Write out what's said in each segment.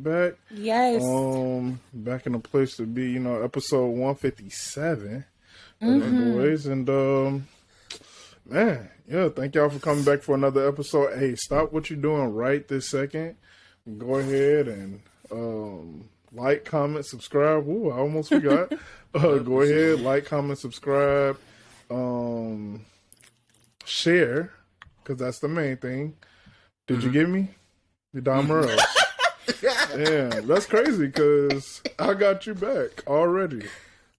back. Yes. Back in the place to be, episode 157 of the boys. And man, yeah, thank y'all for coming back for another episode. Hey, stop what you're doing right this second. Go ahead and like, comment, subscribe. Ooh, I almost forgot. Go ahead, like, comment, subscribe, share, because that's the main thing. Did you get me? The DommOrElse. Yeah, that's crazy because I got you back already.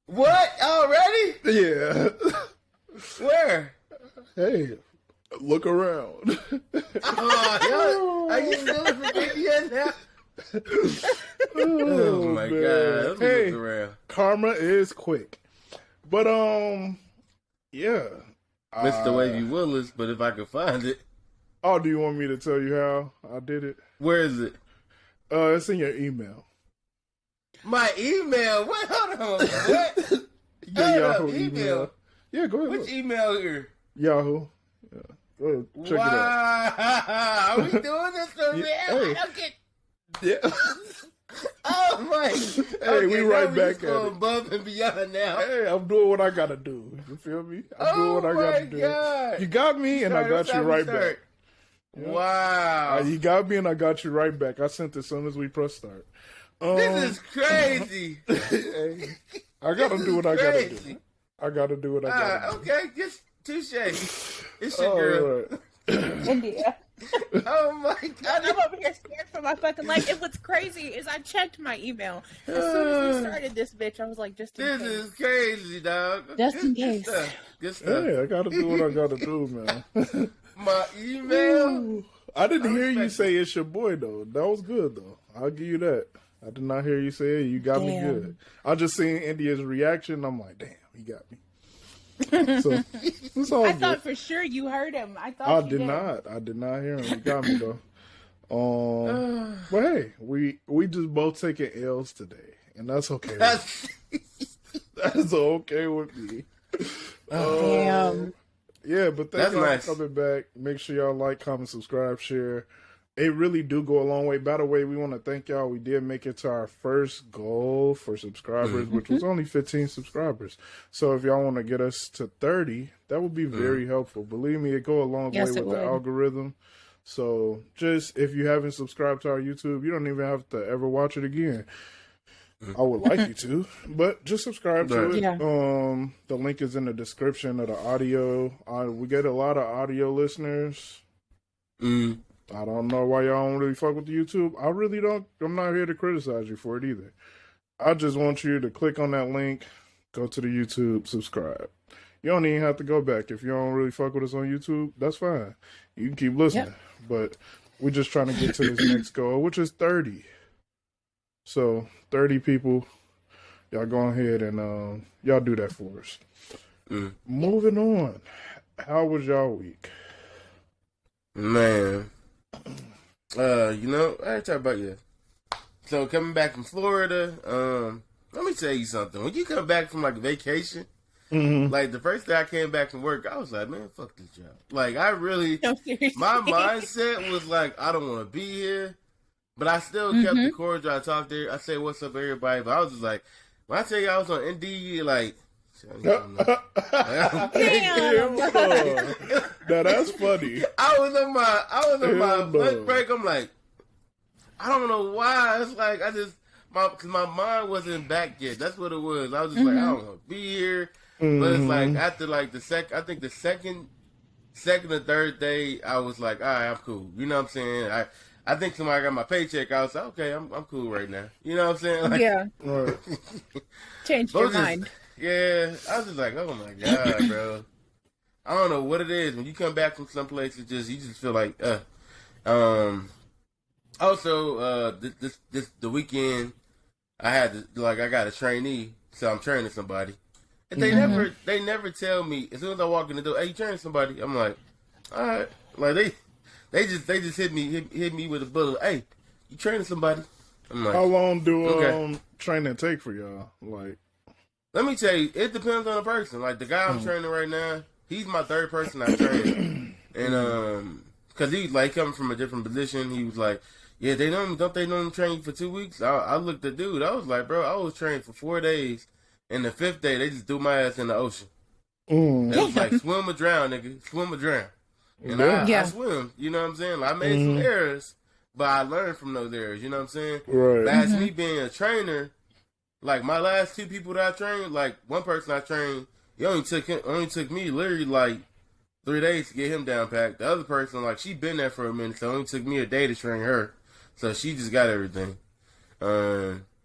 What? Already? Yeah. Where? Hey, look around. Oh, are you still in Virginia now? Oh my man. God! Hey, look around. Karma is quick, but yeah, Mr. Wavy Willis. But if I could find it, oh, do you want me to tell you how I did it? where is it? It's in your email. My email. What? Hold on. What? Your Yahoo email. Yeah, go ahead. Which look. email here? Yahoo. Yeah. Go ahead, check it out. Wow! Are we doing this for real? Hey. I don't get. Yeah. Oh my! Hey, we right now back just at going it. above and beyond now. Hey, I'm doing what I gotta do. You feel me? I'm doing what I gotta do. God. You got me, and I got you right back. Yeah. Wow! You got me, and I got you right back. I sent it as soon as we press start. This is crazy. Hey, I gotta do what I gotta do. Crazy. I gotta do what I gotta do. Okay, just touche. It's your girl. Right. India. Oh my God! I'm over here scared for my fucking life. And what's crazy is I checked my email. As soon as we started this bitch, I was like, just in This case. is crazy, dog. Just in Good case. stuff. Good stuff. Hey, I gotta do what I gotta do, man. My email. I didn't hear you say it's your boy though. That was good though. I'll give you that. I did not hear you say it. You got me Damn. good. I just seen India's reaction. I'm like, damn, he got me. So it's all I good. thought for sure you heard him. I thought I you did not. I did not hear him. You got me though. But hey, we just both taking L's today, and that's okay. That's okay with me. Damn. Yeah, but thank That's y'all nice. for coming back. Make sure y'all like, comment, subscribe, share. It really do go a long way. By the way, we want to thank y'all. We did make it to our first goal for subscribers, which was only 15 subscribers. So if y'all want to get us to 30, that would be very helpful. Believe me, it go a long Yes, way it with the would. algorithm. So just if you haven't subscribed to our YouTube, you don't even have to ever watch it again. I would like you to, but just subscribe to it. Yeah. The link is in the description of the audio. We get a lot of audio listeners. I don't know why y'all don't really fuck with the YouTube. I really don't. I'm not here to criticize you for it either. I just want you to click on that link, go to the YouTube, subscribe. You don't even have to go back. If you don't really fuck with us on YouTube, that's fine. You can keep listening. Yep. But we're just trying to get to this next goal, which is 30. So 30 people, y'all go ahead and y'all do that for us. Moving on. How was y'all week? Man. I talk about you. So coming back from Florida, let me tell you something. When you come back from like vacation, like the first day I came back from work, I was like, man, fuck this job. Like I really, No, seriously. my mindset was like, I don't want to be here, but I still kept the cordial. I talked there, I say what's up to everybody, but I was just like, when I tell you I was on Indeed, like. Damn. Now that's funny. I was on my lunch break. I'm like, I don't know why. It's like cause my mind wasn't back yet. That's what it was. I was just like, I don't want to be here. But it's like after like the second or third day, I was like, all right, I'm cool. You know what I'm saying? I think somebody got my paycheck. I was like, okay, I'm cool right now. You know what I'm saying? Like, Yeah. Right. Changed your mind. Yeah, I was just like, oh my God, bro. I don't know what it is. When you come back from some place, you just feel like, Also, the weekend, I got a trainee, so I'm training somebody. And they never tell me, as soon as I walk in the door, hey, you training somebody? I'm like, all right. Like, they just hit me with a bullet. Hey, you training somebody? I'm like, how long do training take for y'all? Like, let me tell you, it depends on the person. Like the guy I'm training right now, he's my third person I train, and because he's like coming from a different position, he was like, yeah, don't they normally train you for 2 weeks? I looked at dude. I was like, bro, I was trained for 4 days, and the 5th day they just threw my ass in the ocean. It was like swim or drown, nigga, swim or drown. And I swim. You know what I'm saying? Like, I made some errors, but I learned from those errors. You know what I'm saying? Right. But as me being a trainer, like my last 2 people that I trained, like one person I trained, it only took me literally like 3 days to get him down packed. The other person, like, she been there for a minute, so it only took me a day to train her. So she just got everything.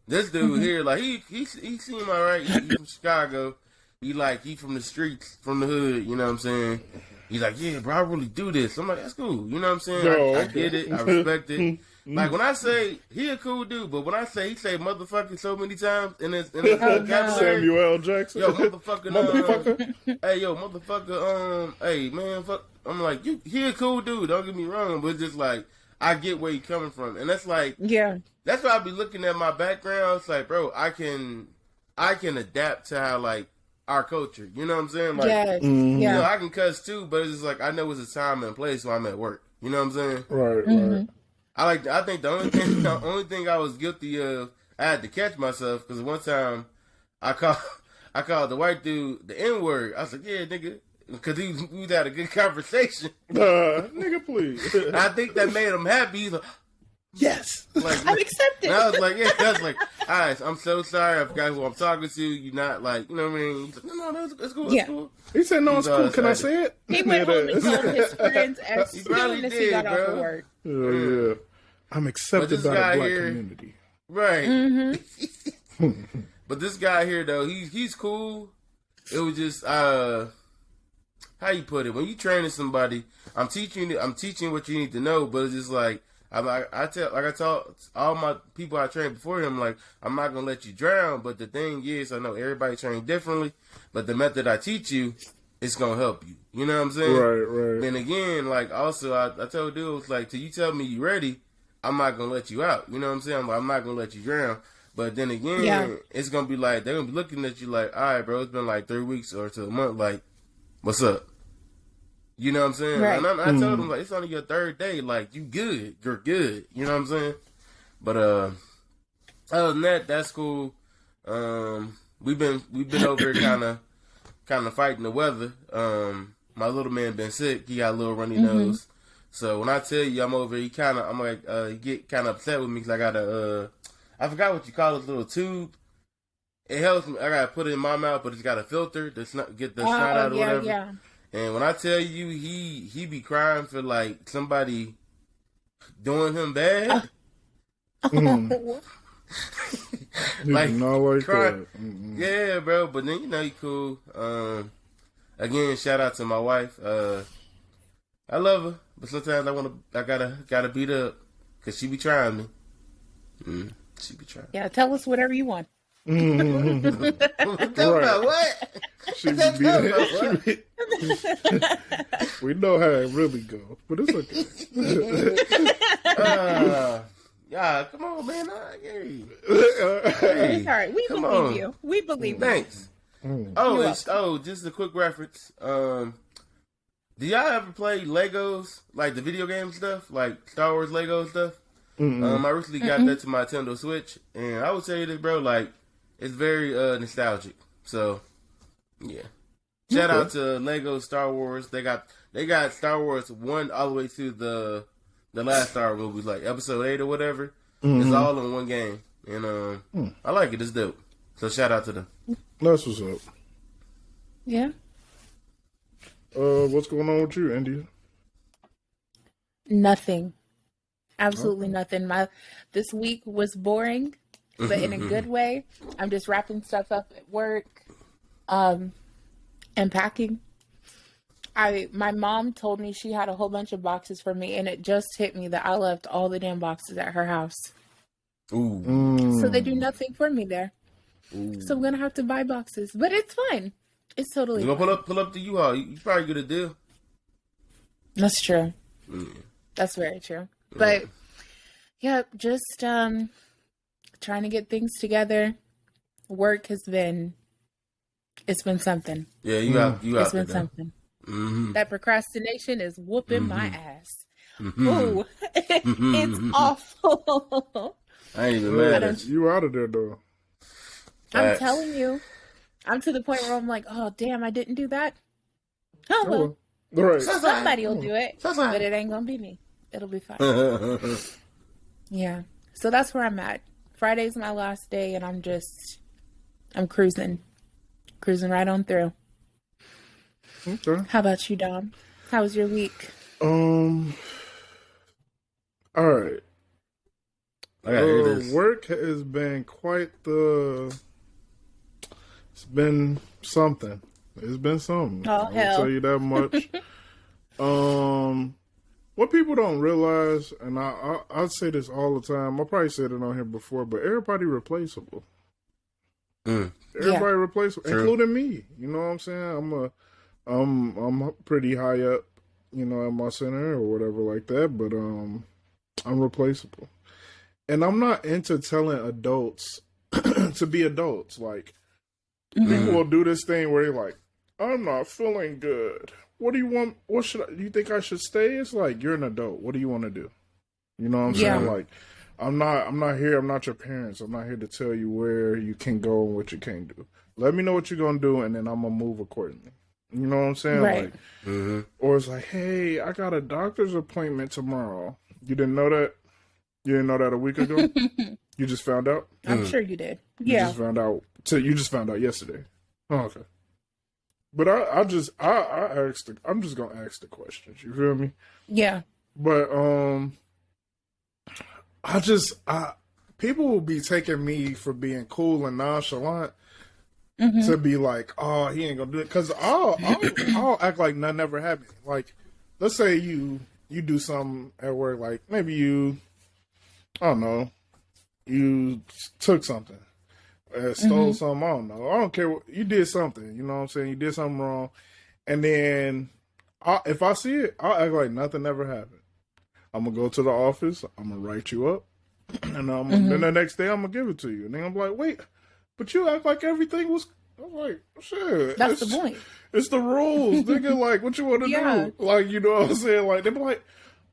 This dude here, like, he seemed alright. He from Chicago. He from the streets, from the hood. You know what I'm saying? He's like, yeah, bro, I really do this. I'm like, that's cool. You know what I'm saying? I get it. I respect it. Like, when I say he a cool dude, but when I say he say motherfucker so many times in his vocabulary, Samuel L. Jackson. Yo, motherfucker. Hey, yo, motherfucker. Hey, man, fuck. I'm like, he a cool dude. Don't get me wrong, but it's just like, I get where he coming from, and that's like, that's why I be looking at my background. It's like, bro, I can adapt to how, like, our culture. You know what I'm saying? Like, you know, I can cuss too, but it's just like, I know it's a time and place when I'm at work. You know what I'm saying? Right. I think the only thing I was guilty of, I had to catch myself, because one time I called the white dude the N-word. I was like, yeah, nigga, because we had a good conversation. Nigga, please. I think that made him happy. He's like, yes. Like, I'm accepted. I was like, yeah. I was like, all right, I'm so sorry. I forgot who I'm talking to. You're not like, you know what I mean? He's like, no, that's cool. That's cool. He said, no, it's cool. Can I say it? He went home and told his friends as soon as he got off of work. Yeah. I'm accepted by the black community. Right. But this guy here, though, he's cool. It was just, how you put it? When you training somebody, I'm teaching what you need to know, but it's just like, I tell all my people I trained before him, like, I'm not gonna let you drown. But the thing is, I know everybody trained differently, but the method I teach you, it's gonna help you. You know what I'm saying? Right. And again, like, also, I told dudes, like, till you tell me you ready, I'm not gonna let you out. You know what I'm saying? I'm not gonna let you drown. But then again, it's gonna be like, they're gonna be looking at you like, all right, bro, it's been like 3 weeks or to a month. Like, what's up? You know what I'm saying? Right. And I told them, like, it's only your 3rd day. Like, you good. You're good. You know what I'm saying? But other than that, that's cool. We've been over here kind of fighting the weather. My little man been sick. He got a little runny nose. So when I tell you I'm over, he get kind of upset with me because I got I forgot what you call it, little tube. It helps me. I gotta put it in my mouth, but it's got a filter to get the snot out or whatever. Yeah. And when I tell you, he be crying for like somebody doing him bad. Like crying. Yeah, bro. But then, you know, he cool. Again, shout out to my wife. I love her, but sometimes I gotta beat up because she be trying me. She be trying. Yeah, tell us whatever you want. Tell about what? She be beat. We know how it really goes, but it's okay. Yeah, come on, man. Hey. It's all right. We believe you. We believe you. Thanks. Just a quick reference. Do y'all ever play Legos, like the video game stuff, like Star Wars Lego stuff? I recently got that to my Nintendo Switch, and I would tell you this, bro, like, it's very nostalgic. So, yeah. Shout out to Lego Star Wars. They got Star Wars 1 all the way to the last Star Wars movie, like Episode 8 or whatever. It's all in one game, and I like it. It's dope. So shout out to them. That's what's up. Yeah. What's going on with you, India? Nothing. Absolutely nothing. This week was boring, but in a good way. I'm just wrapping stuff up at work, and packing. My mom told me she had a whole bunch of boxes for me, and it just hit me that I left all the damn boxes at her house. Ooh. So they do nothing for me there. Ooh. So I'm gonna have to buy boxes, but it's fine. It's totally. You gonna pull up the U-Haul? You probably get a deal. That's true. That's very true. But yeah, just trying to get things together. Work has been. It's been something. Yeah, you out. It's been something. That procrastination is whooping my ass. Ooh, it's awful. I ain't even mad at you. You out of there though. I'm telling you. I'm to the point where I'm like, oh damn, I didn't do that. Oh well. Right. Somebody will do it, but it ain't gonna be me. It'll be fine. Yeah. So that's where I'm at. Friday's my last day, and I'm cruising right on through. Okay. How about you, Dom? How was your week? All right. Work has been it's been something. It's been something. Oh, I'll tell you that much. What people don't realize, and I say this all the time, I probably said it on here before, but everybody replaceable. Everybody replaceable, including me. You know what I'm saying? I'm pretty high up, you know, at my center or whatever like that, but I'm replaceable. And I'm not into telling adults to be adults. Like, people will do this thing where they're like, I'm not feeling good. What do you want? Do you think I should stay? It's like, you're an adult. What do you want to do? You know what I'm saying? Like, I'm not here. I'm not your parents. I'm not here to tell you where you can go and what you can't do. Let me know what you're going to do, and then I'm going to move accordingly. You know what I'm saying? Right. Like, or it's like, hey, I got a doctor's appointment tomorrow. You didn't know that? You didn't know that a week ago? You just found out? I'm sure you did. You just found out. You just found out yesterday. Oh, okay. But I asked. I'm just gonna ask the questions. You feel me? Yeah. But people will be taking me for being cool and nonchalant to be like, oh, he ain't gonna do it, because I'll act like nothing ever happened. Like, let's say you do something at work, like maybe I don't know, you took something. Stole something, I don't know. I don't care. You did something, you know what I'm saying? You did something wrong. And then, if I see it, I'll act like nothing ever happened. I'm going to go to the office, I'm going to write you up, and then the next day I'm going to give it to you. And then I'm like, wait, but you act like everything was... I'm like, shit. That's the point. It's the rules. Nigga, like, what you want to do? Like, you know what I'm saying? Like, they be like,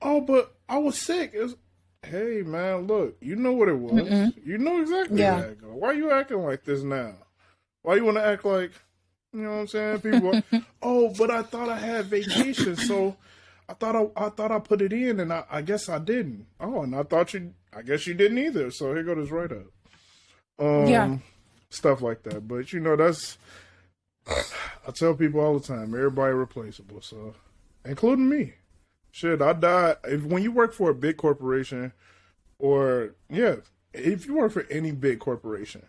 oh, but I was sick. Hey, man, look, you know what it was. You know exactly how it goes. Why you acting like this now? Why you want to act like, you know what I'm saying? People, oh, but I thought I had vacation, so I thought I put it in, and I guess I didn't. Oh, and I guess you didn't either. So here goes this write-up. Stuff like that. But, you know, I tell people all the time, everybody replaceable, so, including me. Shit, I died. When you work for a big corporation, or, if you work for any big corporation,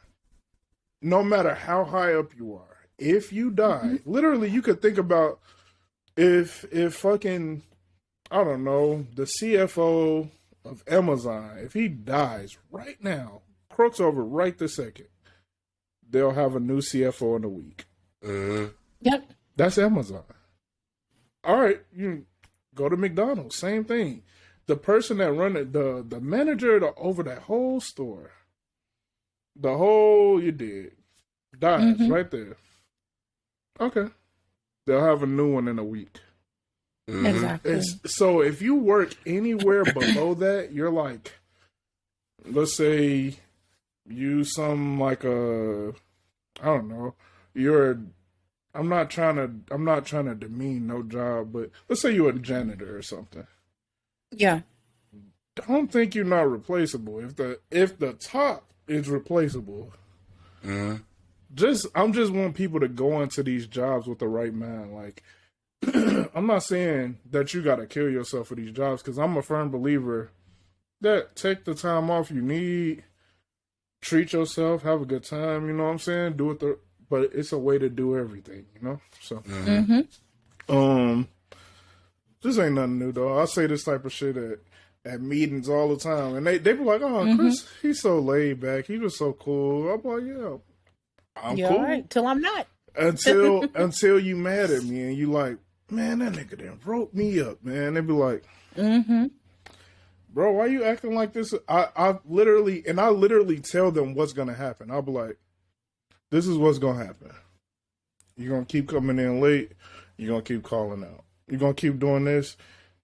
no matter how high up you are, if you die, literally you could think about if fucking, I don't know, the CFO of Amazon, if he dies right now, croaks over right this second, they'll have a new CFO in a week. Yep. That's Amazon. All right, you go to McDonald's, same thing. The person that run it, the manager over that whole store, dies right there. Okay. They'll have a new one in a week. Exactly. So if you work anywhere below that, you're like, let's say you like I don't know, I'm not trying to demean no job, but let's say you're a janitor or something. Yeah. Don't think you're not replaceable. If the top is replaceable, I'm just want people to go into these jobs with the right mind. Like, I'm not saying that you got to kill yourself for these jobs, because I'm a firm believer that take the time off you need, treat yourself, have a good time. You know what I'm saying? Do it but it's a way to do everything, you know? So, this ain't nothing new, though. I say this type of shit at meetings all the time. And they be like, oh, Chris, he's so laid back. He was so cool. I'm like, yeah, I'm cool. All right, till I'm not. Until you mad at me and you like, man, that nigga done wrote me up, man. They be like, bro, why you acting like this? I literally tell them what's going to happen. I'll be like, this is what's going to happen. You're going to keep coming in late. You're going to keep calling out. You're going to keep doing this.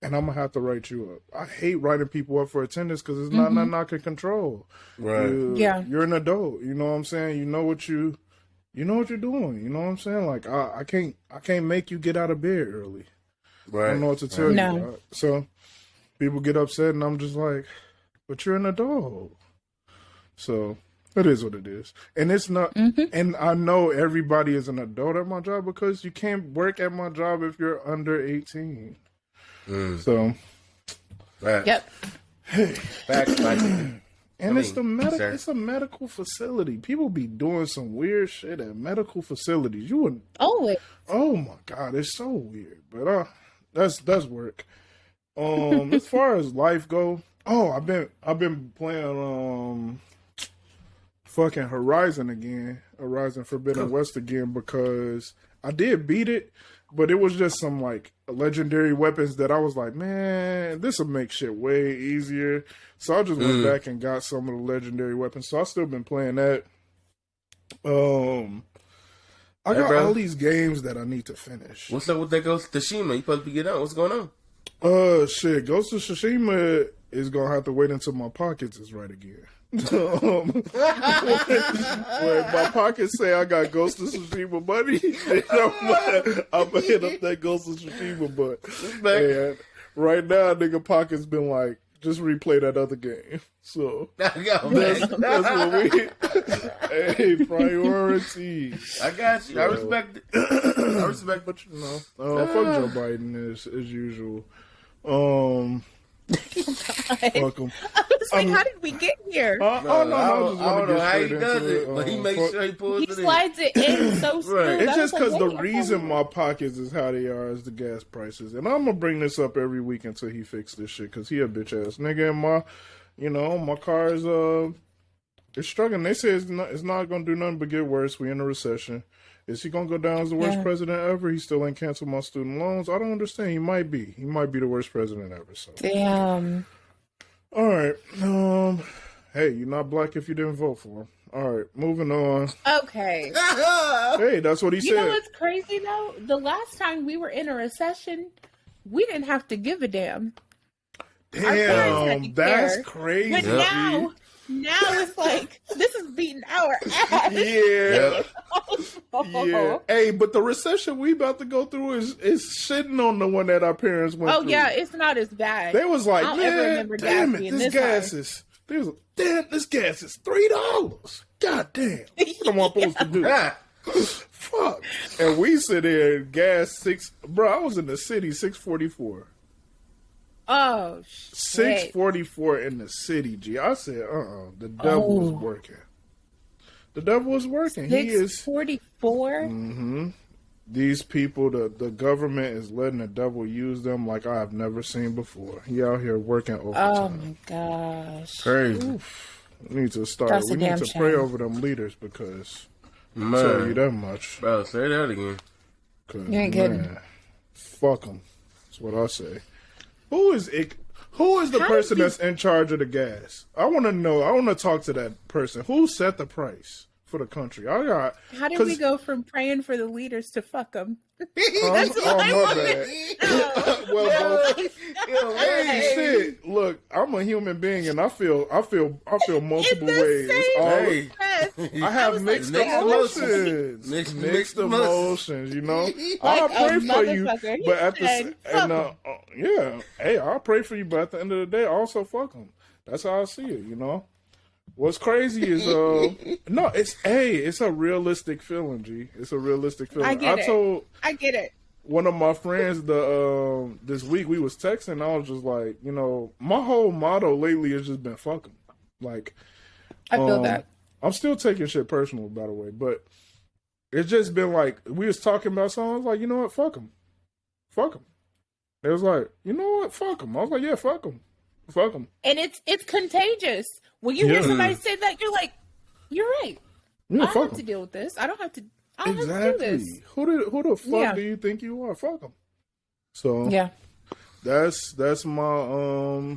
and I'm gonna have to write you up. I hate writing people up for attendance because it's not nothing I can control. Right. You're an adult. You know what I'm saying? You know what you're doing. You know what I'm saying? Like I can't make you get out of bed early. Right. I don't know what to tell you. No. So people get upset, and I'm just like, but you're an adult. So it is what it is. And it's not, and I know everybody is an adult at my job because you can't work at my job if you're under 18. So, right. Yep. And it's a medical facility. People be doing some weird shit at medical facilities. You wouldn't. Always. Oh my God, it's so weird. But that's work. As far as life go, I've been playing fucking Horizon Forbidden West again, because I did beat it, but it was just some like legendary weapons that I was like, man, this will make shit way easier. So I just went back and got some of the legendary weapons. So I still been playing that. I got all these games that I need to finish. What's up with that Ghost of Tsushima? You supposed to get out. What's going on? Shit, Ghost of Tsushima is gonna have to wait until my pockets is right again. When my pockets say I got Ghost of Tsushima money, I'm gonna hit up that Ghost of Tsushima. But and right now, nigga, pockets been like, just replay that other game. So that's what we. Hey, priority. I got you. I respect it. I respect, but you know, fuck Joe Biden as usual. Fuck him. I was like, how did we get here? I don't know how he does it, but he makes sure he pulls it in. He slides it in so smooth. Right. It's just because the reason my pockets is how they are is the gas prices, and I'm gonna bring this up every week until he fixes this shit, because he a bitch ass nigga, and my car is it's struggling. They say it's not gonna do nothing but get worse. We in a recession. Is he gonna go down as the worst president ever? He still ain't canceled my student loans. I don't understand. He might be. He might be the worst president ever. So damn. All right. Hey, you're not black if you didn't vote for him. All right, moving on. Okay. Hey, that's what he said. You know what's crazy though? The last time we were in a recession, we didn't have to give a damn. Damn, that's crazy. But now it's like, this is beating our ass. Yeah. Yeah. Hey, but the recession we about to go through is shitting on the one that our parents went through. Oh, yeah, it's not as bad. They was like, man, damn it, this gas is $3. God damn. What am I supposed to do? Fuck. And we sit there and gas bro, I was in the city, $6.44. Oh, shit. $6.44 in the city, G. I said, the devil was working. The devil was working. He is $6.44. Mm-hmm. These people, the government is letting the devil use them like I have never seen before. He out here working overtime. Oh my gosh, crazy. Oof. We need to start. We need to pray over them leaders, because I'll tell you that much. Bro, say that again. You ain't kidding. Fuck them. That's what I say. Who is the person that's in charge of the gas? I want to know. I want to talk to that person. Who set the price for the country? How did we go from praying for the leaders to fuck them? That's my bad. Well, hey, shit. Look, I'm a human being, and I feel multiple ways. I have mixed emotions. Mixed emotions. You know, I'll pray for you, but at I'll pray for you, but at the end of the day, also fuck them. That's how I see it. You know. What's crazy is it's a realistic feeling, G. It's a realistic feeling. I get it. One of my friends this week we was texting. I was just like, you know, my whole motto lately has just been fuck 'em. Like, I feel that. I'm still taking shit personal, by the way, but it's just been like we was talking about something. I was like, you know what, fuck 'em. It was like, you know what, fuck 'em. I was like, yeah, fuck 'em. And it's contagious. When you hear somebody say that, you're like, you're right. Yeah, I don't have to deal with this. I don't have to do this. Who the fuck do you think you are? Fuck them. So that's my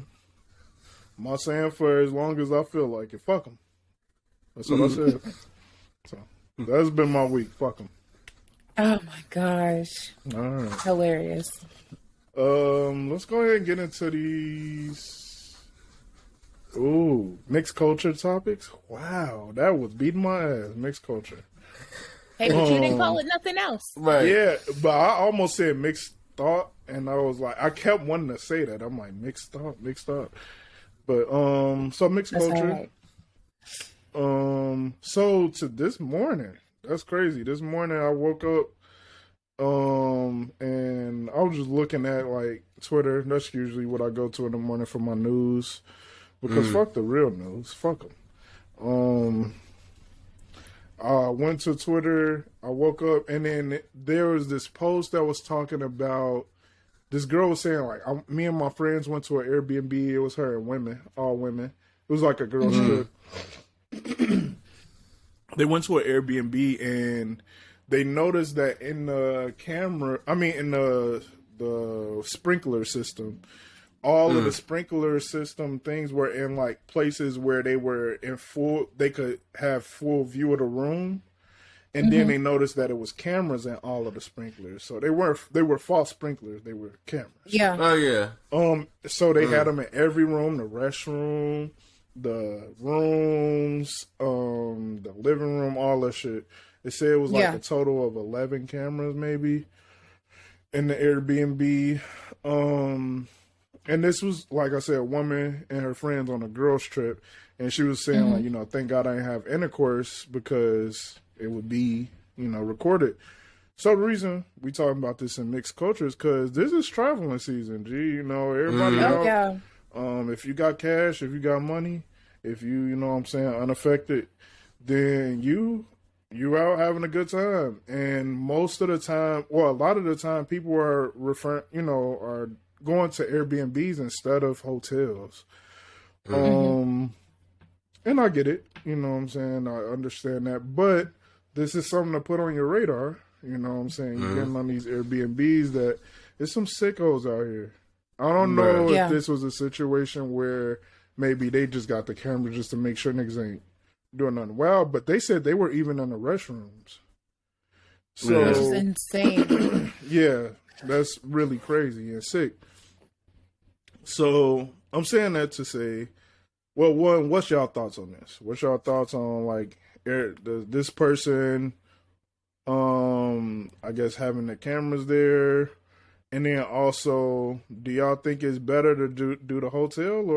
my saying for as long as I feel like it. Fuck them. That's what I said. So that's been my week. Fuck them. Oh my gosh. All right. Hilarious. Let's go ahead and get into these. Ooh, mixed culture topics. Wow, that was beating my ass. Mixed culture. Hey, but you didn't call it nothing else. Right. Yeah, but I almost said mixed thought, and I was like, I kept wanting to say that. I'm like, mixed thought. But so mixed That's culture. Right. So to this morning, that's crazy. This morning I woke up, and I was just looking at like Twitter. That's usually what I go to in the morning for my news, because fuck the real news, fuck them. I went to Twitter. I woke up, and then there was this post that was talking about. This girl was saying like, me and my friends went to an Airbnb. It was her and all women. It was like a girls trip. They went to an Airbnb and they noticed that in the the sprinkler system, all of the sprinkler system things were in like places where they could have full view of the room. And then they noticed that it was cameras in all of the sprinklers. So they were false sprinklers. They were cameras. Yeah. Oh yeah. So they had them in every room, the restroom, the rooms, the living room, all that shit. They said it was like a total of 11 cameras maybe in the Airbnb. And this was, like I said, a woman and her friends on a girls trip. And she was saying like, thank God I didn't have intercourse because it would be, recorded. So the reason we talking about this in mixed culture is because this is traveling season, G. Everybody out. Yeah. If you got cash, if you got money, if you know what I'm saying, unaffected, then you out having a good time. And most of the time, well, a lot of the time, people are are going to Airbnbs instead of hotels. And I get it, you know what I'm saying? I understand that. But this is something to put on your radar, you know what I'm saying? You're getting on these Airbnbs that there's some sickos out here. I don't know if this was a situation where maybe they just got the camera just to make sure niggas ain't doing nothing wild, but they said they were even in the restrooms. So Which is insane. Yeah, that's really crazy and sick. So I'm saying that to say, well, one, what's y'all thoughts on this? What's y'all thoughts on like this person? I guess having the cameras there, and then also, do y'all think it's better to do the hotel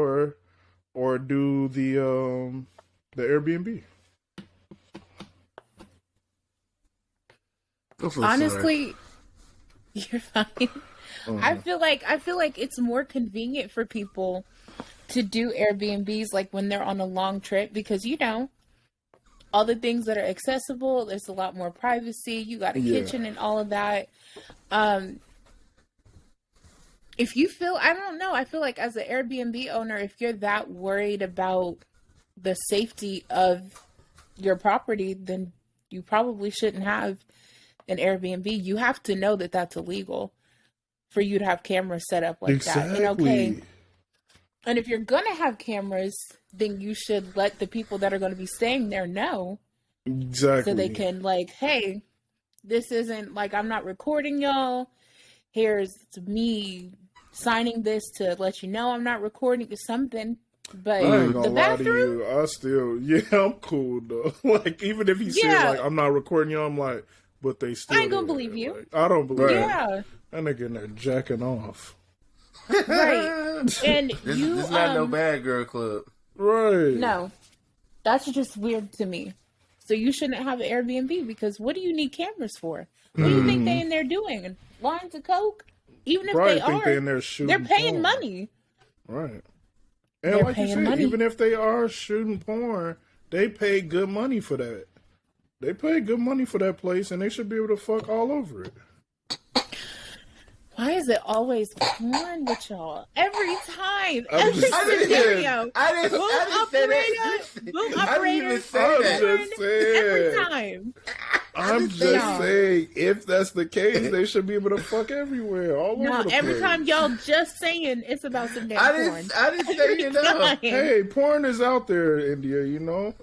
or do the Airbnb? Honestly, you're fine. I feel like it's more convenient for people to do Airbnbs like when they're on a long trip because all the things that are accessible, there's a lot more privacy. You got a kitchen and all of that. If you feel, I don't know, I feel like as an Airbnb owner, if you're that worried about the safety of your property, then you probably shouldn't have an Airbnb. You have to know that that's illegal for you to have cameras set up like that. And and if you're going to have cameras, then you should let the people that are going to be staying there know. Exactly. So they can like, hey, this isn't like, I'm not recording y'all. Here's me signing this to let you know I'm not recording something. But I ain't gonna the bathroom, lie to you. I'm cool though. Like even if he said like I'm not recording you, I'm like, but they still. I ain't gonna believe you. Like, I don't believe. Yeah. That nigga in there jacking off. Right. And this is not no bad girl club. Right. No. That's just weird to me. So you shouldn't have an Airbnb because what do you need cameras for? What do you think they in there doing? Lines of coke? Even if Probably they think are, they in there shooting they're paying porn. money. Right. They're And like you paying said, money. even if they are shooting porn, they pay good money for that. They pay good money for that place, and they should be able to fuck all over it. Why is it always porn with y'all? Every time. I'm Every just saying. scenario. I didn't even say that. I'm just saying. Every time. I'm just saying, if that's the case, they should be able to fuck everywhere, all over the place. Every time y'all just saying it's about some damn porn. I didn't say Hey, porn is out there, India,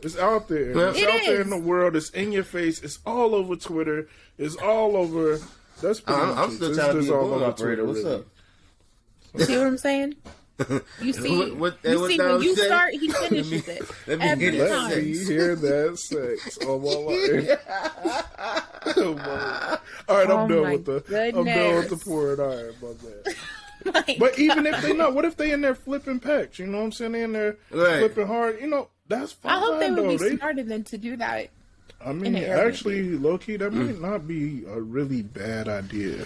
It's out there. It's out there in the world. It's in your face. It's all over Twitter. It's all over. That's pretty much I'm still trying to be a porn operator. What's up? See what I'm saying? You see, when you start, he finishes it. Let me hear that sex on my life. All right, I'm done with the porn. All right, my bad. But even if they not, what if they in there flipping packs? You know what I'm saying? They in there flipping hard. You know, that's fine. I hope they would be smarter than to do that. I mean, actually, low-key, that might not be a really bad idea.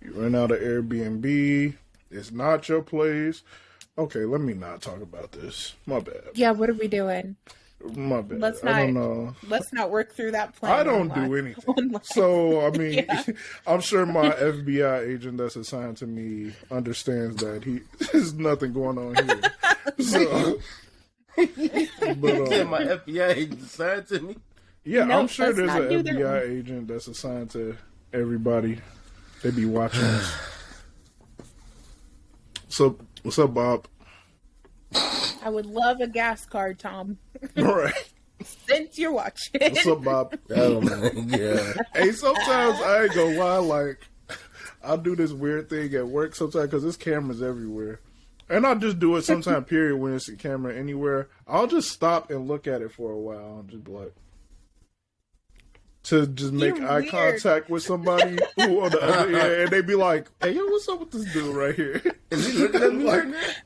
You rent out an Airbnb. It's not your place. Okay, let me not talk about this. My bad. Yeah, what are we doing? My bad. Let's not work through that plan. I don't do anything. So, I mean, I'm sure my FBI agent that's assigned to me understands that there's nothing going on here. So, but my FBI agent assigned to me? Yeah, I'm sure there's an FBI agent that's assigned to everybody. They be watching us. So, what's up, Bob? I would love a gas card, Tom. All right. Since you're watching. What's up, Bob? Oh, my God. Hey, sometimes I ain't gonna lie, like, I'll do this weird thing at work sometimes because there's cameras everywhere. And I'll just do it sometime, period, when it's a camera anywhere. I'll just stop and look at it for a while and just be like, to just make eye contact with somebody who on the other end, and they be like, "Hey, yo, what's up with this dude right here?" Is he looking at me like that?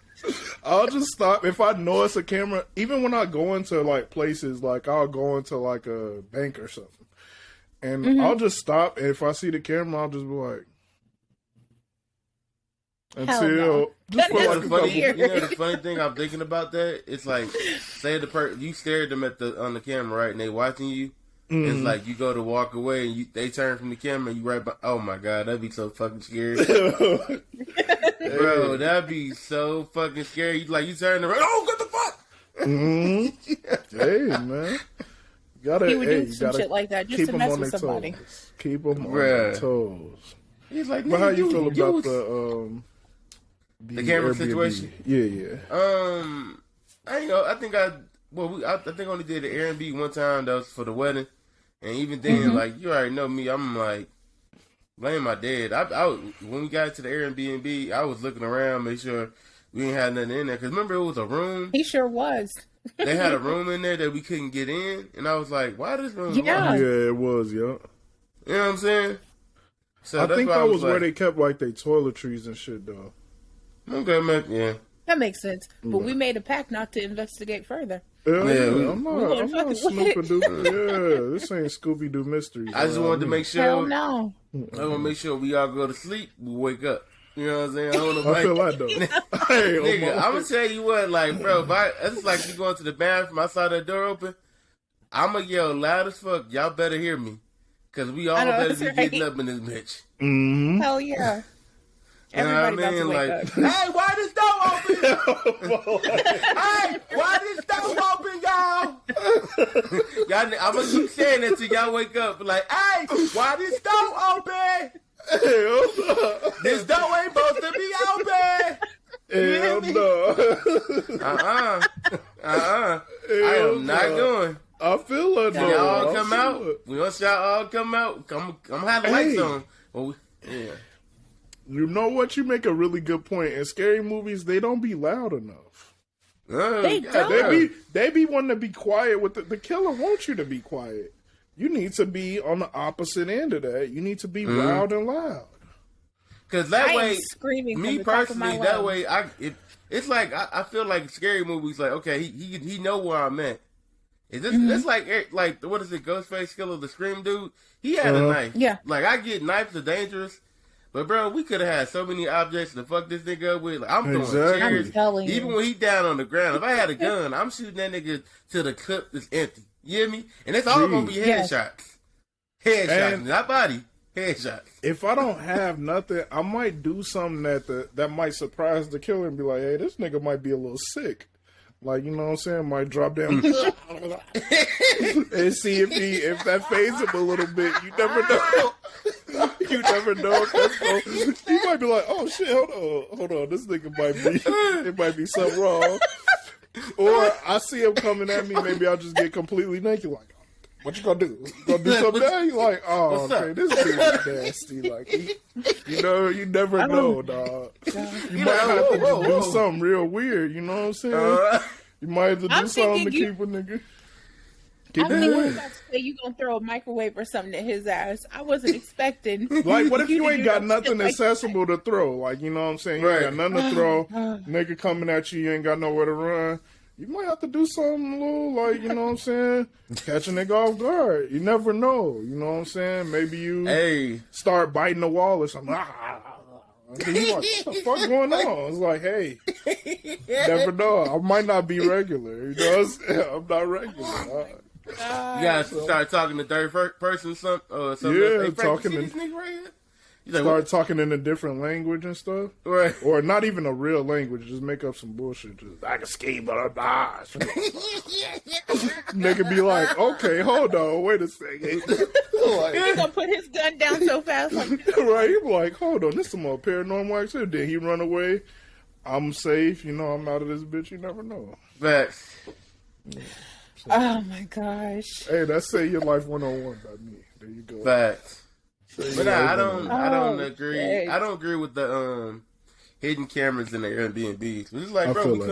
I'll just stop if I know it's a camera. Even when I go into like places, like I'll go into like a bank or something, and I'll just stop. And if I see the camera, I'll just be like, until just for like a couple. You know the funny thing I'm thinking about that? It's like, say you stare at them on the camera, right, and they watching you. It's like you go to walk away and they turn from the camera and you right by. Oh my God, that'd be so fucking scary. Bro, that'd be so fucking scary. You turn around, oh, what the fuck? Hey, man. He would do some shit like that just to mess with somebody. Keep them on their toes. He's like, but how you feel about the camera Airbnb situation? Yeah. I think I only did the Airbnb one time. That was for the wedding. And even then, like, you already know me, I'm like, blame my dad. When we got to the Airbnb, I was looking around, make sure we didn't have nothing in there. Because remember, it was a room. He sure was. They had a room in there that we couldn't get in. And I was like, why this room? Yeah, it was, yeah. You know what I'm saying? So I think that was where they kept, like, their toiletries and shit, though. Okay, man, yeah. That makes sense. But we made a pact not to investigate further. I'm not Snoopy-Doo. Yeah, this ain't Scooby-Doo Mysteries. I just wanted to make sure. Hell no. I want to make sure we all go to sleep, we wake up. You know what I'm saying? I feel like though. Nigga, I'm going to tell you what, like, bro, it's like you going to the bathroom, I saw that door open, I'm going to yell loud as fuck. Y'all better hear me. Because we all better be getting up in this bitch. Mm-hmm. Hell yeah. Everybody about to wake up. Hey, why this door open? Hey, why this door open, y'all? I'm going to keep saying that till y'all wake up. Like, hey, why this door open? This door ain't supposed to be open. Hell no. I am not going. I feel like y'all all come out. We want y'all all come out. I'm have the lights on. Yeah. You know what? You make a really good point. In scary movies, they don't be loud enough. They don't. They be wanting to be quiet. With the killer wants you to be quiet. You need to be on the opposite end of that. You need to be loud and loud. Because that way, screaming me personally, that way, it's like I feel like scary movies. Like, okay, he know where I'm at. It's like what is it? Ghostface Killer, the Scream dude. He had a knife. Yeah. Like, I get knives are dangerous. But, bro, we could have had so many objects to fuck this nigga up with. Like, I'm throwing chairs. I'm telling you. Even when he down on the ground, if I had a gun, I'm shooting that nigga till the clip is empty. You hear me? And it's all going to be headshots. Headshots, not body. Headshots. If I don't have nothing, I might do something that might surprise the killer and be like, hey, this nigga might be a little sick. Like, you know what I'm saying? Might drop down and see if that fades him a little bit. You never know. You never know if that's going. He might be like, oh shit, hold on. This nigga it might be something wrong. Or I see him coming at me, maybe I'll just get completely naked like, What you gonna do? You gonna do something now? You like, oh, What's okay, up? this dude is nasty. Like, you know, you never know, dog. You might have to do something real weird. You know what I'm saying? You might have to do something to keep a nigga. I'm thinking you about to say you gonna throw a microwave or something at his ass. I wasn't expecting. Like, what if you ain't got nothing accessible to throw? Like, you know what I'm saying? You ain't got nothing to throw. Nigga coming at you, you ain't got nowhere to run. You might have to do something a little, like, you know what I'm saying? Catch a nigga off guard. You never know. You know what I'm saying? Maybe you start biting the wall or something. And then you like, what the fuck going on? It's like, hey, never know. I might not be regular. You know what I'm saying? I'm not regular. You gotta start talking to third person or something. Yeah, hey, Frank, talking you see this nigga right here? Like, start talking in a different language and stuff. Right. Or not even a real language. Just make up some bullshit. Just, I can ski, blah, blah. Nigga be like, okay, hold on, wait a second. Like, He gonna put his gun down so fast. Like, right, he be like, hold on, this some more paranormal activity. Then he run away. I'm safe. You know, I'm out of this bitch. You never know. Facts. oh my gosh. Hey, that's Say Your Life 101 by me. There you go. Facts. But nah, I don't Oh, agree. dang. I don't agree with the hidden cameras in the Airbnbs. It's like, I bro, feel we like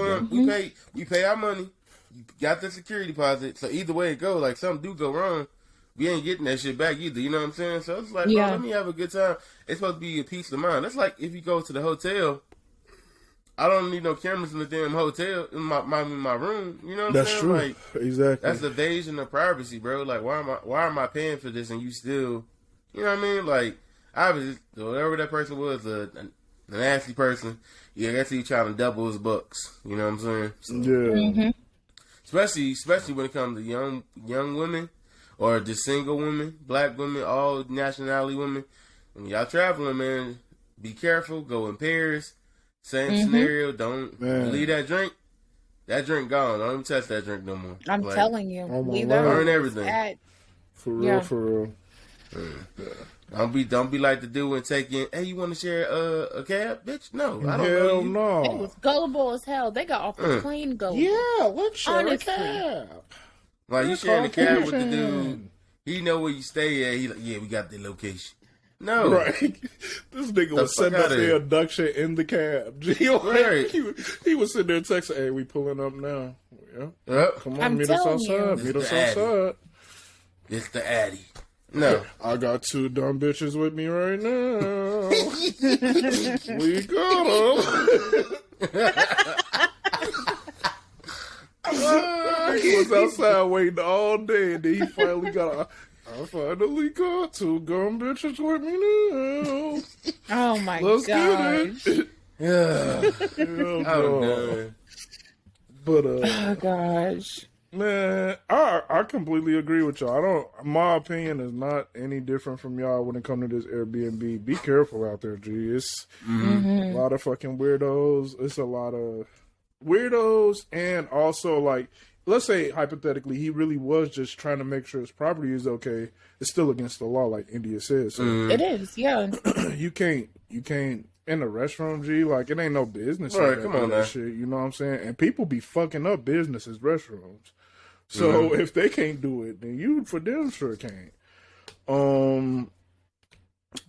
come, we pay our money. You got the security deposit. So either way it go, like something do go wrong, we ain't getting that shit back either. You know what I'm saying? So it's like, bro, let me have a good time. It's supposed to be a peace of mind. That's like if you go to the hotel. I don't need no cameras in the damn hotel in my room. You know what I'm saying? True. Like, exactly. that's evasion of privacy, bro. Like, why am I paying for this and you still, you know what I mean? Like, obviously, whatever that person was, a nasty person. Yeah, that's he trying to double his bucks. You know what I'm saying? So, Yeah. especially when it comes to young women or just single women, black women, all nationality women. When y'all traveling, man, be careful. Go in pairs. Same scenario. Don't leave that drink. That drink gone. Don't even touch that drink no more. I'm like, telling you. Leave that burn everything. For real, for real. Don't be like the dude and take in. Hey, you want to share a cab, bitch? No, I don't know Hell you. no. It was gullible as hell. They got off the plane gullible. Yeah, let's share Honestly. a cab. Like you sharing the cab with the dude. Caucasian. He know where you stay at. He like, yeah, we got the location. No, Right. This nigga was setting up the abduction in the cab. Right. He was sitting there texting, hey, we pulling up now. Yeah. Yep. Come on, I'm meet us telling outside. you. Meet us It's the Addy. outside. It's the Addy. No. I got two dumb bitches with me right now. We got them. He was outside waiting all day, and then he finally got I finally got two dumb bitches with me now. Oh my Let's gosh. get it. Yeah. Yeah, Oh, bro. God. But Oh gosh. man, I completely agree with y'all. My opinion is not any different from y'all when it comes to this Airbnb. Be careful out there, G. It's a lot of fucking weirdos. It's a lot of weirdos, and also like, let's say hypothetically he really was just trying to make sure his property is okay. It's still against the law, like India says. So It is, yeah. you can't in a restaurant, G, like it ain't no business. Right, like come that, on that now. shit. You know what I'm saying? And people be fucking up businesses, restaurants. So if they can't do it, then you for damn sure can't.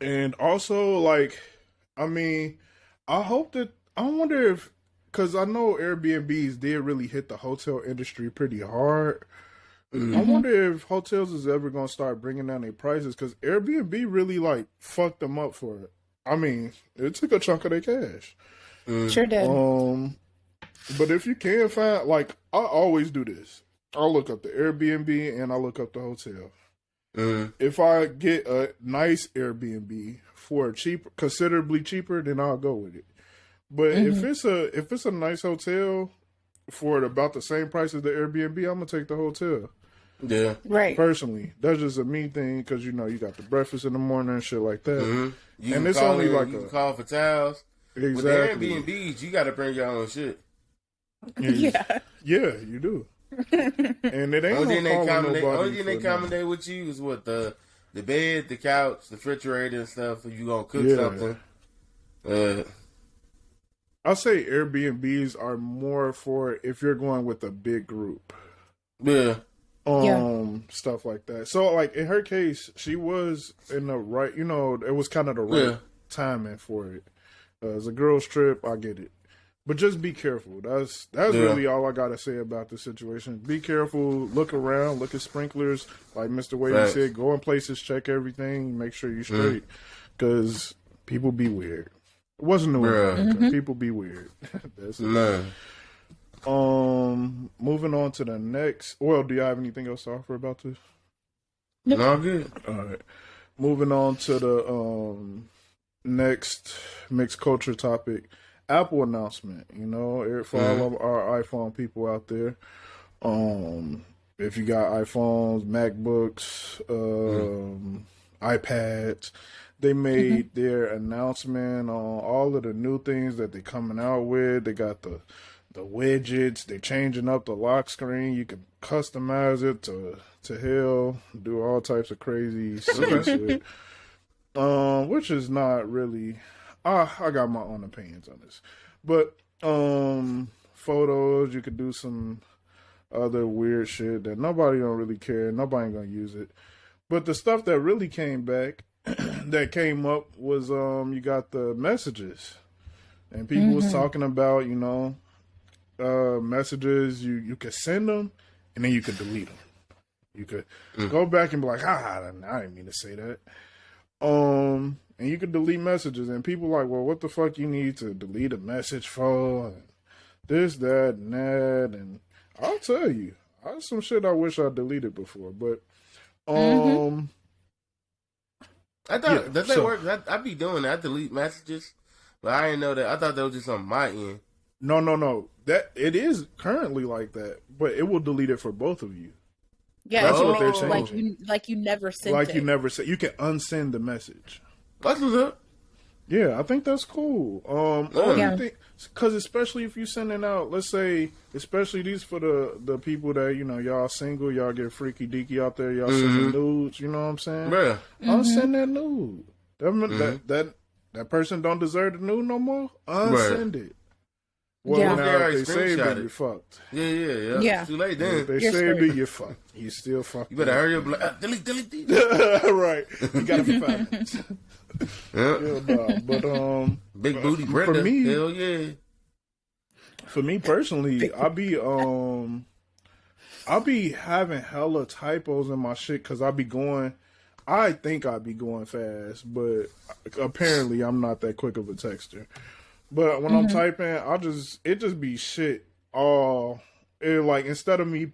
And also like, I mean, I wonder if, because I know Airbnbs did really hit the hotel industry pretty hard. I wonder if hotels is ever going to start bringing down their prices, because Airbnb really like fucked them up for it. I mean, it took a chunk of their cash. Sure did. But if you can find, like, I always do this. I'll look up the Airbnb and I look up the hotel. If I get a nice Airbnb for considerably cheaper, then I'll go with it. But if it's a nice hotel for about the same price as the Airbnb, I'm gonna take the hotel. Yeah. Right. Personally, that's just a me thing, because you know you got the breakfast in the morning and shit like that. You And can it's call only in, like you a can call for towels. exactly. With the Airbnbs, you got to bring your own shit. Yeah. Yeah, you do. And it ain't Only no thing calling they nobody for accommodate with you is what the bed, the couch, the refrigerator and stuff. If you gonna cook Yeah. something, I say Airbnbs are more for if you're going with a big group. yeah, Stuff like that. So, like, in her case, she was in the right, it was kind of the right timing for it. As a girl's trip, I get it. But just be careful. That's really all I got to say about the situation. Be careful. Look around. Look at sprinklers. Like Mr. Wavy said, go in places, check everything, make sure you're straight. Because people be weird. It wasn't new. People be weird. That's it. Moving on to the next. Well, do you have anything else to offer about this? No, I'm good. All right. Moving on to the next mixed culture topic. Apple announcement. For all of our iPhone people out there. If you got iPhones, MacBooks, iPads, they made their announcement on all of the new things that they're coming out with. They got the widgets. They're changing up the lock screen. You can customize it to hell. Do all types of crazy shit. Which is not really. I got my own opinions on this, but photos. You could do some other weird shit that nobody don't really care. Nobody gonna use it. But the stuff that really came back, that came up was you got the messages, and people was talking about messages, you could send them and then you could delete them. You could go back and be like, I didn't mean to say that. And you could delete messages, and people like, well, what the fuck you need to delete a message for? And this, that, and that. And I'll tell you, there's some shit I wish I deleted before, but I thought does that work? I be doing that. I delete messages, but I didn't know that. I thought that was just on my end. No. That it is currently like that, but it will delete it for both of you. Yeah, that's what they're changing. Like you never sent it. Like you never sent. You can unsend the message. That's what's up. Yeah, I think that's cool. Because especially if you're sending out, let's say, especially these for the people that y'all single, y'all get freaky deaky out there, y'all sending nudes. You know what I'm saying? Yeah. Unsend that nude. That person don't deserve the nude no more. Unsend it. Well, now if they saved it, you're fucked. Yeah. It's too late then. If they saved it, you're fucked. You still fucked. You better hurry up. Delete. Right. You got it for 5 minutes. But big booty Brenda. For me, hell yeah. For me personally, I be having hella typos in my shit because I think I'd be going fast, but apparently I'm not that quick of a texter. But when I'm typing, it just be shit. Instead of me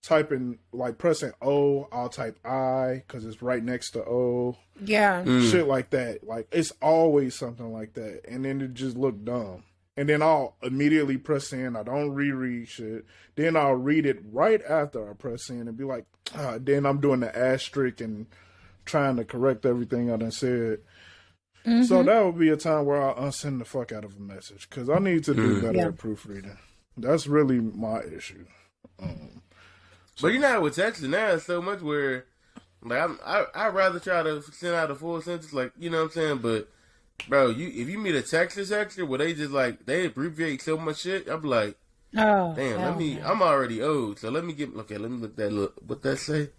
typing, like pressing O, I'll type I because it's right next to O. Yeah. Shit like that. Like, it's always something like that. And then it just look dumb. And then I'll immediately press in. I don't reread shit. Then I'll read it right after I press in and be like, then I'm doing the asterisk and trying to correct everything I done said. So that would be a time where I'll unsend the fuck out of a message because I need to do better at proofreading. That's really my issue. But with texting now, it's so much where, like, I'd rather try to send out a full sentence, like, you know what I'm saying? But, bro, if you meet a texter where they just, like, they abbreviate so much shit, I'm like, damn, I'm already old, so let me look that, what that say?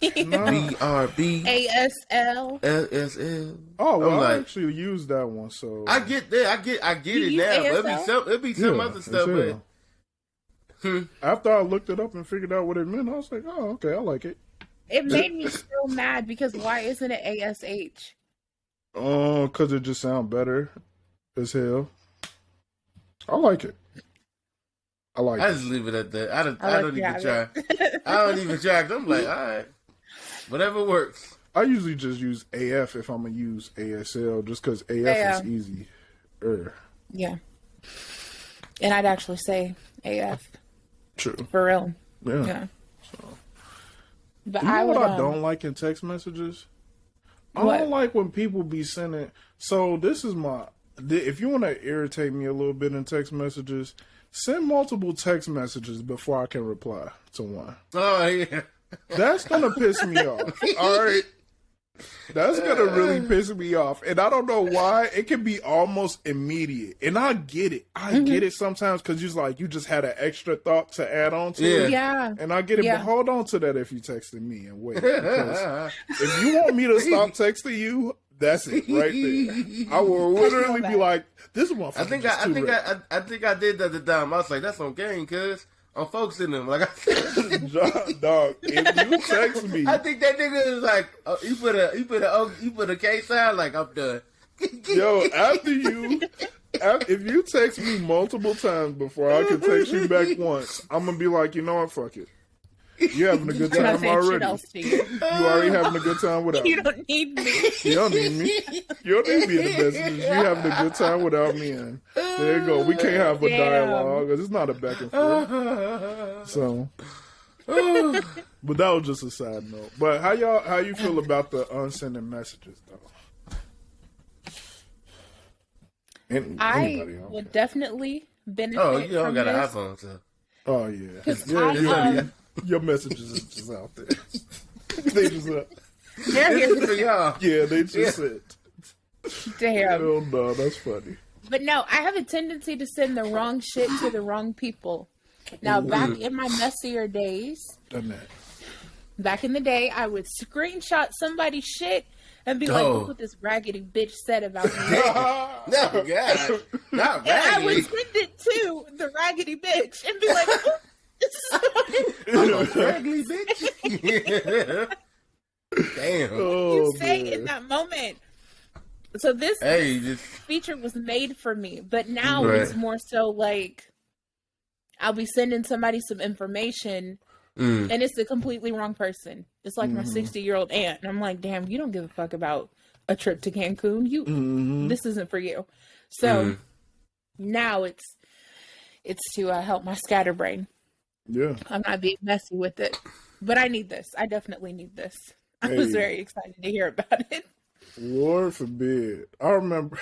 BRB ASL LSL. Oh, well, I actually used that one, so I get that. I get it now. But it'd be some other stuff. But after I looked it up and figured out what it meant, I was like, oh, okay, I like it. It made me so mad because why isn't it ASH? Because it just sounds better as hell. I like it. I just leave it at that. I don't even try. I don't even try. I'm like, all right, whatever works. I usually just use AF if I'm gonna use ASL, just because AF is easy. Yeah, and I'd actually say AF. True. For real. Yeah. So. But you know what I don't like in text messages? I don't like when people be sending. So this is if you want to irritate me a little bit in text messages, send multiple text messages before I can reply to one. Oh, yeah. That's going to piss me off. All right. That's gonna really piss me off, and I don't know why. It can be almost immediate, and I get it. I get it sometimes because you just had an extra thought to add on to it. Yeah, and I get it. But hold on to that if you texted me and wait. Because if you want me to stop texting you, that's it right there. I will literally be like, "This motherfucker." I think I did that the time. I was like, "That's on game, cuz." I'm focusing them. Like, dog, if you text me, I think that nigga is like, you put a K sign. Like, I'm done. Yo, if you text me multiple times before I can text you back once, I'm gonna be like, you know what, fuck it. You having a good time already. You already having a good time without me. You don't need me. You don't need me. You don't need me in the messages. You having a good time without me. And there you go. We can't have a dialogue because it's not a back and forth. So, but that was just a side note. But how you feel about the unsending messages though? I would definitely benefit. Oh, you don't got an this. iPhone, so. Oh yeah. Your messages is just out there. They just they're here for y'all. Yeah, they just said. Damn. Oh no, that's funny. But no, I have a tendency to send the wrong shit to the wrong people. Now, back in my messier days, back in the day, I would screenshot somebody's shit and be like, look what this raggedy bitch said about me. No, God. Not raggedy. And I would send it to the raggedy bitch and be like, I'm a raggedy bitch. Damn. You say in that moment. So this feature was made for me, but now it's more so like I'll be sending somebody some information and it's the completely wrong person. It's like my 60-year-old aunt. And I'm like, damn, you don't give a fuck about a trip to Cancun. This isn't for you. So now it's to help my scatterbrain. Yeah. I'm not being messy with it. But I need this. I definitely need this. I was very excited to hear about it. Lord forbid. I remember.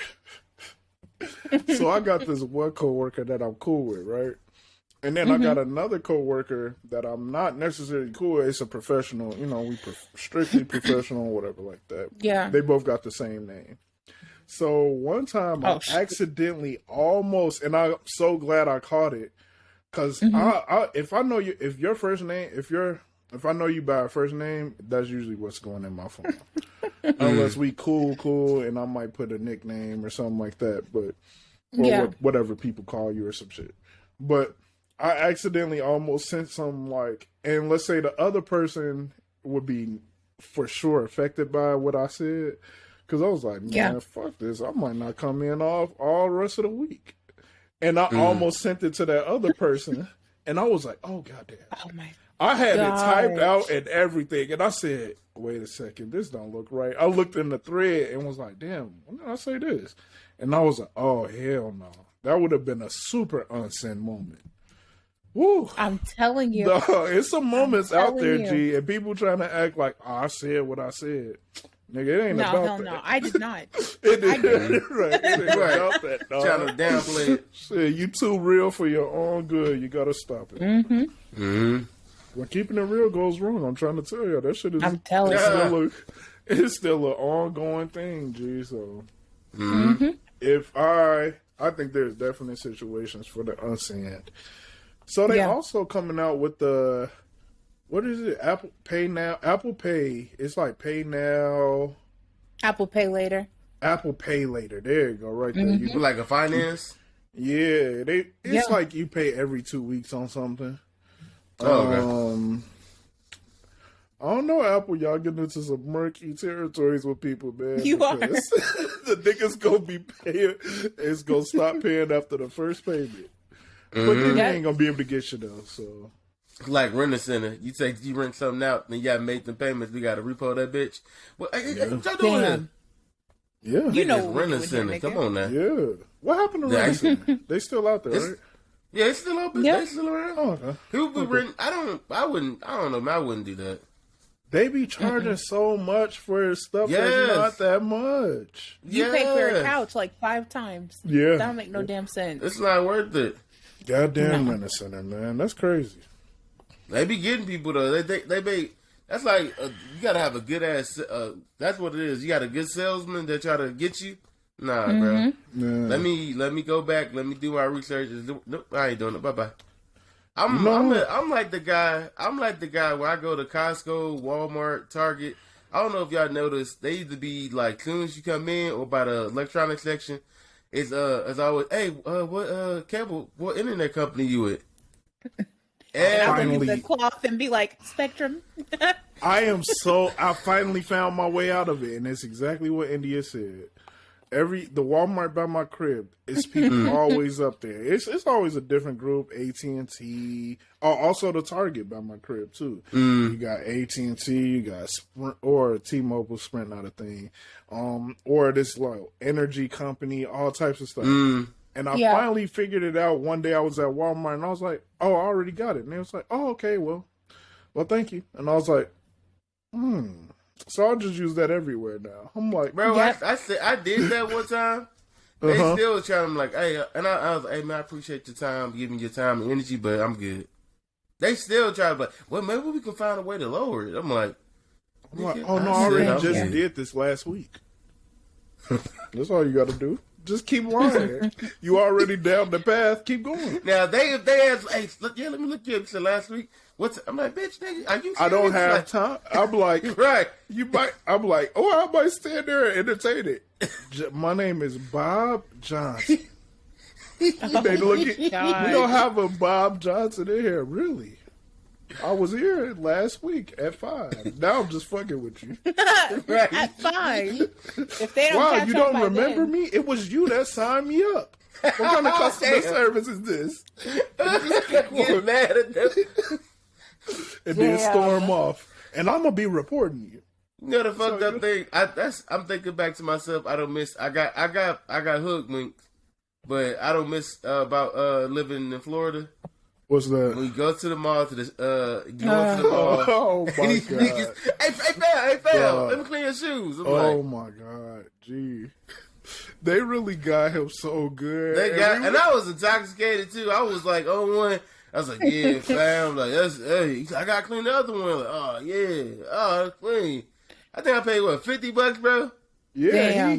So I got this one coworker that I'm cool with, right? And then I got another coworker that I'm not necessarily cool with. It's a professional, we strictly professional, whatever like that. Yeah. They both got the same name. So one time I accidentally almost, and I'm so glad I caught it, because if I know you, if your first name, if I know you by a first name, that's usually what's going in my phone. Unless we cool, and I might put a nickname or something like that, but whatever people call you or some shit. But I accidentally almost sent some and let's say the other person would be for sure affected by what I said, because I was like, man, fuck this, I might not come in all the rest of the week, and I almost sent it to that other person, and I was like, oh goddamn, oh my. I had it typed out and everything, and I said, wait a second, this don't look right. I looked in the thread and was like, damn, when did I say this? And I was like, oh, hell no. That would have been a super unsend moment. Woo. I'm telling you. No, it's some moments out there, G, and people trying to act like, oh, I said what I said. Nigga, it ain't about that. No, I did not. It ain't about that, dog. Trying to downplay it. Shit, you too real for your own good. You got to stop it. When keeping it real goes wrong, I'm trying to tell you, that shit is. I'm telling you, it's still an ongoing thing, G. So, if I think there's definitely situations for the unsent. So they also coming out with the, what is it? Apple Pay Now. Apple Pay. It's like Pay Now. Apple Pay Later. Apple Pay Later. There you go, right there. You like a finance. Yeah, it's like you pay every 2 weeks on something. Okay. I don't know, Apple. Y'all getting into some murky territories with people, man. You are. The niggas gonna be paying. It's gonna stop paying after the first payment. But then they ain't gonna be able to get you though. So, like rent a center. You rent something out, then you gotta make the payments. We gotta repo that bitch. Well, hey, what y'all doing here? Yeah, you know, rent a center. Come on now. Yeah, what happened to rent a center? They still out there, right? Yeah, it's still open. They still around. Oh, okay. People be renting. I don't know. I wouldn't do that. They be charging so much for stuff that's not that much. You pay for a couch like 5 times. Yeah. That don't make no damn sense. It's not worth it. Goddamn rent a center, man. That's crazy. They be getting people though. They That's like you gotta have a good ass. That's what it is. You got a good salesman that try to get you. Nah, bro. Yeah. Let me go back. Let me do my research. Nope, I ain't doing it. Bye bye. I'm like the guy. I'm like the guy where I go to Costco, Walmart, Target. I don't know if y'all noticed. They either be like as soon as you come in or by the electronics section. It's always, hey, what cable, what internet company you with? And I'll use the cloth and be like, Spectrum. I finally found my way out of it, and it's exactly what India said. The Walmart by my crib, it's people always up there. It's always a different group. AT&T, also the Target by my crib too. You got AT&T, you got Sprint, or T-Mobile, Sprint, not a thing, or this like energy company, all types of stuff. And I finally figured it out. One day I was at Walmart and I was like, "Oh, I already got it." And they was like, "Oh, okay, well, thank you." And I was like, So I'll just use that everywhere now. I'm like, bro, I said I did that one time. They still trying. I'm like, hey, and I was like, hey man, I appreciate your time, giving your time and energy, but I'm good. They still try to be like, well, maybe we can find a way to lower it. I'm like, oh no, I already just did this last week. That's all you got to do. Just keep lying. You already down the path. Keep going. Now if they ask, hey, look, let me look you up. Said last week. I'm like, bitch, nigga, are you serious? I don't have time. I'm like, right. You might. I'm like, I might stand there and entertain it. My name is Bob Johnson. We don't have a Bob Johnson in here, really. I was here last week at 5. Now I'm just fucking with you. Right. At 5. If they don't wow, you don't remember me? It was you that signed me up. What kind of customer service is this? Get mad at them. And then storm off. And I'm gonna be reporting you. You know the fucked up thing? I'm thinking back to myself. I don't miss. I got hook winks, but I don't miss about living in Florida. What's that? When you go to the mall to the you go to the mall. Oh my god! Niggas, hey, fam, let me clean your shoes. My god, gee. They really got him so good. And I was intoxicated too. I was like, one. I was like, yeah, fam. Like, I got to clean the other one. Like, oh, yeah. Oh, that's clean. I think I paid, $50, bro? Yeah,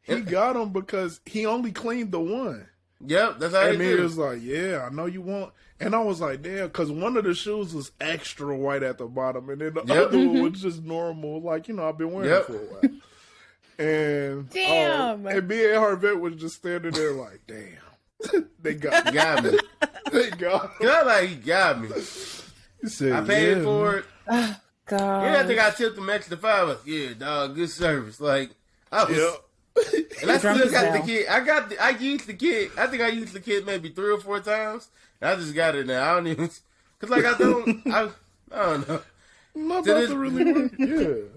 he got him because he only cleaned the one. Yep, that's how he did. And he was like, yeah, I know you want. And I was like, damn, because one of the shoes was extra white at the bottom. And then the other one was just normal. Like, I've been wearing it for a while. And, damn. And me and Harvette was just standing there like, damn. They got me. They got me. He got me. He said, I paid for it. Oh, God. Yeah, I think I tipped him extra $5. Yeah, dog, good service. Like, I was. And I still got the kid. I used the kid. I think I used the kid maybe 3 or 4 times. And I just got it now. I don't even. Because, like, I don't know. I'm not about to really work. Yeah.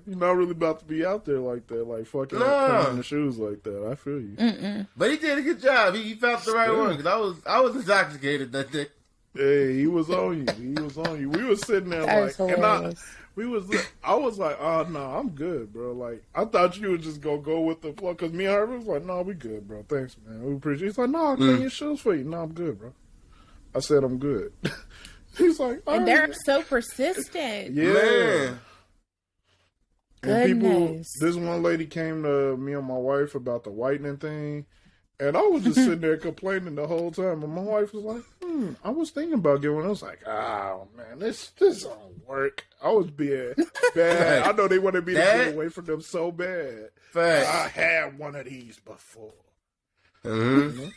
You're not really about to be out there like that, like fucking cleaning the shoes like that. I feel you. But he did a good job. He found the right one because I was intoxicated that day. Hey, he was on you. We were sitting there like, and I was like, oh no, I'm good, bro. Like I thought you would just go with the flow because me and her was like, no, we good, bro. Thanks, man. We appreciate it. He's like, no, I'll clean your shoes for you. No, I'm good, bro. I said I'm good. He's like, and they're so persistent. Yeah. Man. And this one lady came to me and my wife about the whitening thing, and I was just sitting there complaining the whole time. And my wife was like, I was thinking about getting one. I was like, oh man, this don't work. I was being bad. I know they wanted me to get away from them so bad. I had one of these before. Mm-hmm.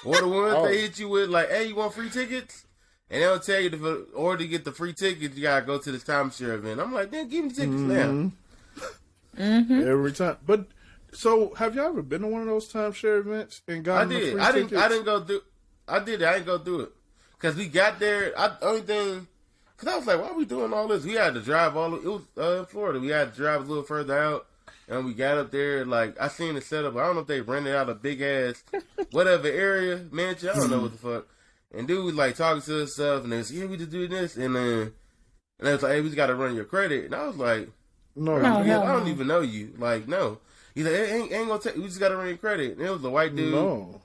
Or the ones they hit you with, like, hey, you want free tickets? And they'll tell you, to get the free tickets, you gotta go to the timeshare event. I'm like, then give me the tickets now. Every time. But, so, have you ever been to one of those timeshare events and gotten the free tickets? I didn't go through. I did it. I didn't go through it. Because we got there, because I was like, why are we doing all this? We had to drive it was in Florida. We had to drive a little further out. And we got up there, like, I seen the setup. I don't know if they rented out a big-ass whatever area, mansion. I don't know what the fuck. And dude was like talking to us stuff, and they was, yeah, we just do this, and then they was like, hey, we just got to run your credit, and I was like, no, I don't even know you, like, no. He's like, hey, ain't gonna take, we just got to run your credit, and it was a white dude. No.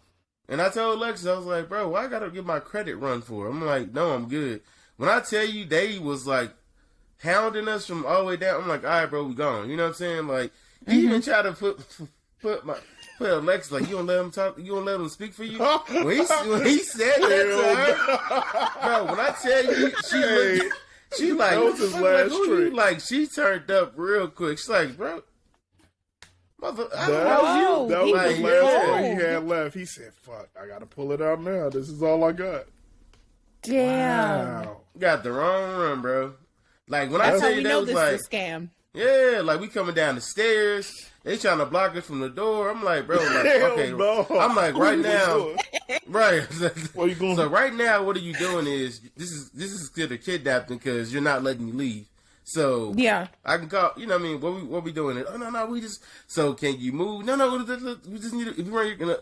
And I told Lexus, I was like, bro, why I got to get my credit run for? I'm like, no, I'm good. When I tell you, they was like hounding us from all the way down. I'm like, all right, bro, we gone. You know what I'm saying? Like, he even try to put Alexa, like, you don't let him talk, you don't let him speak for you. When he said that to her, bro, when I tell you, she like, that was his last trick. Like, she turned up real quick. She's like, bro, mother, that was like, the last one he had left. He said, fuck, I gotta pull it out now. This is all I got. Damn. Wow. Got the wrong run, bro. Like, when I tell you that was this like, is a scam. yeah, like, we coming down the stairs. They trying to block us from the door. I'm like, bro, like, okay. No. I'm like, right now, right. What you doing? So right now, what are you doing is, this is considered kidnapping because you're not letting me leave. So yeah, I can call, you know what I mean? What we doing? Oh, no, we just, so can you move? No, we just need to, if you weren't gonna.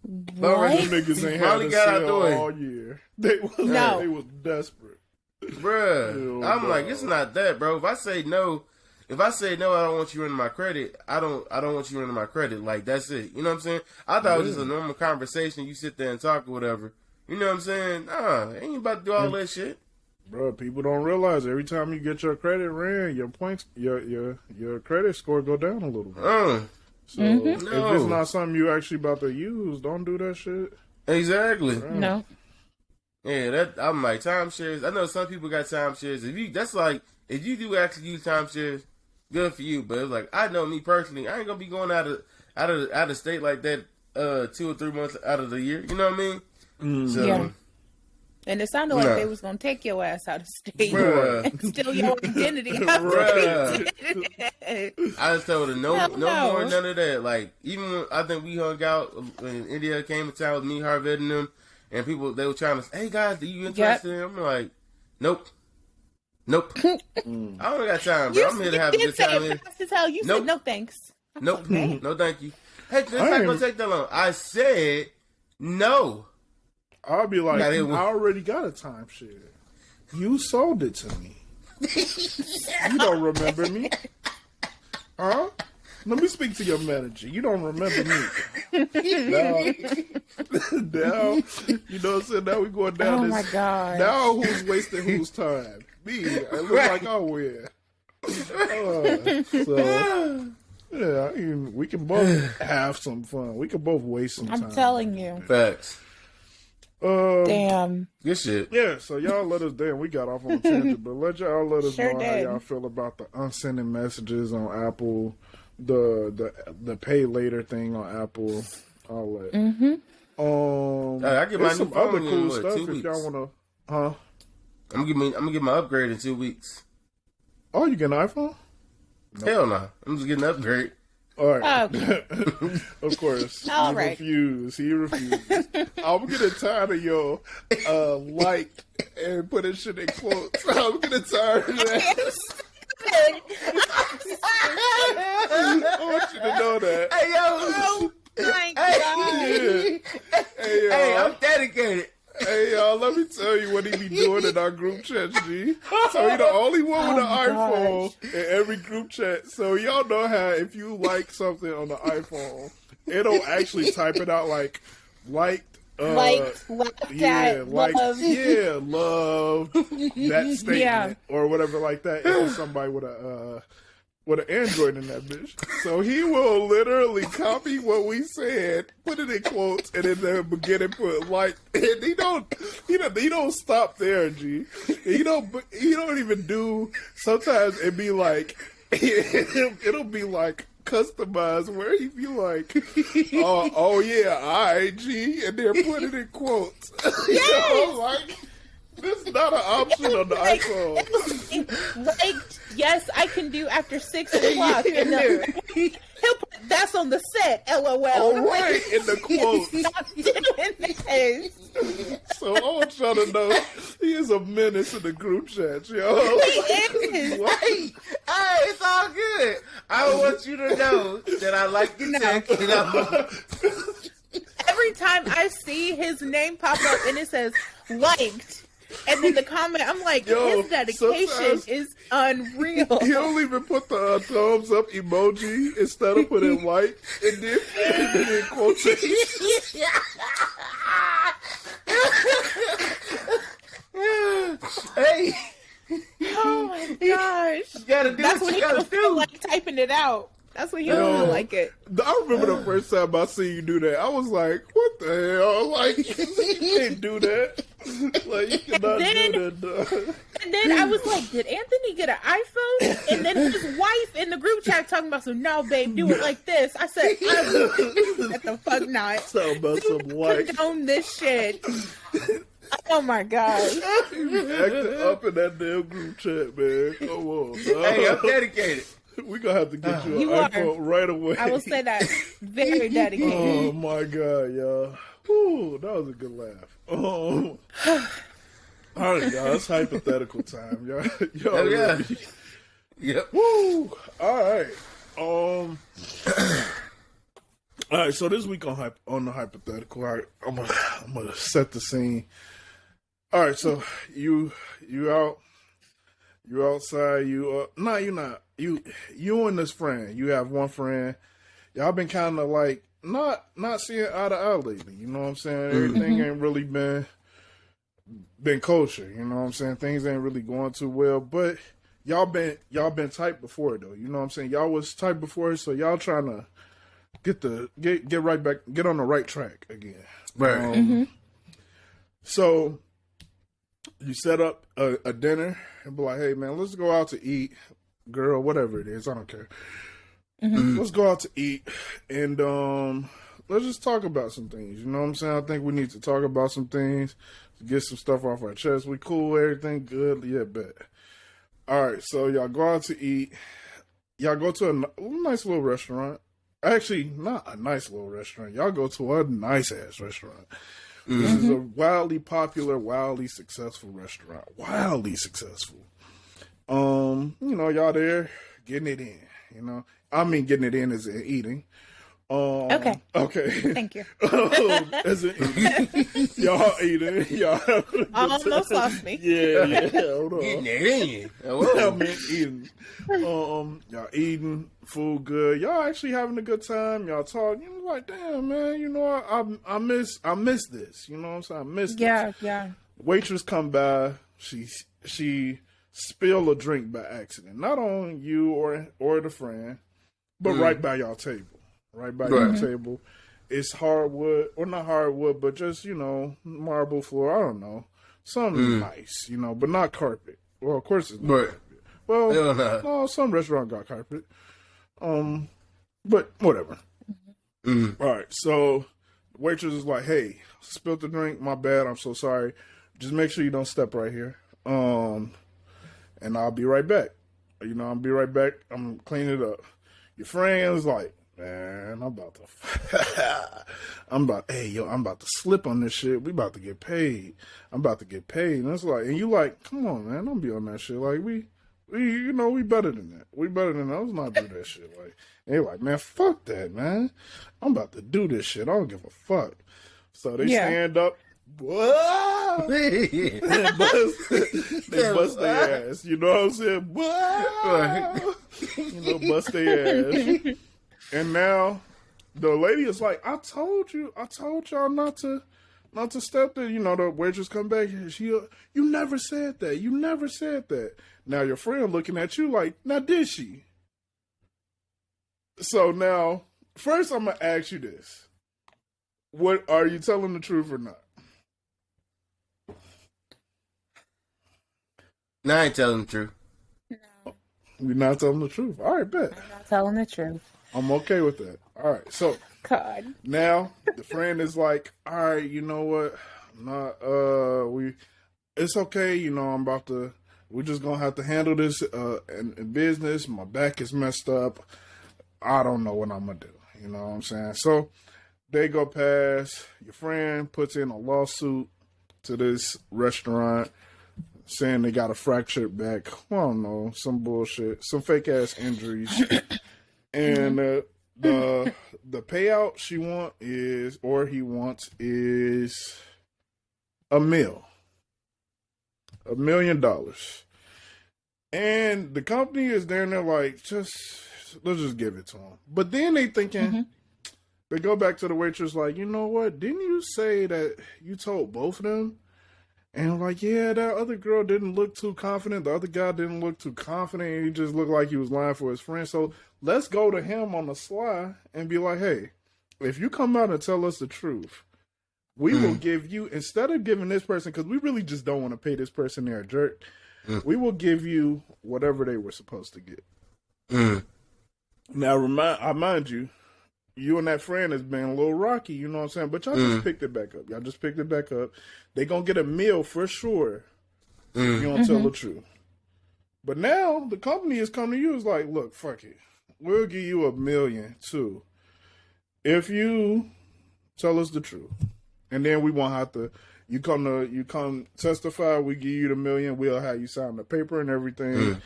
What? Them niggas ain't had to sell all year. They was desperate. Bruh, I'm like, it's not that, bro. If I say no, I don't want you running my credit. I don't want you running my credit. Like, that's it. You know what I'm saying? I thought it was just a normal conversation. You sit there and talk or whatever. You know what I'm saying? Nah, ain't about to do all that shit. Bro, people don't realize every time you get your credit ran, your points, your credit score go down a little bit. So if it's not something you actually about to use, don't do that shit. Exactly. Bro. No. Yeah, I'm like, timeshares. I know some people got timeshares. If you do actually use timeshares, good for you. But it's like, I know me personally, I ain't gonna be going out of state like that 2 or 3 months out of the year. You know what I mean? So, yeah. And it sounded like they was gonna take your ass out of state and steal your identity. I just told her no more, none of that. Like, even when I think we hung out when India came to town with me, Harvey, and them, and people, they were trying to say, hey guys, are you interested in? I'm like, nope. I don't got time, bro. I'm here to have a good time here. You said no thanks. Nope. No thank you. Hey, it's not gonna take that long. I said no. I'll be like, I already got a timeshare. You sold it to me. You don't remember me. Huh? Let me speak to your manager. You don't remember me. Now, you know what I'm saying? Now we going down this. Oh, my God. Now who's wasting whose time? Me. I look like I win. So, yeah, I mean, we can both have some fun. We can both waste some time. I'm telling you. Facts. Damn. Good shit. Yeah, so y'all let us, we got off on a tangent, but let us know how y'all feel about the unsending messages on Apple, the pay later thing on Apple, all that. I get my some new other phone cool in, stuff if weeks? y'all wanna, huh? I'm gonna get my upgrade in 2 weeks. Oh, you get an iPhone? No. Hell no. I'm just getting an upgrade. All right. Okay. Of course. All he right. refused. I'm getting tired of your like and putting shit in quotes. I'm getting tired of that. I want you to know that. Hey, yo. Oh, my God. Hey, I'm dedicated. Hey, y'all, let me tell you what he be doing in our group chat, G. So he the only one with an iPhone in every group chat. So y'all know how if you like something on the iPhone, it'll actually type it out like, laughed at, loved. Yeah, loved, that statement, or whatever like that. If somebody with an Android in that bitch. So he will literally copy what we said, put it in quotes, and in the beginning put like, and he don't stop there, G. He don't even do, sometimes it'd be like, it'll be like customized where he'd be like, oh yeah, IG, and then put it in quotes. Yes! You know, like, this is not an option on the iPhone. Like, yes, I can do after 6 o'clock. And he'll put, that's on the set, LOL. All right, in the quotes. Stop doing this. So I want y'all to know, he is a menace in the group chat, yo. He is. Hey, it's all good. I want you to know that I like the tech. You know? Every time I see his name pop up and it says liked, and then the comment, I'm like, his dedication is unreal. He'll even put the thumbs up emoji instead of putting like, and then quotation. Hey, Oh my gosh. You gotta do That's what when you he gotta don't feel do. like typing it out. That's when he don't feel like it. I remember the first time I seen you do that. I was like, "What the hell? Like, you can't do that. Like, you cannot do that." Dog. And then I was like, "Did Anthony get an iPhone?" And then his wife in the group chat talking about, "So no, babe, do it like this." I said, "What the fuck not? Talking about some white. Condone this shit." Oh my gosh! Acting up in that damn group chat, man. Come on, dog. Hey, I'm dedicated. We gonna have to get you an You iPhone right away. I will say that. Very dedicated. Oh my god, y'all. Whew, that was a good laugh. All right, y'all. It's hypothetical time, y'all. Oh, yeah. Ready? Yep. Woo! All right. All right. So this week on the hypothetical, all right, I'm gonna set the scene. All right. So you outside. You're not. You and this friend. You have one friend. Y'all been kind of like not seeing eye to eye lately. You know what I'm saying? Everything ain't really been kosher. You know what I'm saying? Things ain't really going too well. But y'all been tight before though. You know what I'm saying? Y'all was tight before, so y'all trying to get right back, get on the right track again. Right. So you set up a dinner and be like, "Hey man, let's go out to eat, girl, whatever it is, I don't care. Let's go out to eat and let's just talk about some things. You know what I'm saying? I think we need to talk about some things, get some stuff off our chest. We cool, everything good, yeah, bet." All right, so y'all go out to eat. Y'all go to a nice little restaurant. Actually, not a nice little restaurant. Y'all go to a nice ass restaurant. This is a wildly popular, wildly successful restaurant. Wildly successful. You know, y'all there getting it in. You know, I mean, getting it in is in eating. Okay. Thank you. As in eating. Y'all eating. Y'all. Almost lost me. Yeah. Hold on. Getting it in. I mean, eating. Y'all eating food good. Y'all actually having a good time. Y'all talking. You know, like, damn, man. You know, I miss this. You know what I'm saying? I miss this. Yeah. Waitress come by. She spill a drink by accident, not on you or the friend, but right by y'all table. Right by your table. It's hardwood, or not hardwood, but just, you know, marble floor. I don't know. Something nice, you know, but not carpet. Well, of course it's not carpet. Well, no, some restaurant got carpet. But whatever. All right, so the waitress is like, "Hey, spilled the drink. My bad. I'm so sorry. Just make sure you don't step right here. And I'll be right back. You know, I'll be right back. I'm cleaning it up." Your friend is like, "Man, I'm about to slip on this shit. We about to get paid. I'm about to get paid." And it's like, and you like, "Come on, man, don't be on that shit. Like, we, you know, we better than that. We better than that. Let's not do that shit." Like, and you're like, "Man, fuck that, man. I'm about to do this shit. I don't give a fuck." So they stand up. Whoa! They bust their ass. You know what I'm saying? Whoa! You know, bust their ass. And now the lady is like, I told y'all not to step there." You know, the waitress come back and you never said that. You never said that. Now your friend looking at you like, "Now did she?" So now, first I'm gonna ask you this. What, are you telling the truth or not? No, I ain't telling the truth. No. You're not telling the truth. All right, bet. I'm not telling the truth. I'm okay with that. All right, so God. now the friend is like, "All right, you know what? It's okay. You know, we're just gonna have to handle this in business. My back is messed up. I don't know what I'm gonna do." You know what I'm saying? So they go past. Your friend puts in a lawsuit to this restaurant, saying they got a fractured back. I don't know, some bullshit, some fake ass injuries, and the payout he wants is $1 million, and the company is there and they're like, let's just give it to him. But then they thinking, they go back to the waitress like, "You know what? Didn't you say that you told both of them And I'm like, yeah, that other girl didn't look too confident. The other guy didn't look too confident. He just looked like he was lying for his friend. So let's go to him on the sly and be like, hey, if you come out and tell us the truth, we will give you, instead of giving this person, because we really just don't want to pay this person their jerk, we will give you whatever they were supposed to get. Now, I mind you, you and that friend has been a little rocky, you know what I'm saying? But y'all just picked it back up. Y'all just picked it back up. They gonna get a meal for sure. You don't tell the truth. But now the company is coming to you. It's like, look, fuck it. We'll give you $1 million too if you tell us the truth. And then we won't have to. You come testify. We give you the $1 million. We'll have you sign the paper and everything.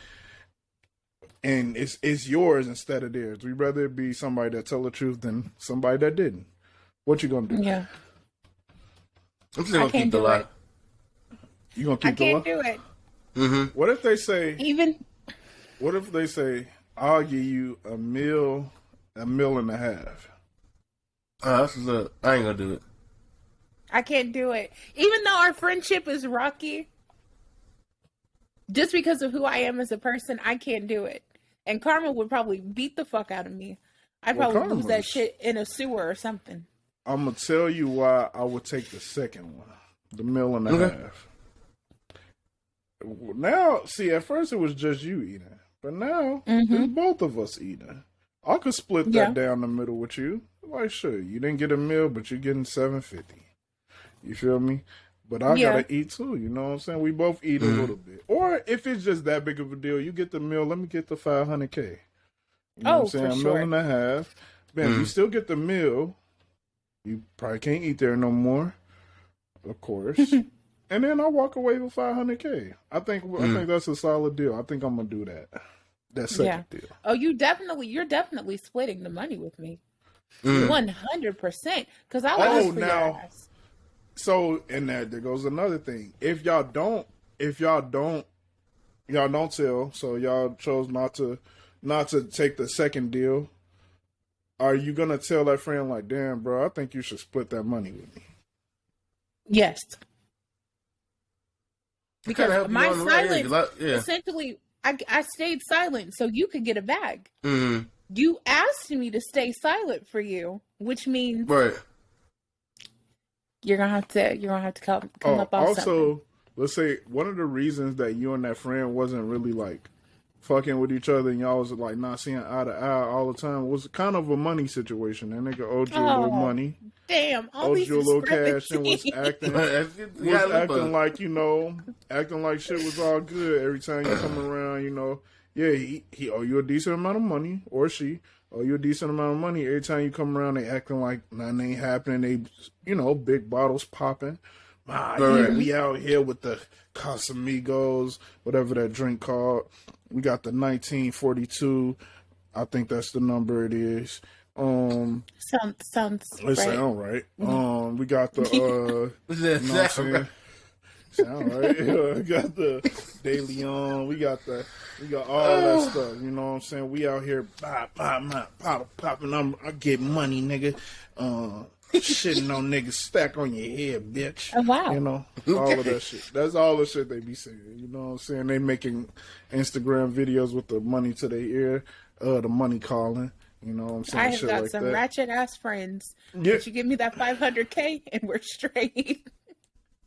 And it's yours instead of theirs. We'd rather it be somebody that tell the truth than somebody that didn't. What you gonna do? Yeah. I'm just gonna keep the lie. You gonna keep the lie? I can't do it. What if they say? What if they say, I'll give you $1.5 million? That's look. I ain't gonna do it. I can't do it. Even though our friendship is rocky, just because of who I am as a person, I can't do it. And Karma would probably beat the fuck out of me. I'd probably lose that shit in a sewer or something. I'm going to tell you why I would take the second one. The $1.5 million. Now, see, at first it was just you eating. But now, it's both of us eating. I could split that down the middle with you. Like, sure, you didn't get a meal, but you're getting $750. You feel me? But I gotta eat too, you know what I'm saying? We both eat a little bit. Or if it's just that big of a deal, you get the meal, let me get the $500K. You know what I'm saying? For $1.5 million. Man, you still get the meal. You probably can't eat there no more, of course. And then I walk away with $500K. I think that's a solid deal. I think I'm gonna do that. That second deal. Oh, you're definitely splitting the money with me. 100%. Because I was for your ass. So, and there goes another thing. If y'all don't tell, so y'all chose not to take the second deal, are you gonna tell that friend like, damn, bro, I think you should split that money with me? Yes. Because my silence, essentially, I stayed silent so you could get a bag. You asked me to stay silent for you, which means you're gonna have to come up on also, something. Let's say one of the reasons that you and that friend wasn't really like fucking with each other and y'all was like not seeing eye to eye all the time was kind of a money situation. That nigga owed you a little money. Damn, owed you a little cash and was acting like, you know, acting like shit was all good every time you come around, you know. Yeah, he owe you a decent amount of money, or she owe you a decent amount of money. Every time you come around, they acting like nothing ain't happening. They, you know, big bottles popping. We out here with the Casamigos, whatever that drink called. We got the 1942. I think that's the number it is. Sounds right. Sound right. We got the you know what I'm saying? Sound right. We got the De Leon. We got all that stuff. You know what I'm saying? We out here popping. I get money, nigga. Shitting on niggas, stack on your head, bitch. Oh, wow. You know, all of that shit. That's all the shit they be saying. You know what I'm saying? They making Instagram videos with the money to their ear, the money calling. You know what I'm saying? I have got some ratchet ass friends. Yeah. But you give me that $500K and we're straight.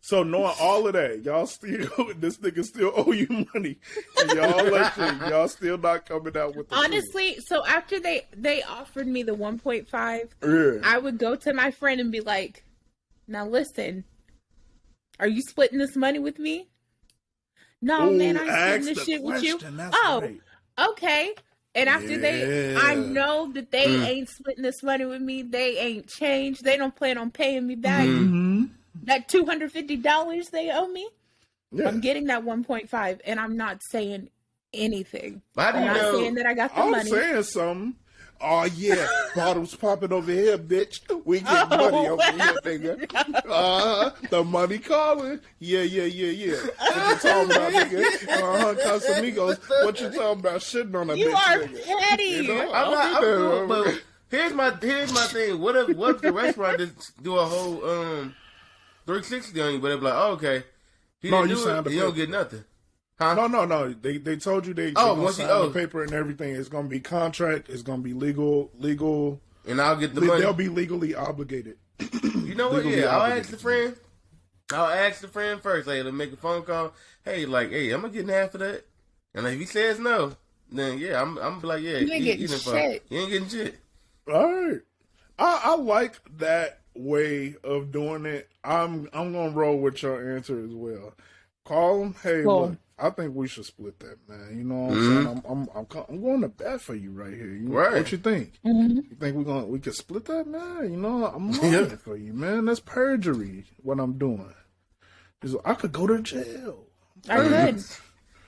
So knowing all of that, this nigga still owe you money, and y'all still not coming out with the honestly. Food. So after they offered me the 1.5, I would go to my friend and be like, "Now listen, are you splitting this money with me?" No, man, I'm splitting this shit with you. Right. Okay. And after I know that they ain't splitting this money with me. They ain't changed. They don't plan on paying me back. That $250 they owe me, I'm getting that 1.5, and I'm not saying anything. I'm not saying that I got the money. I'm saying something. Oh yeah, bottles popping over here, bitch. We get money over here, nigga. The money calling. Yeah. What you talking about, nigga? Casamigos. What you talking about? Shitting on a bitch, nigga. You are petty. You know, I'm cool, but here's my thing. What if the restaurant just do a whole 360 on you, but they're like, oh, okay, He No, didn't you do signed it. the You don't paper. get nothing. Huh? No. They told you they Oh, gonna once sign the paper and everything. It's gonna be contract. It's gonna be legal. And I'll get the money. They'll be legally obligated. You know what? Legally Yeah, I'll obligated ask the friend. I'll ask the friend first. Hey, to make a phone call. Hey, I'm gonna get half of that. And if he says no, then yeah, I'm like, yeah, You ain't getting shit. You ain't getting shit. All right. I like that way of doing it. I'm gonna roll with your answer as well. Call them. Hey, Cool. look, I think we should split that, man. You know what I'm saying? I'm going to bat for you right here. Right. What you think? You think we could split that, man? You know, I'm lying for you, man. That's perjury. What I'm doing. I could go to jail. I could.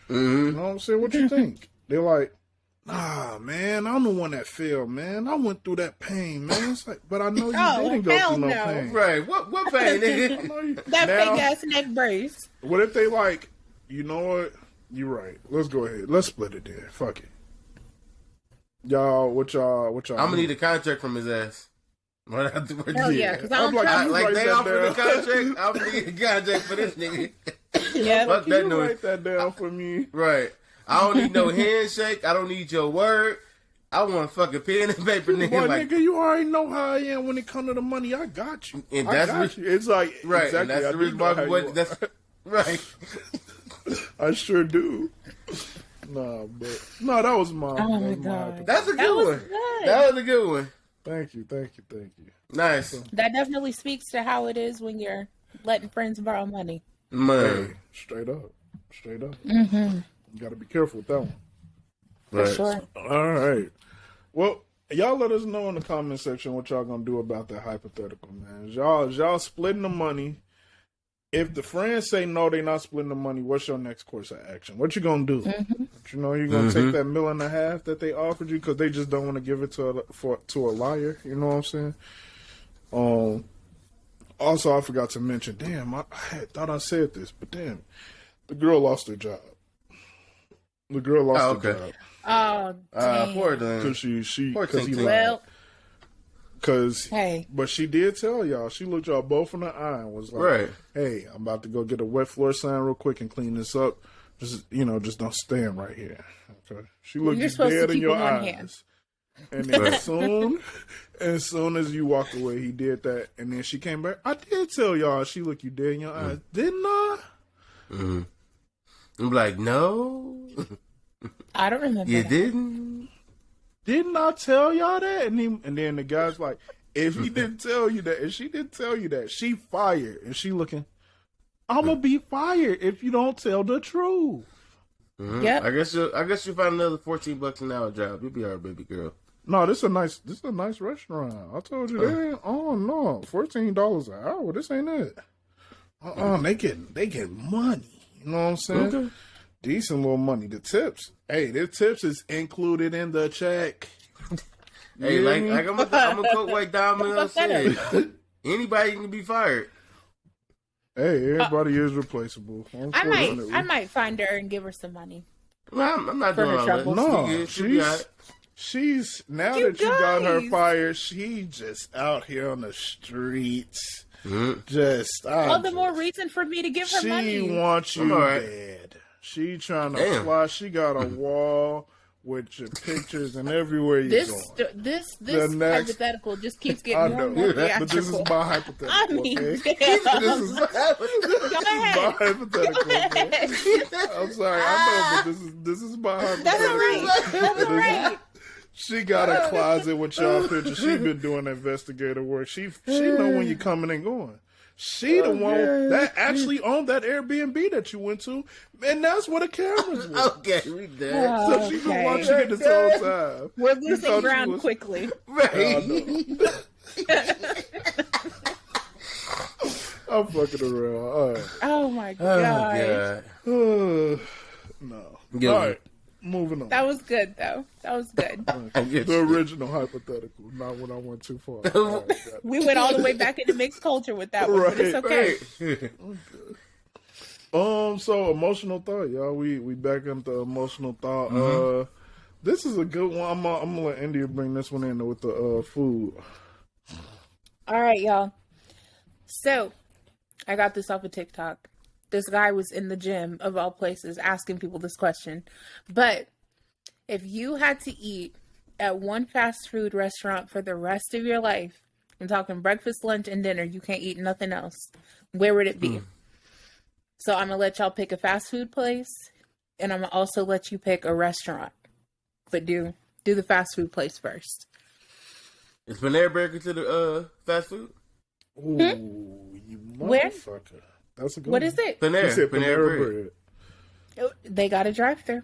You know what I'm saying? What you think? They're like, nah, man, I'm the one that failed, man. I went through that pain, man. It's like, but I know you didn't go hell through no no. pain. Right. What pain, nigga? I know you- That Now, fake ass neck brace. what if they like, you know what? You're right. Let's go ahead. Let's split it then. Fuck it. Y'all, what y'all? I'm gonna need a contract from his ass. Hell yeah, because I I'm don't like, trust you Like write they that offer the down. contract, I'm gonna need a contract for this nigga. Yeah. Fuck Can that you noise. write that down for me? Right. I don't need no handshake. I don't need your word. I want fucking pen and paper, nigga. Boy, Like, nigga, you already know how I am when it comes to the money. I got you. And I that's got you. It's like right. exactly. And that's I the do reason know why. how you What? are. That's right. I sure do. Nah, but no, that was my. Oh my that was my God. That's a That good was one. good. That was a good one. Thank you. Nice. That definitely speaks to how it is when you're letting friends borrow money. Man. Hey, straight up. Mm-hmm. You got to be careful with that one. For Right. sure. All right. Well, y'all let us know in the comment section what y'all gonna do about that hypothetical, man. Is y'all splitting the money? If the friends say no, they not splitting the money, what's your next course of action? What you gonna do? You know, you gonna take that $1.5 million that they offered you because they just don't want to give it to a liar. You know what I'm saying? Also, I forgot to mention. Damn, I thought I said this, but damn, the girl lost her job. The girl lost her job. Oh, dang. Poor thing. Because she Poor because he Ting Ting. lied. Well, Because, hey. but she did tell y'all. She looked y'all both in the eye and was like, Right. "Hey, I'm about to go get a wet floor sign real quick and clean this up. Just don't stand right here." Okay. She looked You're you supposed to dead in keep your in one eyes. hand. And then Right. as soon as you walked away, he did that. And then she came back. I did tell y'all. She looked you dead in your eyes, didn't I? Mm-hmm. I'm like, no, I don't remember. you that. didn't. Didn't I tell y'all that? And then the guy's like, if he didn't tell you that, and she didn't tell you that, she fired. And she looking, I'm gonna be fired if you don't tell the truth. Mm-hmm. Yep. I guess you'll find another $14 an hour job. You'll be all right, baby girl. No, this is a nice restaurant. I told you that. Oh no, $14 an hour. This ain't it. They get money. You know what I'm saying? Okay. Decent little money. The tips. Hey, the tips is included in the check. Hey, You like hear me? I'm gonna quote like DommOrElse Fuck that said. Anybody can be fired. Hey, everybody is replaceable. Unfortunately. I might find her and give her some money. Well, I'm not For doing her all trouble. that. No, She good. She'll be all right. she's now You that you got her guys. fired, she just out here on the streets. Mm-hmm. Just All the more reason for me to give her she money. wants you I'm all right. dead. She trying to Damn. fly. She got a wall with your pictures and everywhere you This going. this The next- hypothetical just keeps I getting more know, and more but this is theatrical. my hypothetical. I mean, Okay? damn. This is Go ahead. my hypothetical. Go Okay? ahead. I'm sorry, I know, but this is my hypothetical. That's all right. That's all right. She got a closet with y'all pictures. She been doing investigative work. She know when you coming and going. She the one that actually owned that Airbnb that you went to, and that's where the cameras were. Okay, we done. So she been Okay. watching it this whole time. We're You thought losing she ground was- quickly. Right. I'm fucking around. All right. Oh my Oh, god. God. No. Good All one. right. Moving on. That was good though. That was good. I'll get The you. original hypothetical, not when I went too far. All right, got it. We went all the way back into mixed culture with that one, but it's okay. Right. So emotional thought, y'all. We back into emotional thought. This is a good one. I'm gonna let India bring this one in with the food. All right, y'all. So, I got this off of TikTok. this guy was in the gym, of all places, asking people this question. But if you had to eat at one fast food restaurant for the rest of your life, I'm talking breakfast, lunch, and dinner, you can't eat nothing else, where would it be? So I'm going to let y'all pick a fast food place, and I'm going to also let you pick a restaurant. But do the fast food place first. Is Panera Bread considered fast food? Ooh, you motherfucker. Where? That's a good What one. is it? You Panera. said Panera Bread. They got a drive-thru.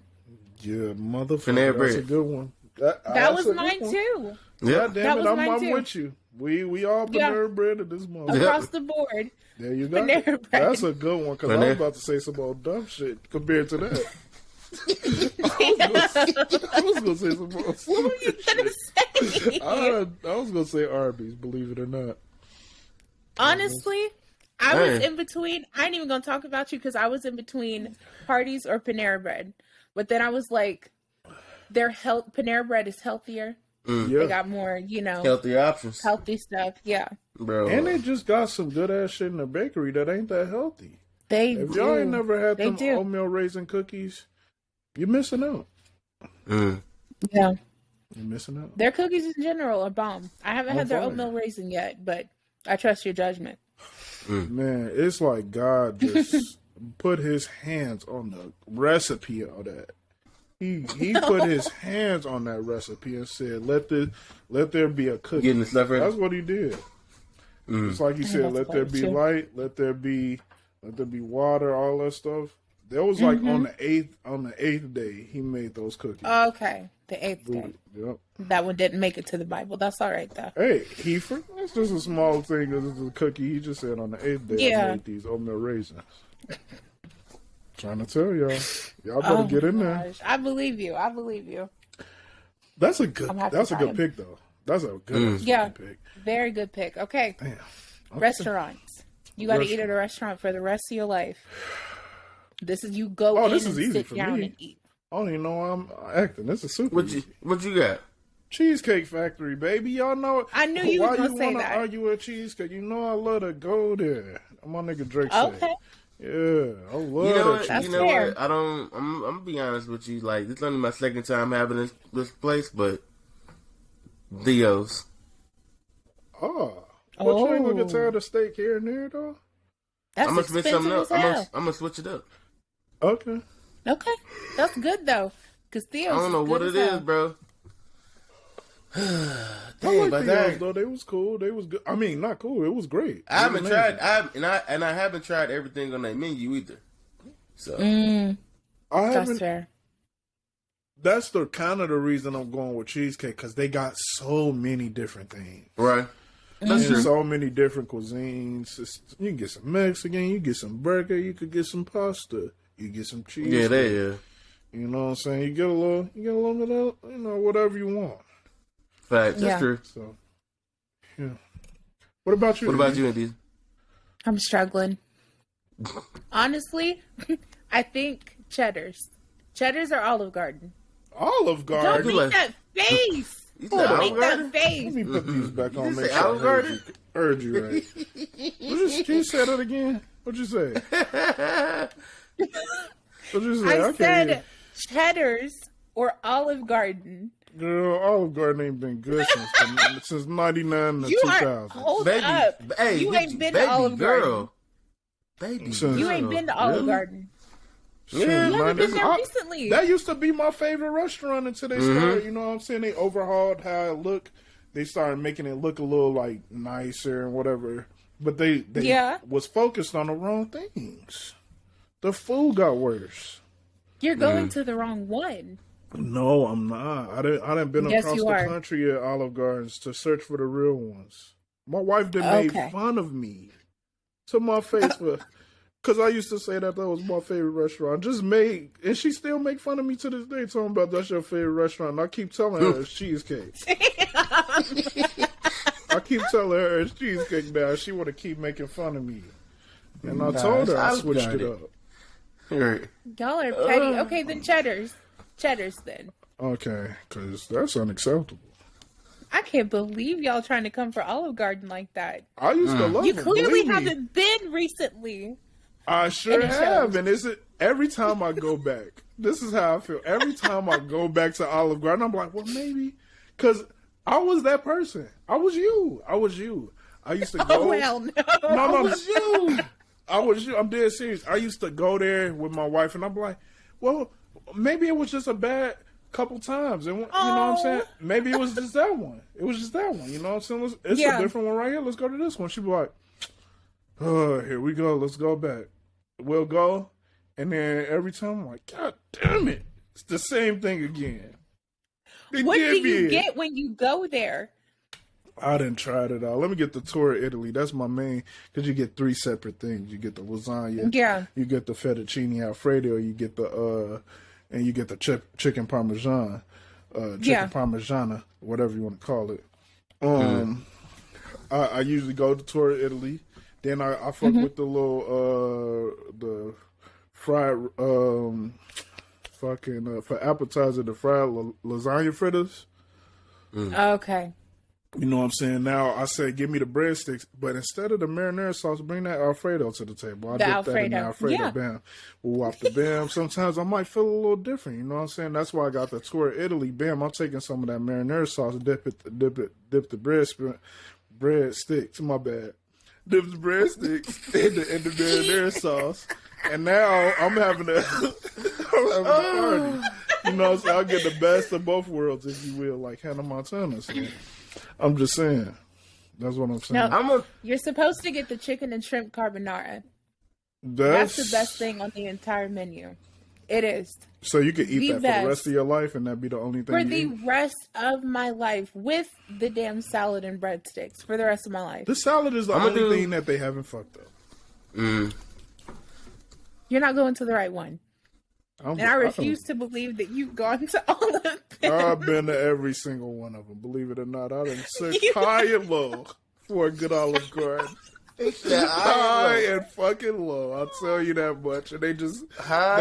Yeah, motherfucker. Panera That's a Bread. good one. That was mine too. Yeah. God damn That it, was mine I'm too. with you. We all Panera Bread at this moment. Across the board. There you go. Panera Bread. That's a good one, because I was Panera. about to say some old dumb shit compared to that. I was gonna say some more What were you gonna say? I was gonna say Arby's, believe it or not. Honestly, I was Hey. in between. I ain't even gonna talk about you because I was in between Hardee's or Panera Bread. But then I was like, Panera Bread is healthier. They Yeah. got more, Healthier options. healthy stuff. Yeah, Bro. And they just got some good ass shit in the bakery that ain't that healthy. they If do. y'all ain't never had They them do. oatmeal raisin cookies, you're missing out. Yeah, You're missing out. their cookies in general are bomb. I haven't On had their fire. oatmeal raisin yet, but I trust your judgment. Man, it's like God just put his hands on the recipe of that. He put his hands on that recipe and said, "Let there be a cookie." Getting the stuff ready. That's what he did. It's like he said, that's "Let there close, be too. light. Let there be water." All that stuff. That was like on the eighth day he made those cookies. Okay, the 8th day. Yep. That one didn't make it to the Bible. That's all right though. Hey, that's just a small thing. This is a cookie. He just said on the 8th day I Yeah. made these oatmeal raisins. Trying to tell y'all better get in there. Gosh, I believe you. That's a good. I'm happy That's a about good him. pick though. That's a good Yeah. pick. Very good pick. Okay, Damn. Okay. restaurants. You got to eat at a restaurant for the rest of your life. This is you go Oh, in this is and easy sit for down me. and eat. I don't even know why I'm acting. This is super. What easy. you got? Cheesecake Factory, baby. Y'all know it. I knew you was Why gonna you say wanna that. argue with cheesecake? You know I love to go there. My nigga Drake said. Okay. Yeah, I love You know that what? cheesecake. You know fair. what? I'm gonna be honest with you. Like, this is only my second time having this place, but Theo's. Oh. But you ain't gonna get tired of steak here and there though? That's I'm gonna switch something expensive up. as hell. I'm gonna switch it up. Okay. Okay, that's good though. Cause Theo's. I don't know is what good it as is, hell. bro. I Damn, like but Theo's that, though. They was cool. They was good. I mean, not cool. It was great. I It was haven't amazing. tried. I haven't tried everything on that menu either. So I That's haven't. fair. That's the kind of the reason I'm going with cheesecake, because they got so many different things. right, that's And true. so many different cuisines. You can get some Mexican, you get some burger, you could get some pasta, you get some cheese. Yeah, they yeah. You know what I'm saying? You get a little bit of, whatever you want. Fact, that's Yeah. true. So, yeah. What about you? What about Andy? you, Andy? I'm struggling. Honestly, I think Cheddar's. Cheddar's or Olive Garden. Olive Don't Garden. make that face. You said Don't Olive make Garden? that face. Let me put these back on. You Make say sure I Olive Garden? heard you right. Can you say that again? What'd you say? What'd you say? I can't said hear. Cheddar's or Olive Garden. Girl, Olive Garden ain't been good since 99 to You are 2000. hold Baby, up. hey, You ain't been to baby Olive girl. Garden. Baby, Since- You girl. ain't been to Olive Really? Garden. Shit, Yeah. You haven't been there 90s. recently. That used to be my favorite restaurant until they Mm-hmm. started, you know what I'm saying? They overhauled how it looked. They started making it look a little like nicer and whatever. But they Yeah. was focused on the wrong things. The food got worse. You're going to the wrong one. No, I'm not. I didn't been Yes, across you the are. country at Olive Gardens to search for the real ones. My wife done Okay. made fun of me to my face for, because I used to say that was my favorite restaurant. And she still make fun of me to this day, talking about that's your favorite restaurant. And I keep telling her it's cheesecake. I keep telling her it's cheesecake now. She want to keep making fun of me. And I told her I I've switched got it it. up. Right. Y'all are petty. Okay, then Cheddar's. Cheddar's then. Okay, because that's unacceptable. I can't believe y'all trying to come for Olive Garden like that. I used to love You them, clearly believe me. haven't been recently. I sure have, and every time I go back, this is how I feel. Every time I go back to Olive Garden, I'm like, well, maybe, because I was that person. I was you. I used to go. Oh, hell no. No, I was you. I was you. I'm dead serious. I used to go there with my wife, and I'm like, well, maybe it was just a bad couple times, and you know what I'm saying? Maybe it was just that one. It was just that one. You know what I'm saying? It's a different one right here. Let's go to this one. She'd be like, oh, here we go. Let's go back. We'll go, and then every time I'm like, God damn it, it's the same thing again. What do you get when you go there? I didn't try it all. Let me get the tour of Italy. That's my main, because you get 3 separate things. You get the lasagna, you get the fettuccine alfredo, you get the and you get the chicken parmesan, parmigiana, whatever you want to call it. I usually go to tour of Italy. Then I fuck with the little the fried for appetizer, the fried lasagna fritters. Okay. You know what I'm saying? Now I say give me the breadsticks, but instead of the marinara sauce, bring that Alfredo to the table. I dip that in the Alfredo bam. We'll whop the bam. Sometimes I might feel a little different. You know what I'm saying? That's why I got the tour of Italy. Bam, I'm taking some of that marinara sauce, dip the breadsticks. My bad. Dip the breadsticks in the marinara sauce, and now I'm having a party. You know what I'm saying? I'll get the best of both worlds, if you will, like Hannah Montana. So I'm just saying. That's what I'm saying. No, you're supposed to get the chicken and shrimp carbonara. That's the best thing on the entire menu. It is. So you could eat that for the rest of your life, and that'd be the only thing for the rest of my life, with the damn salad and breadsticks for the rest of my life. The salad is the only thing that they haven't fucked up. You're not going to the right one. And I refuse to believe that you've gone to all of them. I've been to every single one of them. Believe it or not, I done searched high and low for a good Olive Garden. High and fucking low. I'll tell you that much. And they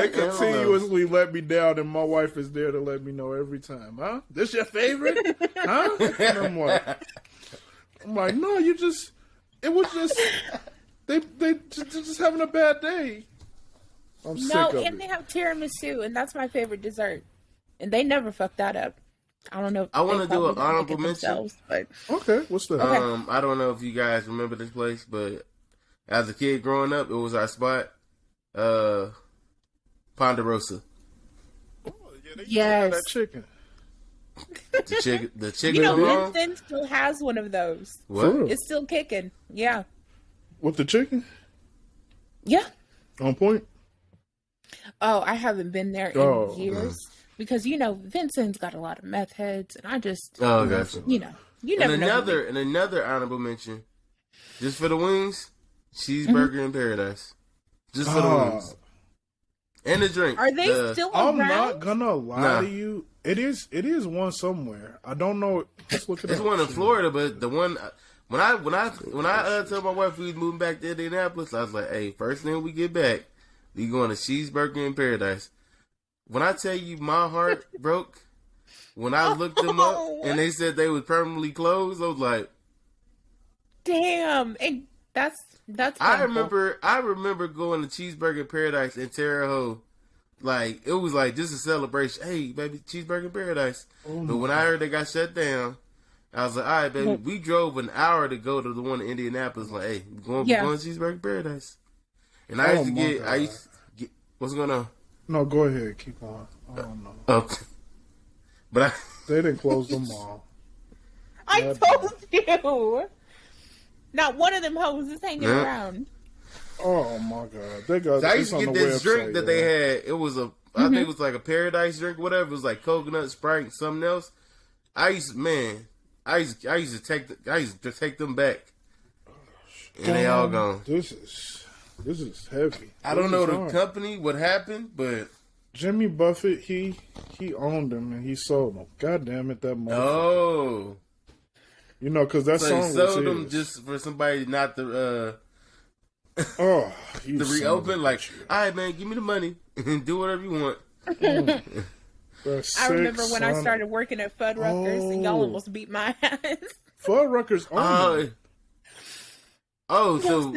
continuously let me down, and my wife is there to let me know every time. Huh? This your favorite? Huh? And I'm like, no, it was just they just having a bad day. I'm sick of it. They have tiramisu, and that's my favorite dessert. And they never fuck that up. I don't know. If I want to do an honorable mention. But... Okay, what's that? Okay. I don't know if you guys remember this place, but as a kid growing up, it was our spot. Ponderosa. Oh, yeah, that chicken. The chicken. You know, Vincent still has one of those. What? It's still kicking. Yeah. With the chicken? Yeah. On point? Oh, I haven't been there in years. Because, Vincent's got a lot of meth heads, and I just... Oh, gotcha. You never know. And another honorable mention, just for the wings, Cheeseburger in Paradise. Just for the wings. And the drink. Are they still around? I'm not gonna lie to you. It is one somewhere. I don't know. Let's look at it. It's one in Florida, but the one... When I told my wife we was moving back to Indianapolis, I was like, hey, first thing we get back, we going to Cheeseburger in Paradise. When I tell you my heart broke, when I looked them up and they said they was permanently closed, I was like, damn. And that's painful. I remember going to Cheeseburger Paradise in Terre Haute. Like, it was like just a celebration. Hey, baby, Cheeseburger Paradise. But when I heard they got shut down, I was like, all right, baby, we drove an hour to go to the one in Indianapolis. Like, hey, we're going to Cheeseburger Paradise. And I used to get, what's going on? No, go ahead. Keep on. I don't know. Okay. But they didn't close them all. I told you. Not one of them hoes is hanging around. Oh, my God. They got I used to get this drink that they had. It was I think it was like a paradise drink, whatever. It was like coconut, Sprite, something else. I used to take them back. And they all gone. This is heavy. I don't know the company, what happened, but Jimmy Buffett, he owned them and he sold them. God damn it, that motherfucker. Oh. Because that song was he sold them just for somebody not to to reopen. Like, all right, man, give me the money and do whatever you want. I remember when I started working at Fuddruckers and y'all almost beat my ass. Fuddruckers owned them.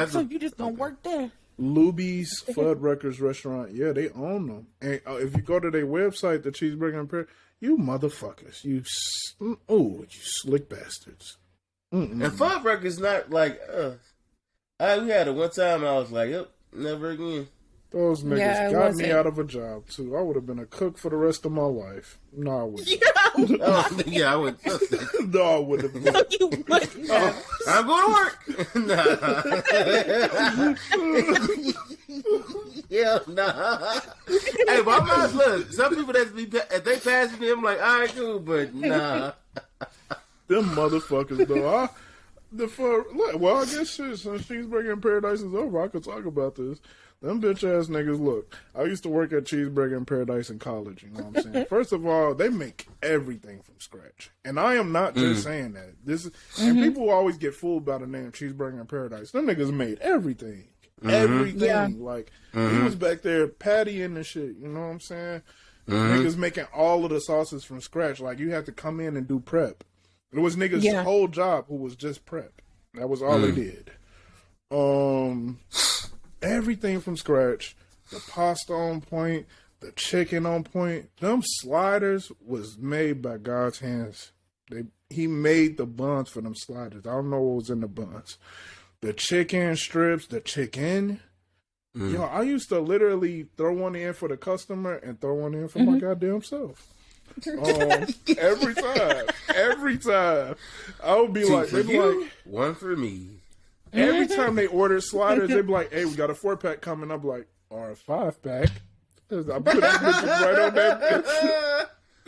So you just gonna work there? Luby's Fuddruckers restaurant. Yeah, they own them. And if you go to their website, the Cheeseburger and Paradise, you motherfuckers, you slick bastards. And Fuddruckers not like we had it one time. I was like, yep, never again. Those niggas got me out of a job too. I would have been a cook for the rest of my life. No, I wouldn't. I would. No, I wouldn't have. No, you wouldn't have. I'm going to work. Yeah, nah. Hey, my mom's look. Some people if they pass me, I'm like, all right, cool, but nah. Them motherfuckers though. Well, I guess since Cheeseburger in Paradise is over, I could talk about this. Them bitch ass niggas, look, I used to work at Cheeseburger in Paradise in college, you know what I'm saying? First of all, they make everything from scratch. And I am not just saying that. And people always get fooled by the name Cheeseburger in Paradise. Them niggas made everything. Everything. Yeah. Like, he was back there pattying and shit, you know what I'm saying? Niggas making all of the sauces from scratch. Like, you had to come in and do prep. It was niggas' whole job who was just prep. That was all they did. Everything from scratch. The pasta on point. The chicken on point. Them sliders was made by God's hands. He made the buns for them sliders. I don't know what was in the buns. The chicken strips. The chicken. Yo, I used to literally throw one in for the customer and throw one in for my goddamn self. Every time. I would be like, they'd be like, one for me. Every time they order sliders, they'd be like, hey, we got a 4-pack coming up, like, or a 5-pack. I put that bitch right on that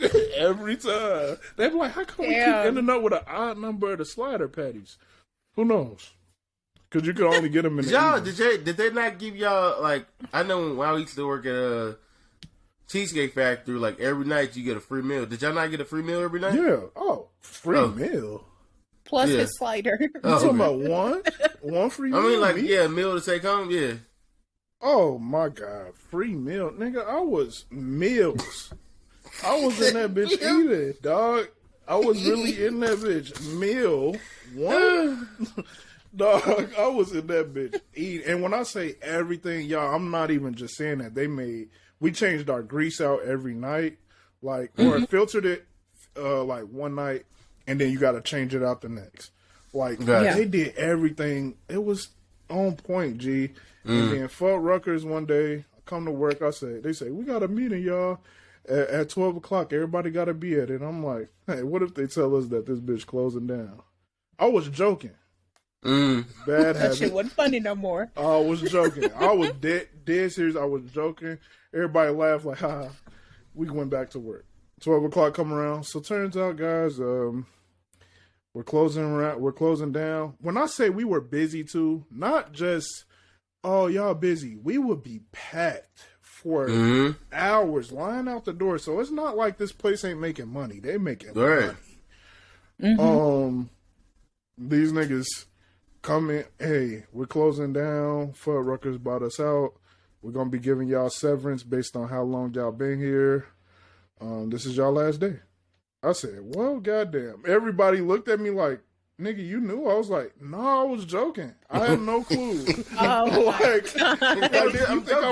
bitch. Every time. They'd be like, how come we keep ending up with an odd number of the slider patties? Who knows? Because you could only get them in the did they not give y'all, like, I know when I used to work at a Cheesecake Factory, like, every night you get a free meal. Did y'all not get a free meal every night? Yeah. Oh, free meal. Plus his slider. You talking about one? One free meal? I mean, like, a meal to take home, yeah. Oh, my God. Free meal. Nigga, I was meals. I was in that bitch eating, dog. I was really in that bitch. Meal. One? Dog, I was in that bitch eating. And when I say everything, y'all, I'm not even just saying that. We changed our grease out every night. Like, or filtered it, like, one night. And then you got to change it out the next. Like, they did everything. It was on point, G. And then Fuddruckers one day, I come to work, they say, we got a meeting, y'all, at 12 o'clock. Everybody got to be at it. I'm like, hey, what if they tell us that this bitch closing down? I was joking. Bad habit. That shit wasn't funny no more. I was joking. I was dead serious. I was joking. Everybody laughed like, ha. We went back to work. 12 o'clock come around. So turns out, guys, we're closing down. When I say we were busy too, not just, oh, y'all busy. We would be packed for hours, lying out the door. So it's not like this place ain't making money. They making money. These niggas come in, hey, we're closing down. Fuddruckers bought us out. We're going to be giving y'all severance based on how long y'all been here. This is y'all last day. I said, well, goddamn. Everybody looked at me like, nigga, you knew? I was like, no, I was joking. I had no clue. You think I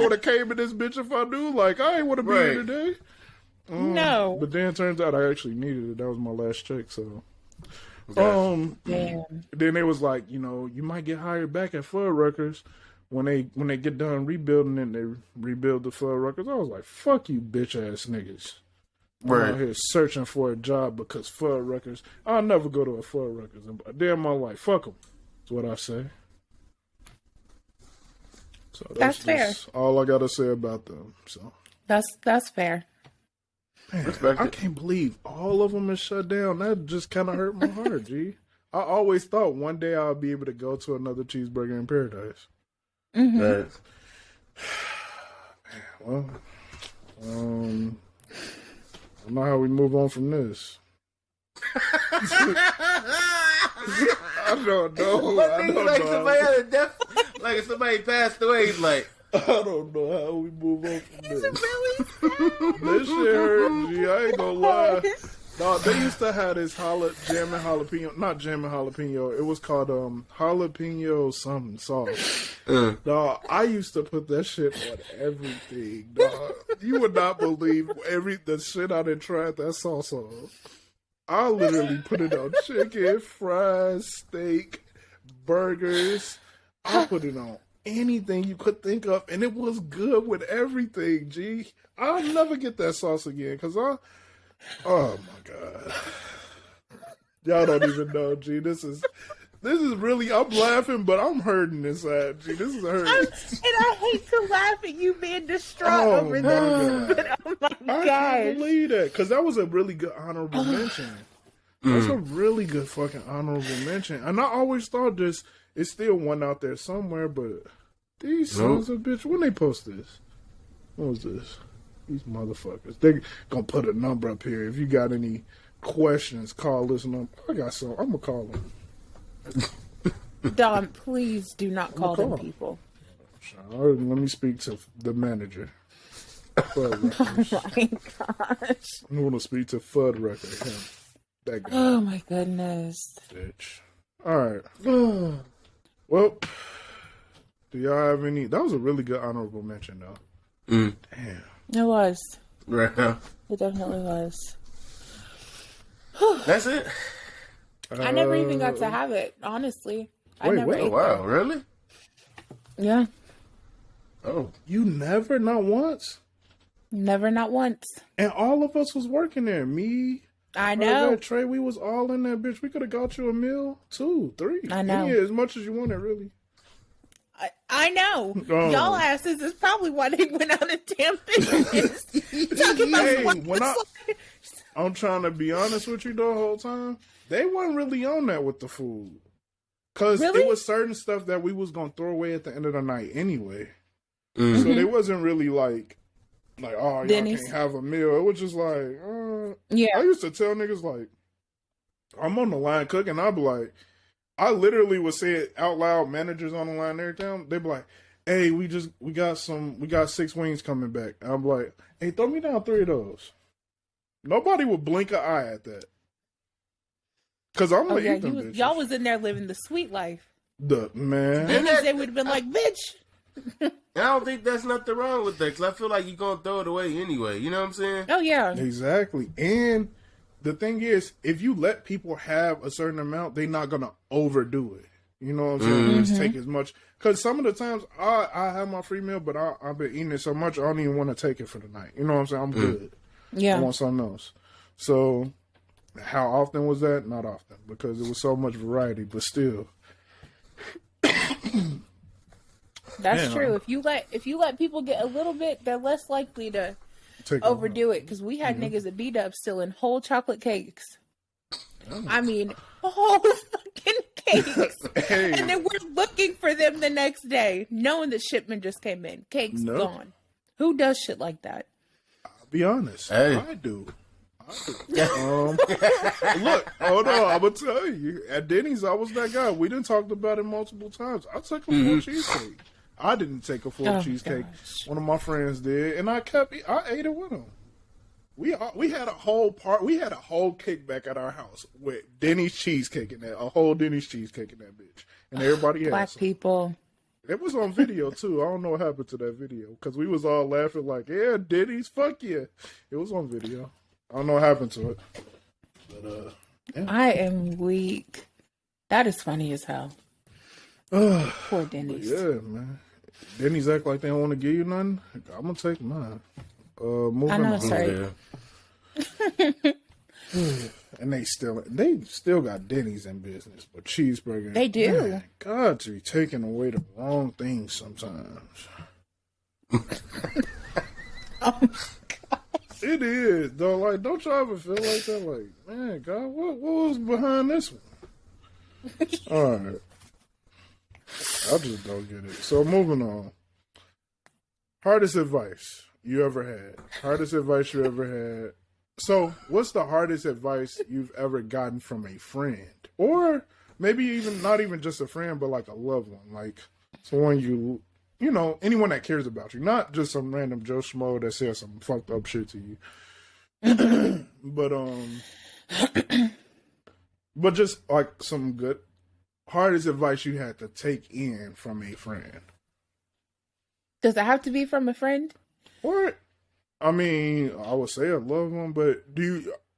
would have came in this bitch if I knew? Like, I ain't want to be here today. No. But then it turns out I actually needed it. That was my last check, so. Damn. Then they was like, you know, you might get hired back at Fuddruckers when they get done rebuilding and they rebuild the Fuddruckers. I was like, fuck you, bitch ass niggas. I'm out here searching for a job because Fuddruckers. I'll never go to a Fuddruckers in a day of my life. Fuck them. That's what I say. So that's fair. All I gotta say about them. So that's fair. Man, I can't believe all of them is shut down. That just kind of hurt my heart, G. I always thought one day I'll be able to go to another Cheeseburger in Paradise. Right. Well, I don't know how we move on from this. I don't know. Like somebody had a death, like if somebody passed away, he's like, I don't know how we move on from this. This shit hurt, G. I ain't gonna lie. No, they used to have this jammin' jalapeno, not jammin' jalapeno. It was called jalapeno something sauce. Dog, I used to put that shit on everything, dog. You would not believe the shit I done tried that sauce on. I literally put it on chicken, fries, steak, burgers. I put it on anything you could think of, and it was good with everything, G. I'll never get that sauce again, because oh my God. Y'all don't even know, G. This is really, I'm laughing, but I'm hurting inside, G. This is hurting. And I hate to laugh at you being distraught over this, but oh my I gosh. can't believe that, because that was a really good honorable mention. That's a really good fucking honorable mention. And I always thought it's still one out there somewhere, but these sons of bitch, when they post this? What was this? These motherfuckers. They gonna put a number up here. If you got any questions, call this number. I got some. I'm gonna call them. Dom, please do not call them people. Let me speak to the manager. Fudd Records. Oh my gosh. I want to speak to Fudd Records. Him. That guy. Oh my goodness. Bitch. All right. Well, do y'all have any? That was a really good honorable mention, though. Damn. It was. Right now. It definitely was. That's it? I never even got to have it, honestly. I never ate Wow, really? Yeah. Oh. You never? Not once? Never, not once. And all of us was working there. Me, I know. Trey, we was all in that bitch. We could have got you a meal, 2, 3. I know. Yeah, as much as you wanted, really. I know. Oh. Y'all asses is probably why they went out of damn business. Talking about I'm trying to be honest with you the whole time. They weren't really on that with the food. Because it was certain stuff that we was going to throw away at the end of the night anyway. So they wasn't really like, oh, y'all Denny's. can't have a meal. It was just like, Yeah. I used to tell niggas, like, I'm on the line cooking. I'll be like, I literally would say it out loud, managers on the line every time. They'd be like, hey, we got 6 wings coming back. And I'm like, hey, throw me down 3 of those. Nobody would blink an eye at that. Because I'm going to eat them bitches. Y'all was in there living the sweet life. Man. They would have been like, bitch. I don't think there's nothing wrong with that, because I feel like you're going to throw it away anyway. You know what I'm saying? Oh, yeah. Exactly. And the thing is, if you let people have a certain amount, they're not going to overdo it. You know what I'm saying? Just take as much. Because some of the times, I have my free meal, but I've been eating it so much, I don't even want to take it for the night. You know what I'm saying? I'm good. Yeah. I want something else. So, how often was that? Not often, because it was so much variety, but still. That's true. If you let people get a little bit, they're less likely to overdo it. Because we had niggas at B-Dub stealing whole chocolate cakes. I mean, whole fucking cakes. Hey. And then we're looking for them the next day, knowing the shipment just came in. Cakes gone. Who does shit like that? I'll be honest. Hey. I do. Look, hold on. I'm going to tell you. At Denny's, I was that guy. We done talked about it multiple times. I took a full cheesecake. I didn't take a full cheesecake. Gosh. One of my friends did, and I ate it with him. We had a whole kickback at our house with Denny's cheesecake in there, a whole Denny's cheesecake in that bitch, and everybody had Black some. people. It was on video too. I don't know what happened to that video because we was all laughing like, "Yeah, Denny's, fuck yeah!" It was on video. I don't know what happened to it, but yeah. I am weak. That is funny as hell. Poor Denny's. Yeah, man. Denny's act like they don't want to give you nothing. I'm gonna take mine. Moving I know, on. sorry. And they still got Denny's in business, but cheeseburger. They do. Man, God, to be taking away the wrong things sometimes. It is though. Like, don't you ever feel like that? Like, man, God, what was behind this one? All right, I just don't get it. So moving on. Hardest advice you ever had? Hardest advice you ever had? So, what's the hardest advice you've ever gotten from a friend, or maybe even not even just a friend, but like a loved one, like someone you know, anyone that cares about you, not just some random Joe Schmo that says some fucked up shit to you, but just like some good hardest advice you had to take in from a friend. Does it have to be from a friend? What? I mean, I would say a loved one, but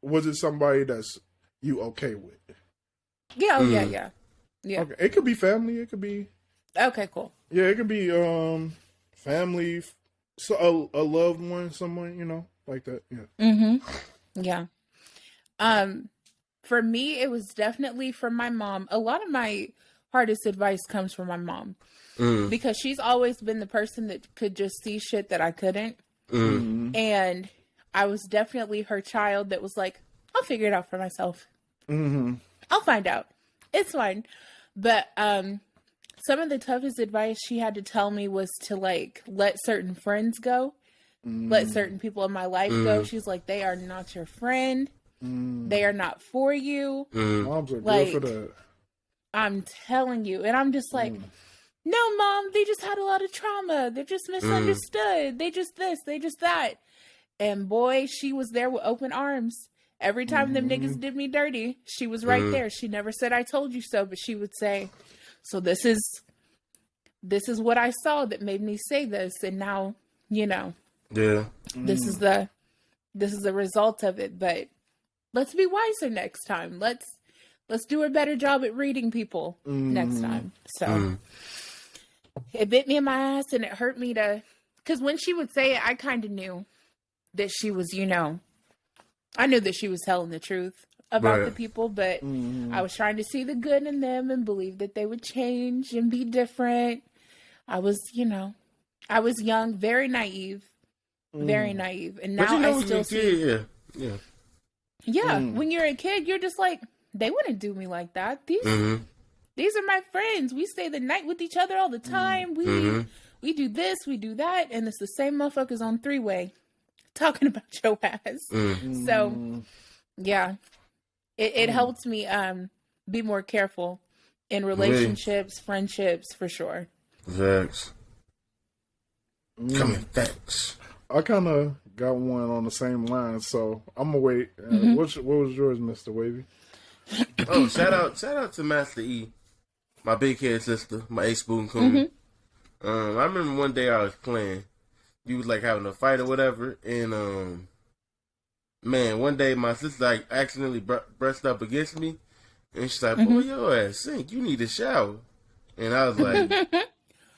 was it somebody that's you okay with? Yeah, yeah. Okay. It could be family. It could be. Okay, cool. Yeah, it could be family, so a loved one, someone, like that. Yeah. Yeah. For me, it was definitely from my mom. A lot of my hardest advice comes from my mom because she's always been the person that could just see shit that I couldn't. And I was definitely her child that was like, I'll figure it out for myself. I'll find out. It's fine. But some of the toughest advice she had to tell me was to like let certain friends go, let certain people in my life go. She's like, they are not your friend. They are not for you. Moms are like, good for that. I'm telling you. And I'm just like, no, Mom, they just had a lot of trauma. They're just misunderstood. They just this, they just that. And boy, she was there with open arms. Every time them niggas did me dirty, she was right there. She never said, I told you so, but she would say, so this is what I saw that made me say this. And now, Yeah. This is the result of it. But let's be wiser next time. Let's do a better job at reading people next time. So it bit me in my ass and it hurt me because when she would say it, I kind of knew that she was, I knew that she was telling the truth about the people, but I was trying to see the good in them and believe that they would change and be different. I was young, very naive, and now I still see. Yeah. When you're a kid, you're just like, they wouldn't do me like that. These are my friends. We stay the night with each other all the time. We do this, we do that, and it's the same motherfuckers on three-way talking about your ass. So, yeah, it helps me be more careful in relationships, friendships, for sure. Facts. Coming facts. I kind of got one on the same line, so I'm gonna wait. What was yours, Mr. Wavy? Oh, shout out to Master E, my big head sister, my ace spoon coon. I remember one day I was playing. You was like having a fight or whatever, and man, one day my sister like accidentally brushed up against me, and she's like, "Boy, your ass stink. You need a shower." And I was like,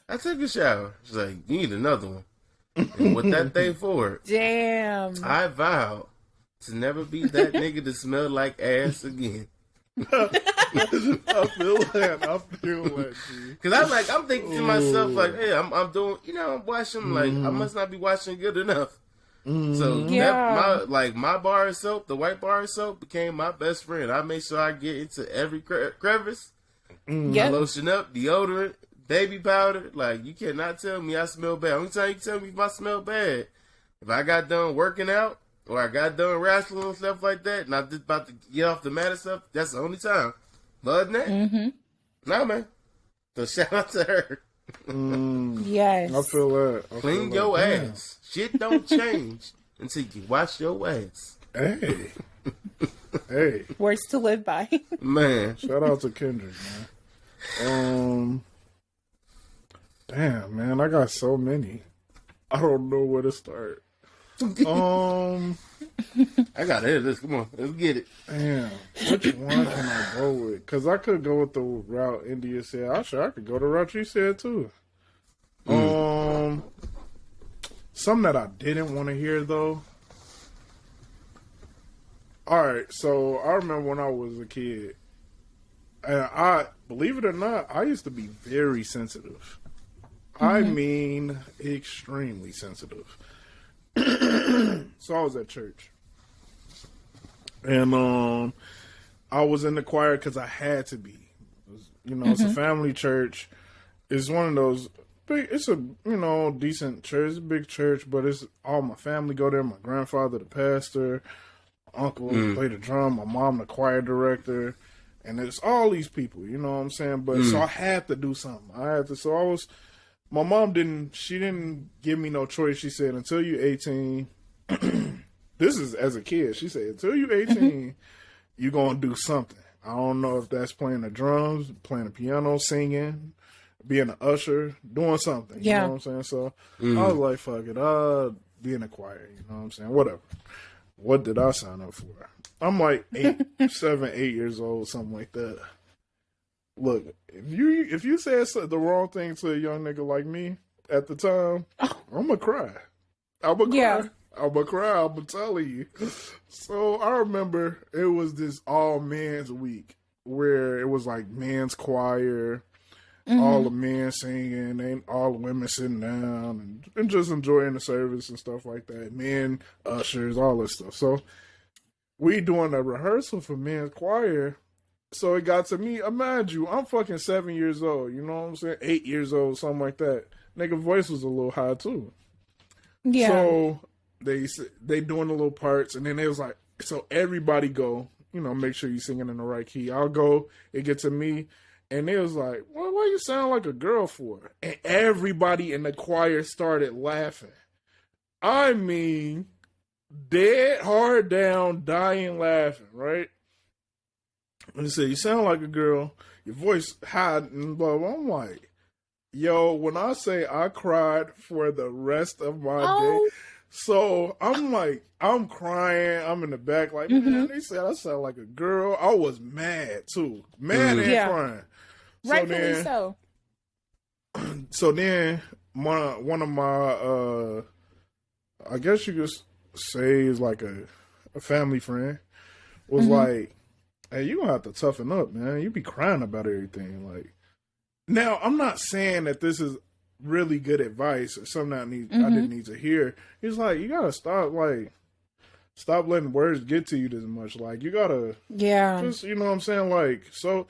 "I took a shower." She's like, "You need another one." And with that thing forward, damn, I vowed to never be that nigga to smell like ass again. I feel that. Because I'm thinking to myself, like, hey, I'm doing, I'm washing, like, I must not be washing good enough. So, my bar of soap, the white bar of soap, became my best friend. I made sure I get into every crevice. I lotion up, deodorant, baby powder. Like, you cannot tell me I smell bad. Only time you can tell me if I smell bad, if I got done working out, or I got done wrestling and stuff like that, and I'm just about to get off the mat and stuff, that's the only time. But other than that, nah, man. So shout out to her. Yes. I feel that. Clean your ass. Shit don't change until you wash your ass. Hey. Hey. Words to live by. Man. Shout out to Kendrick, man. Damn, man, I got so many. I don't know where to start. I gotta hear this. Come on, let's get it. Damn, which one can I go with? Because I could go with the route India said. I could go the route you said too. Something that I didn't want to hear though. All right, so I remember when I was a kid, and I believe it or not, I used to be very sensitive. I mean, extremely sensitive. So I was at church, and I was in the choir because I had to be. It's a family church. It's one of those big. It's a decent church. It's a big church, but it's all my family go there. My grandfather, the pastor, my uncle play the drum, my mom, the choir director, and it's all these people. You know what I'm saying? But so I had to do something. So I was. My mom didn't give me no choice. She said, until you're 18, this is as a kid, she said, until you're 18, you're going to do something. I don't know if that's playing the drums, playing the piano, singing, being an usher, doing something. You know what I'm saying? So I was like, fuck it, be in a choir. You know what I'm saying? Whatever. What did I sign up for? I'm like 7, 8 years old, something like that. Look, if you said the wrong thing to a young nigga like me at the time, I'm gonna cry. I'm gonna cry. I'm telling you. So I remember it was this all men's week where it was like men's choir, all the men singing, and all the women sitting down and just enjoying the service and stuff like that. Men, ushers, all this stuff. So we doing a rehearsal for men's choir. So it got to me. Imagine you, I'm fucking 7 years old. You know what I'm saying? 8 years old, something like that. Nigga voice was a little high too. Yeah. So they doing the little parts, and then it was like, so everybody go, you know, make sure you singing in the right key. I'll go. It get to me, and it was like, well, why you sound like a girl for? And everybody in the choir started laughing. I mean, dead hard down, dying laughing, right? And they say, you sound like a girl, your voice high, and blah, blah. I'm like, yo, when I say I cried for the rest of my day, so I'm like, I'm crying, I'm in the back, like, man, they said I sound like a girl. I was mad, too. Mad and crying. Rightfully so. So then, one of my, I guess you could say is like a family friend, was like, hey, you gonna have to toughen up, man. You be crying about everything. Like, now I'm not saying that this is really good advice or something I didn't need to hear. He's like, you gotta stop letting words get to you this much. Like, you gotta, just, you know what I'm saying? Like, so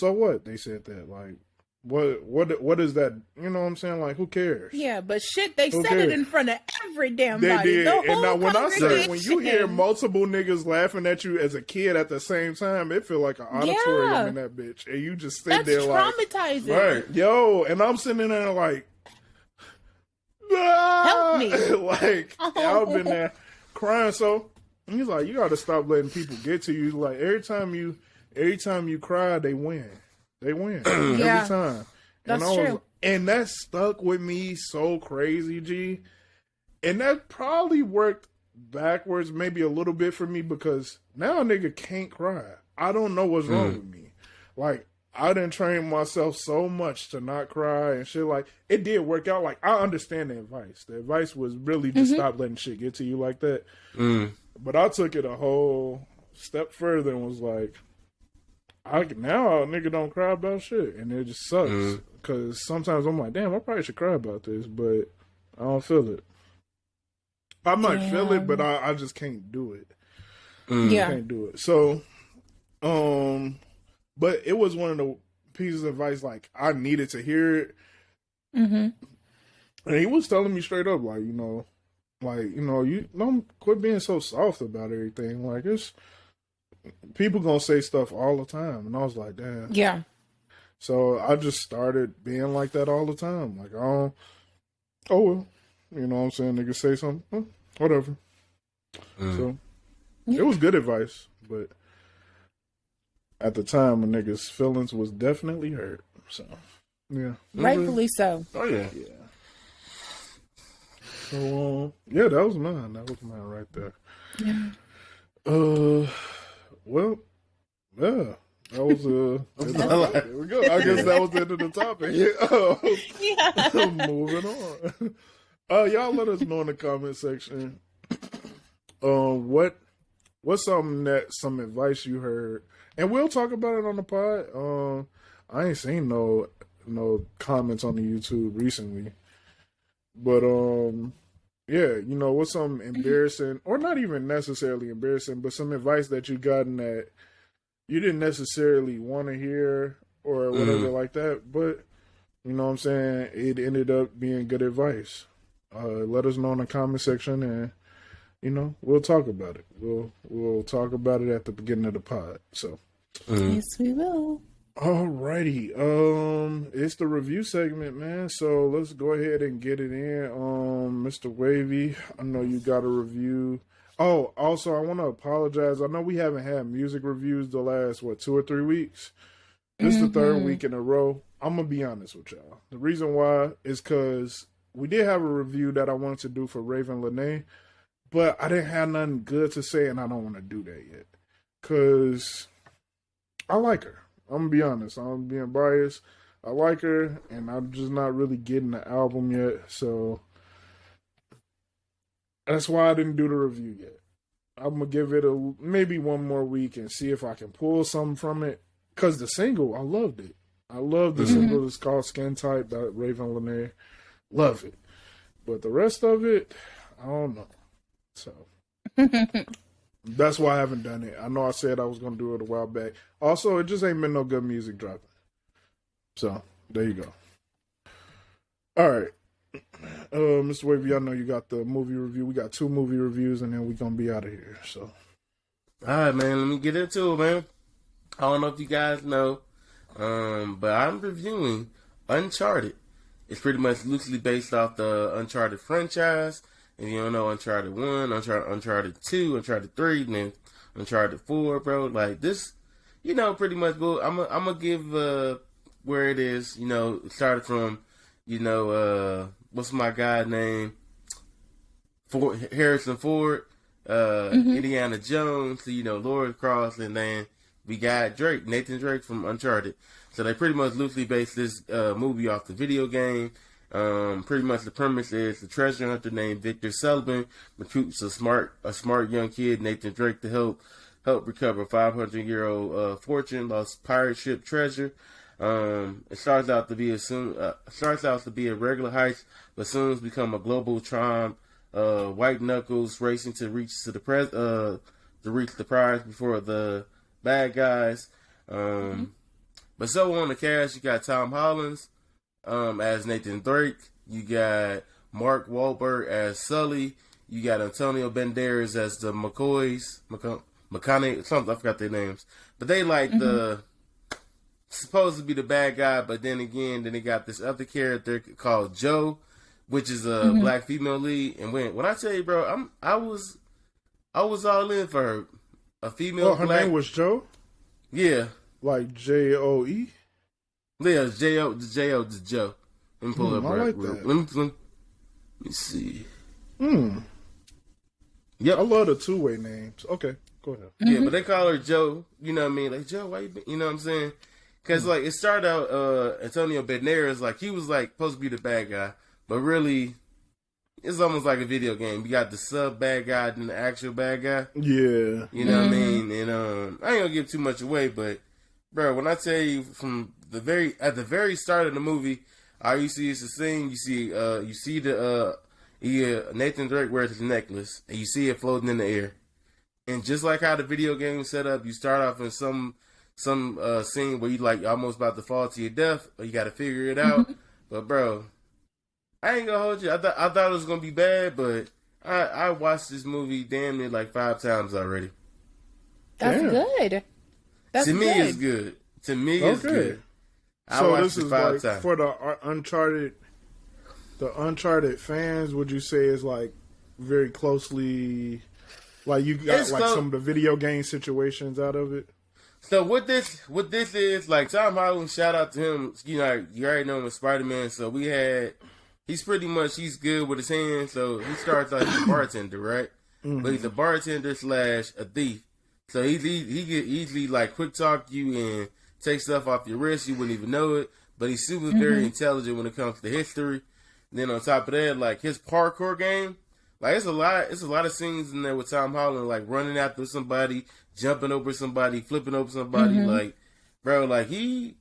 what? They said that, like, what is that? You know what I'm saying? Like, who cares? Yeah, but shit, they said it in front of every damn they body. Did. And now when I say, when you hear multiple niggas laughing at you as a kid at the same time, it feel like an auditorium in that bitch. And you just sit there like, traumatizing. Right. Yo, and I'm sitting there like, help me. Like, I've been there crying. So he's like, you got to stop letting people get to you. Like, every time you cry, they win. They win every time. That's true. And that stuck with me so crazy, G. And that probably worked backwards maybe a little bit for me, because now a nigga can't cry. I don't know what's wrong with me. Like, I didn't train myself so much to not cry and shit. Like, it did work out. Like, I understand the advice. The advice was really just stop letting shit get to you like that. But I took it a whole step further and was like, now a nigga don't cry about shit, and it just sucks, because sometimes I'm like, damn, I probably should cry about this, but I don't feel it. I might feel it, but I just can't do it. Can't do it. So, but it was one of the pieces of advice, like, I needed to hear it. And he was telling me straight up, like, you don't quit being so soft about everything. Like, it's people gonna say stuff all the time, and I was like, damn. Yeah. So I just started being like that all the time. Like, oh well, you know what I'm saying? Niggas say something, whatever. So it was good advice, but at the time, a nigga's feelings was definitely hurt. So yeah, rightfully so. Oh yeah. So that was mine. That was mine right there. Yeah. Well, yeah, that was there we go. I guess that was the end of the topic. Moving on. Y'all let us know in the comment section. What's some advice you heard, and we'll talk about it on the pod. I ain't seen no comments on the YouTube recently, but what's some embarrassing, or not even necessarily embarrassing, but some advice that you gotten that you didn't necessarily want to hear or whatever like that, but you know what I'm saying, it ended up being good advice. Let us know in the comment section, and we'll talk about it. We'll talk about it at the beginning of the pod. So yes, we will. Alrighty, it's the review segment, man. So let's go ahead and get it in. Mr. Wavy, I know you got a review. Oh, also, I want to apologize. I know we haven't had music reviews the last 2 or 3 weeks. This is the third week in a row. I'm going to be honest with y'all. The reason why is because we did have a review that I wanted to do for Raven Lene, but I didn't have nothing good to say, and I don't want to do that yet. Because I like her. I'm going to be honest. I'm being biased. I like her, and I'm just not really getting the album yet. So that's why I didn't do the review yet. I'm going to give it maybe one more week and see if I can pull something from it. Because the single, I loved it. I love the single that's called Skin Tight by Raven Lene. Love it. But the rest of it, I don't know. So that's why I haven't done it. I know I said I was going to do it a while back. Also, it just ain't been no good music dropping. So there you go. All right. Mr. Wavy, I know you got the movie review. We got 2 movie reviews, and then we're going to be out of here. So, all right, man. Let me get into it, man. I don't know if you guys know, but I'm reviewing Uncharted. It's pretty much loosely based off the Uncharted franchise. If you don't know, Uncharted 1, Uncharted 2, Uncharted 3, and then Uncharted 4, bro. Like, this, pretty much go. I'm going to give where it is. It started from, what's my guy name? Harrison Ford, Indiana Jones, to, Lord Cross, and then we got Drake, Nathan Drake from Uncharted. So they pretty much loosely based this movie off the video game. Pretty much the premise is the treasure hunter named Victor Sullivan recruits a smart young kid, Nathan Drake, to help recover a 500-year-old fortune, lost pirate ship treasure. It starts out to be a regular heist, but soon become a global triumph. White knuckles racing to reach the prize before the bad guys. But so on the cast, you got Tom Holland as Nathan Drake. You got Mark Wahlberg as Sully. You got Antonio Banderas as the McCoys. Something, I forgot their names. But they the supposed to be the bad guy, but then they got this other character called Joe, which is a black female lead. And when I tell you, bro, I was all in for her. A female. Oh, her name was Joe? Yeah. Like Joe? Yeah, J-O, the Joe. Let me pull up I right. like that. Let me see. Yep. I love the 2-way names. Okay, go ahead. Yeah, but they call her Joe. You know what I mean? Like, Joe, why you been? You know what I'm saying? Because, it started out, Antonio Banderas, he was, supposed to be the bad guy. But really, it's almost like a video game. You got the sub-bad guy and the actual bad guy. Yeah. You know what I mean? And I ain't gonna give too much away, but, bro, when I tell you from at the very start of the movie, all you see is the scene. You see Nathan Drake wears his necklace, and you see it floating in the air. And just like how the video game is set up, you start off in some scene where you almost about to fall to your death, or you got to figure it out. But bro, I ain't gonna hold you. I thought it was gonna be bad, but I watched this movie damn near 5 times already. That's good. To me, it's good. To me, it's good. So this is for the Uncharted fans. Would you say is very closely, you got some of the video game situations out of it? So what this is Tom Holland, shout out to him. You already know him as Spider-Man. So he's good with his hands. So he starts out as a bartender, right? But he's a bartender / a thief. So he get easily quick talk you and take stuff off your wrist. You wouldn't even know it. But he's super very intelligent when it comes to history. And then on top of that, his parkour game, it's a lot of scenes in there with Tom Holland, running after somebody, jumping over somebody, flipping over somebody. He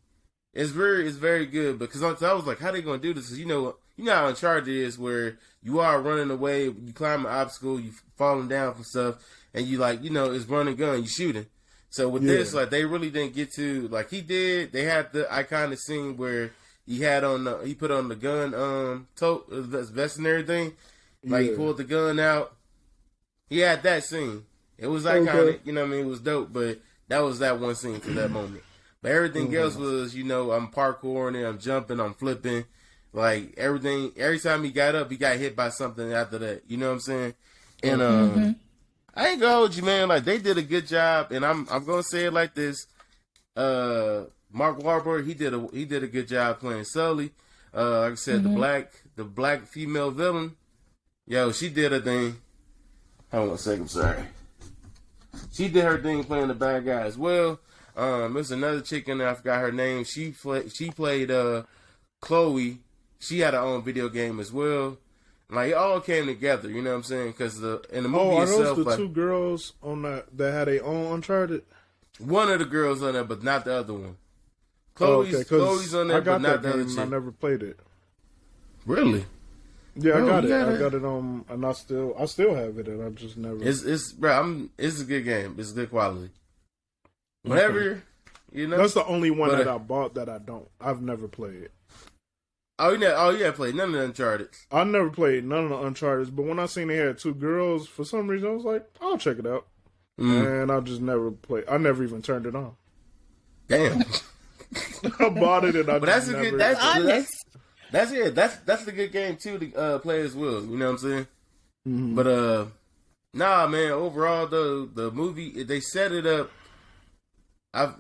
is very good. Because I was like, how they gonna do this? Because you know how Uncharted is, where you are running away, you climb an obstacle, you falling down from stuff, and you it's run and gun, you shooting. So with this, they really didn't get to he did. They had the iconic scene where he put on the gun tote vest and everything. He pulled the gun out. He had that scene. It was iconic. Okay. You know what I mean? It was dope, but that was that one scene for that moment. But everything else was, I'm parkouring it, I'm jumping, I'm flipping. Everything, every time he got up, he got hit by something after that. You know what I'm saying? And I ain't gonna hold you, man. They did a good job, and I'm gonna say it like this. Mark Wahlberg, he did a good job playing Sully. Like I said, the black female villain, yo, she did her thing. Hold on a second, I'm sorry. She did her thing playing the bad guy as well. There's another chick in there, I forgot her name. She played Chloe. She had her own video game as well. Like, it all came together, you know what I'm saying? Because in the movie itself, those the two girls on that had their own Uncharted? One of the girls on there, but not the other one. Chloe's on there, but not the other chick. I never played it. Really? Yeah, I got it. I got it on, and I still have it, and I just never. It's a good game. It's good quality. Whenever, you know. That's the only one that I bought that I don't. I've never played. Oh, you played none of the Uncharted. I never played none of the Uncharted, but when I seen they had two girls, for some reason I was like, I'll check it out. And I just never played. I never even turned it on. Damn. I bought it and I. But that's a good. That's the good game too to play as well. You know what I'm saying? Mm-hmm. But nah, man. Overall, though, the movie they set it up.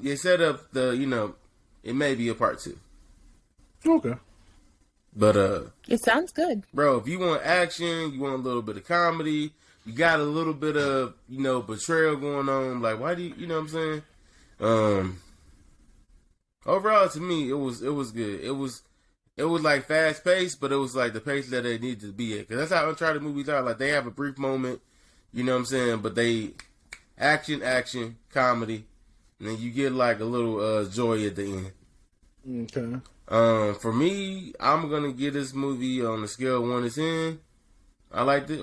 They set up it may be a part 2. Okay. But it sounds good, bro. If you want action, you want a little bit of comedy, you got a little bit of betrayal going on. Like, why do you know what I'm saying? Overall, to me, it was good. It was like fast paced, but it was like the pace that they needed to be at. Because that's how Uncharted movies are. Like, they have a brief moment, you know what I'm saying? But they action, comedy, and then you get like a little joy at the end. Okay. For me, I'm gonna give this movie on a scale of 1 to 10. I liked it.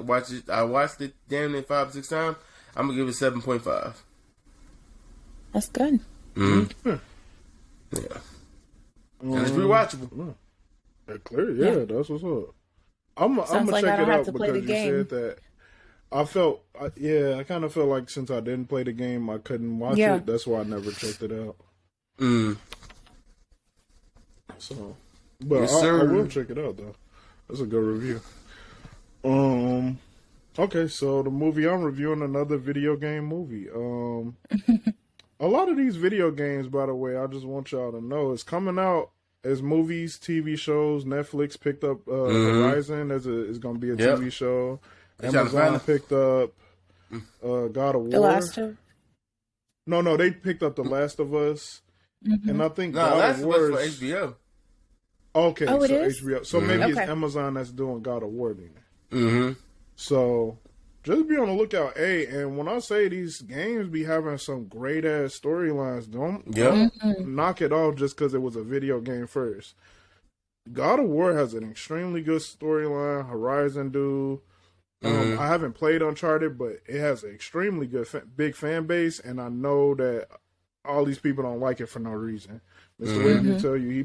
I watched it damn near 5 or 6 times. I'm gonna give it 7.5. That's good. Mm-hmm. Yeah. And it's rewatchable. Clear, yeah, that's what's up. I'm gonna check it out because you said that. I kind of felt like since I didn't play the game, I couldn't watch it. That's why I never checked it out. So, but yes, I will check it out though. That's a good review. Okay, so the movie I'm reviewing, another video game movie. A lot of these video games, by the way, I just want y'all to know, it's coming out as movies, TV shows. Netflix picked up Horizon as is going to be a TV show. Amazon picked up God of War. The Last of... No, they picked up The Last of Us. And I think Last of Us for HBO. Okay, so it is? HBO. So maybe it's Amazon that's doing God of War then. So just be on the lookout. Hey, and when I say these games be having some great ass storylines, don't knock it off just because it was a video game first. God of War has an extremely good storyline. Horizon do. I haven't played Uncharted, but it has an extremely good big fan base, and I know that all these people don't like it for no reason. Mr. Wavy tell you he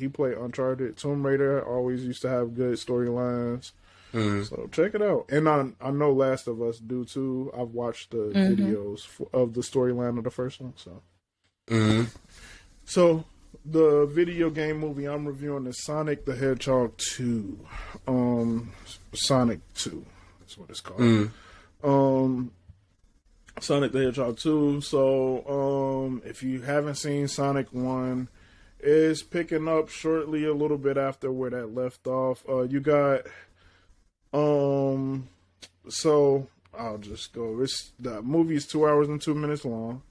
played Uncharted. Tomb Raider always used to have good storylines. So check it out. And I know Last of Us do too. I've watched the videos of the storyline of the first one. So the video game movie I'm reviewing is Sonic the Hedgehog 2. Sonic 2. That's what it's called. Sonic the Hedgehog 2. So if you haven't seen Sonic 1, it's picking up shortly a little bit after where that left off. You got so I'll just go. The movie is 2 hours and 2 minutes long.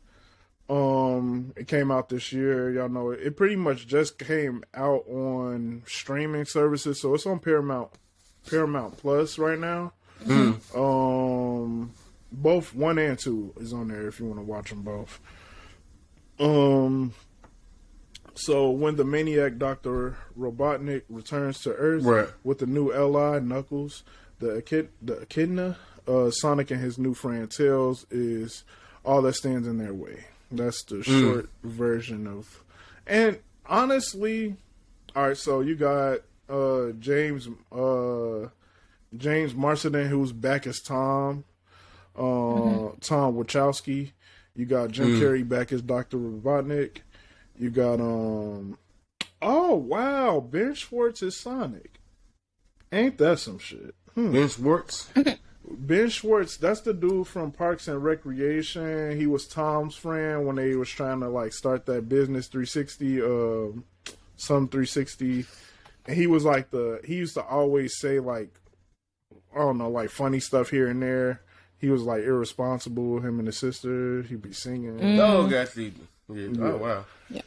It came out this year. Y'all know it pretty much just came out on streaming services, so it's on Paramount Plus right now. Both 1 and 2 is on there if you want to watch them both. So when the maniac Dr. Robotnik returns to Earth with the new ally, Knuckles, the echidna, Sonic and his new friend Tails is all that stands in their way. That's the short version of... And honestly, all right, so you got James Marsden, who's back as Tom Wachowski. You got Jim Carrey back as Dr. Robotnik. You got oh wow, Ben Schwartz is Sonic. Ain't that some shit? Ben Schwartz? Ben Schwartz, that's the dude from Parks and Recreation. He was Tom's friend when they was trying to like start that business 360, some 360. And he was like he used to always say like, I don't know, like funny stuff here and there. He was like irresponsible, him and his sister. He'd be singing. Oh, gotcha. Yeah. Oh, wow. Yeah.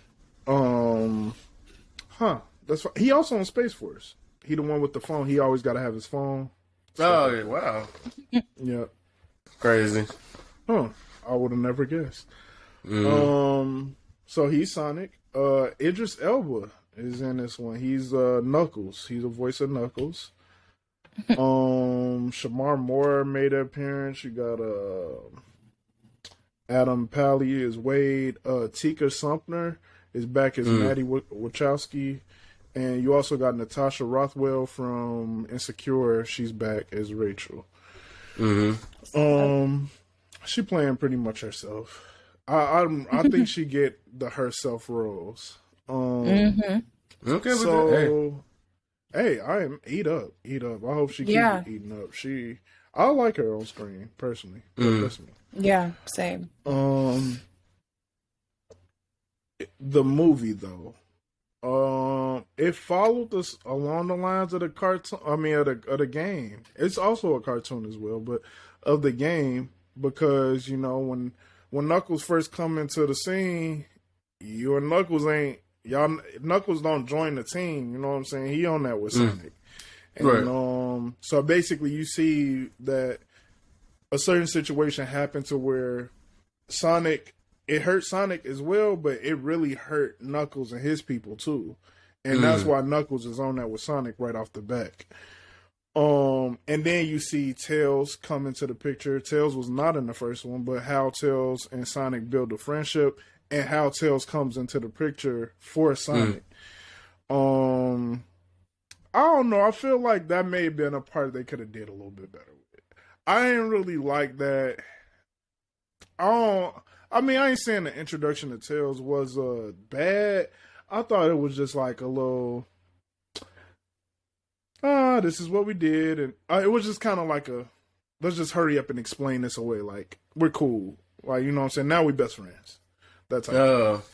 That's he also on Space Force. He the one with the phone. He always got to have his phone. Oh, yeah, wow. Yeah. Crazy. Huh. I would have never guessed. So he's Sonic. Idris Elba is in this one. He's Knuckles. He's the voice of Knuckles. Shamar Moore made an appearance. You got Adam Pally is Wade. Tika Sumpner is back as Maddie Wachowski. And you also got Natasha Rothwell from Insecure. She's back as Rachel. She playing pretty much herself. I think she get the herself roles. Okay, so hey, I am eat up. I hope she keeps eating up. I like her on screen personally. That's me. Yeah, same. The movie though. It followed this along the lines of the cartoon. I mean, of the game. It's also a cartoon as well, but of the game because you know when Knuckles first come into the scene, you and Knuckles Knuckles don't join the team. You know what I'm saying? He on that with Sonic, and right. So basically you see that a certain situation happened to where Sonic. It hurt Sonic as well, but it really hurt Knuckles and his people too. And that's why Knuckles is on that with Sonic right off the back. And then you see Tails come into the picture. Tails was not in the first one, but how Tails and Sonic build a friendship and how Tails comes into the picture for Sonic. I don't know. I feel like that may have been a part they could have did a little bit better with. I ain't really like that. I mean, I ain't saying the introduction to Tails was bad. I thought it was just like a little, this is what we did. And it was just kind of like let's just hurry up and explain this away. Like, we're cool. Like, you know what I'm saying? Now we best friends. That type of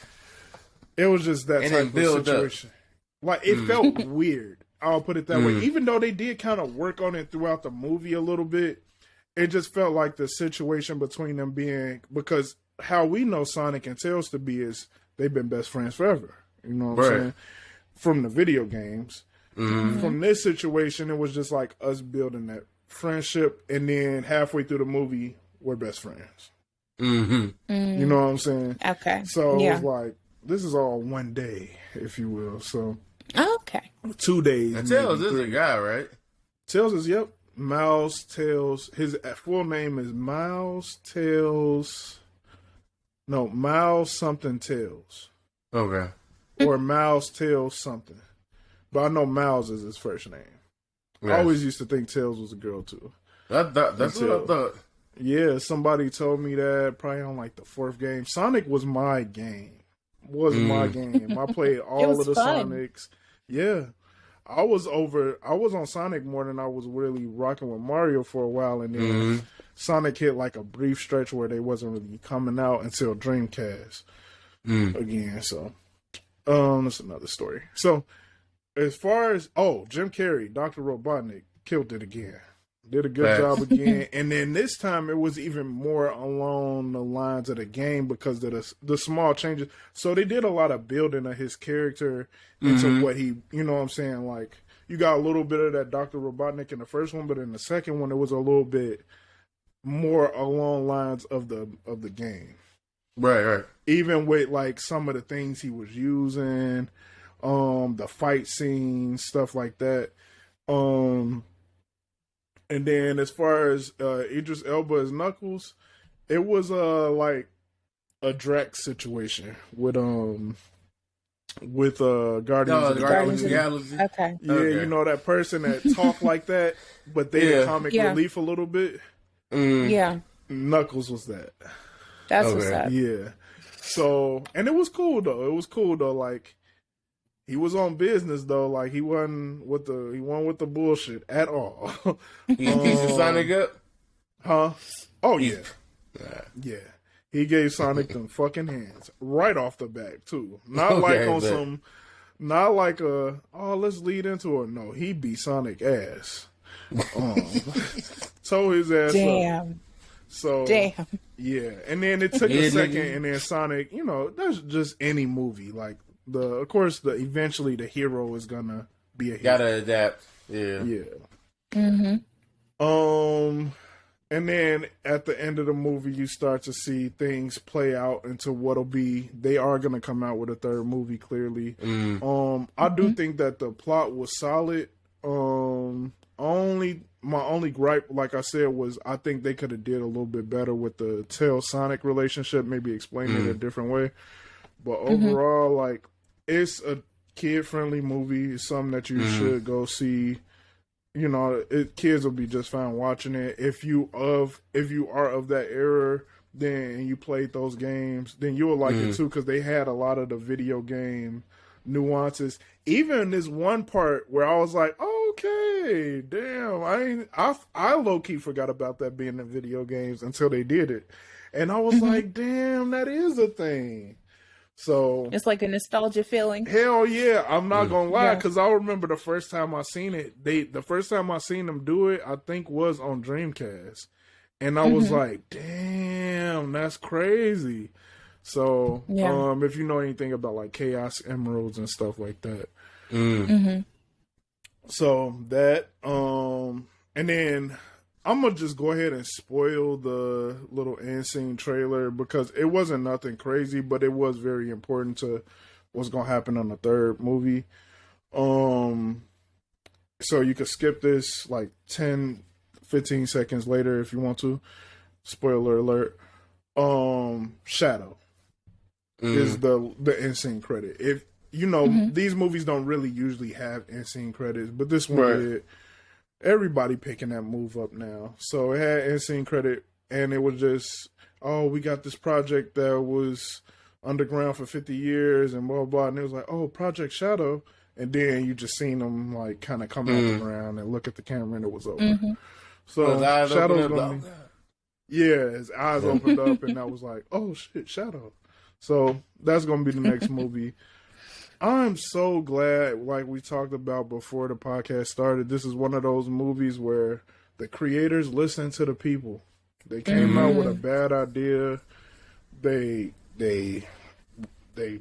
It was just that type of situation. Like, it felt weird. I'll put it that way. Even though they did kind of work on it throughout the movie a little bit, it just felt like the situation between them because how we know Sonic and Tails to be is they've been best friends forever. You know what I'm saying? From the video games. From this situation, it was just like us building that friendship, and then halfway through the movie, we're best friends. You know what I'm saying? Okay. So it was like, this is all one day, if you will. So okay. 2 days. And Tails is a guy, right? Tails is, yep. Miles Tails. His full name is Miles Tails. No, Miles something Tails. Okay. Or Miles Tails something. But I know Miles is his first name. Yes. I always used to think Tails was a girl too. That's what I thought. Yeah, somebody told me that probably on like the fourth game. Sonic was my game. My game. I played all of the fun. Sonics. Yeah. I was on Sonic more than I was really rocking with Mario for a while, and then Sonic hit like a brief stretch where they wasn't really coming out until Dreamcast again. So that's another story. So as far as Jim Carrey, Dr. Robotnik killed it again. Did a good job again. And then this time it was even more along the lines of the game because of the small changes. So they did a lot of building of his character into what he, you know what I'm saying? Like, you got a little bit of that Dr. Robotnik in the first one, but in the second one, it was a little bit more along lines of the game. Right. Even with like some of the things he was using, the fight scenes, stuff like that. And then as far as Idris Elba as Knuckles, it was like a Drax situation with Guardians of the Galaxy. Okay. Yeah, you know that person that talk like that, but they the comic relief a little bit. Yeah. Knuckles was that. That's what's up. Yeah. So, and it was cool though. Like, he was on business though. Like, he wasn't with the bullshit at all. He's piecing Sonic up. Huh? Oh yeah. Yeah. He gave Sonic them fucking hands right off the bat too. Not like on some, not like let's lead into it. No, he beat Sonic ass. Tore his ass up. So yeah, and then it took a second, and then Sonic, that's just any movie. Like of course, eventually the hero is gonna be a hero. Gotta adapt. Yeah. Yeah. And then at the end of the movie, you start to see things play out into what'll be. They are going to come out with a third movie, clearly. I do think that the plot was solid. My only gripe, like I said, was I think they could have did a little bit better with the Tails-Sonic relationship, maybe explain it a different way. But overall, like, it's a kid-friendly movie. It's something that you should go see. Kids will be just fine watching it. If you are of that era, then you played those games, then you will like it too, because they had a lot of the video game nuances. Even this one part where I was like, okay, damn, I low key forgot about that being in video games until they did it, and I was like, damn, that is a thing. So it's like a nostalgia feeling. Hell yeah. I'm not going to lie, because I remember the first time I seen it, the first time I seen them do it, I think was on Dreamcast. And I was like, damn, that's crazy. So if you know anything about like Chaos Emeralds and stuff like that. So that, and then I'm going to just go ahead and spoil the little end scene trailer, because it wasn't nothing crazy, but it was very important to what's going to happen on the third movie. So you could skip this like 10, 15 seconds later if you want to. Spoiler alert. Shadow is the end scene credit. If these movies don't really usually have end scene credits, but this one did. Everybody picking that move up now. So it had end scene credit, and it was just, we got this project that was underground for 50 years and blah, blah, blah. And it was like, Project Shadow. And then you just seen them like kind of come out the ground and look at the camera, and it was over. So Shadow's going to be, his eyes opened up, and I was like, oh shit, Shadow. So that's going to be the next movie. I'm so glad, like we talked about before the podcast started, this is one of those movies where the creators listen to the people. They came out with a bad idea. They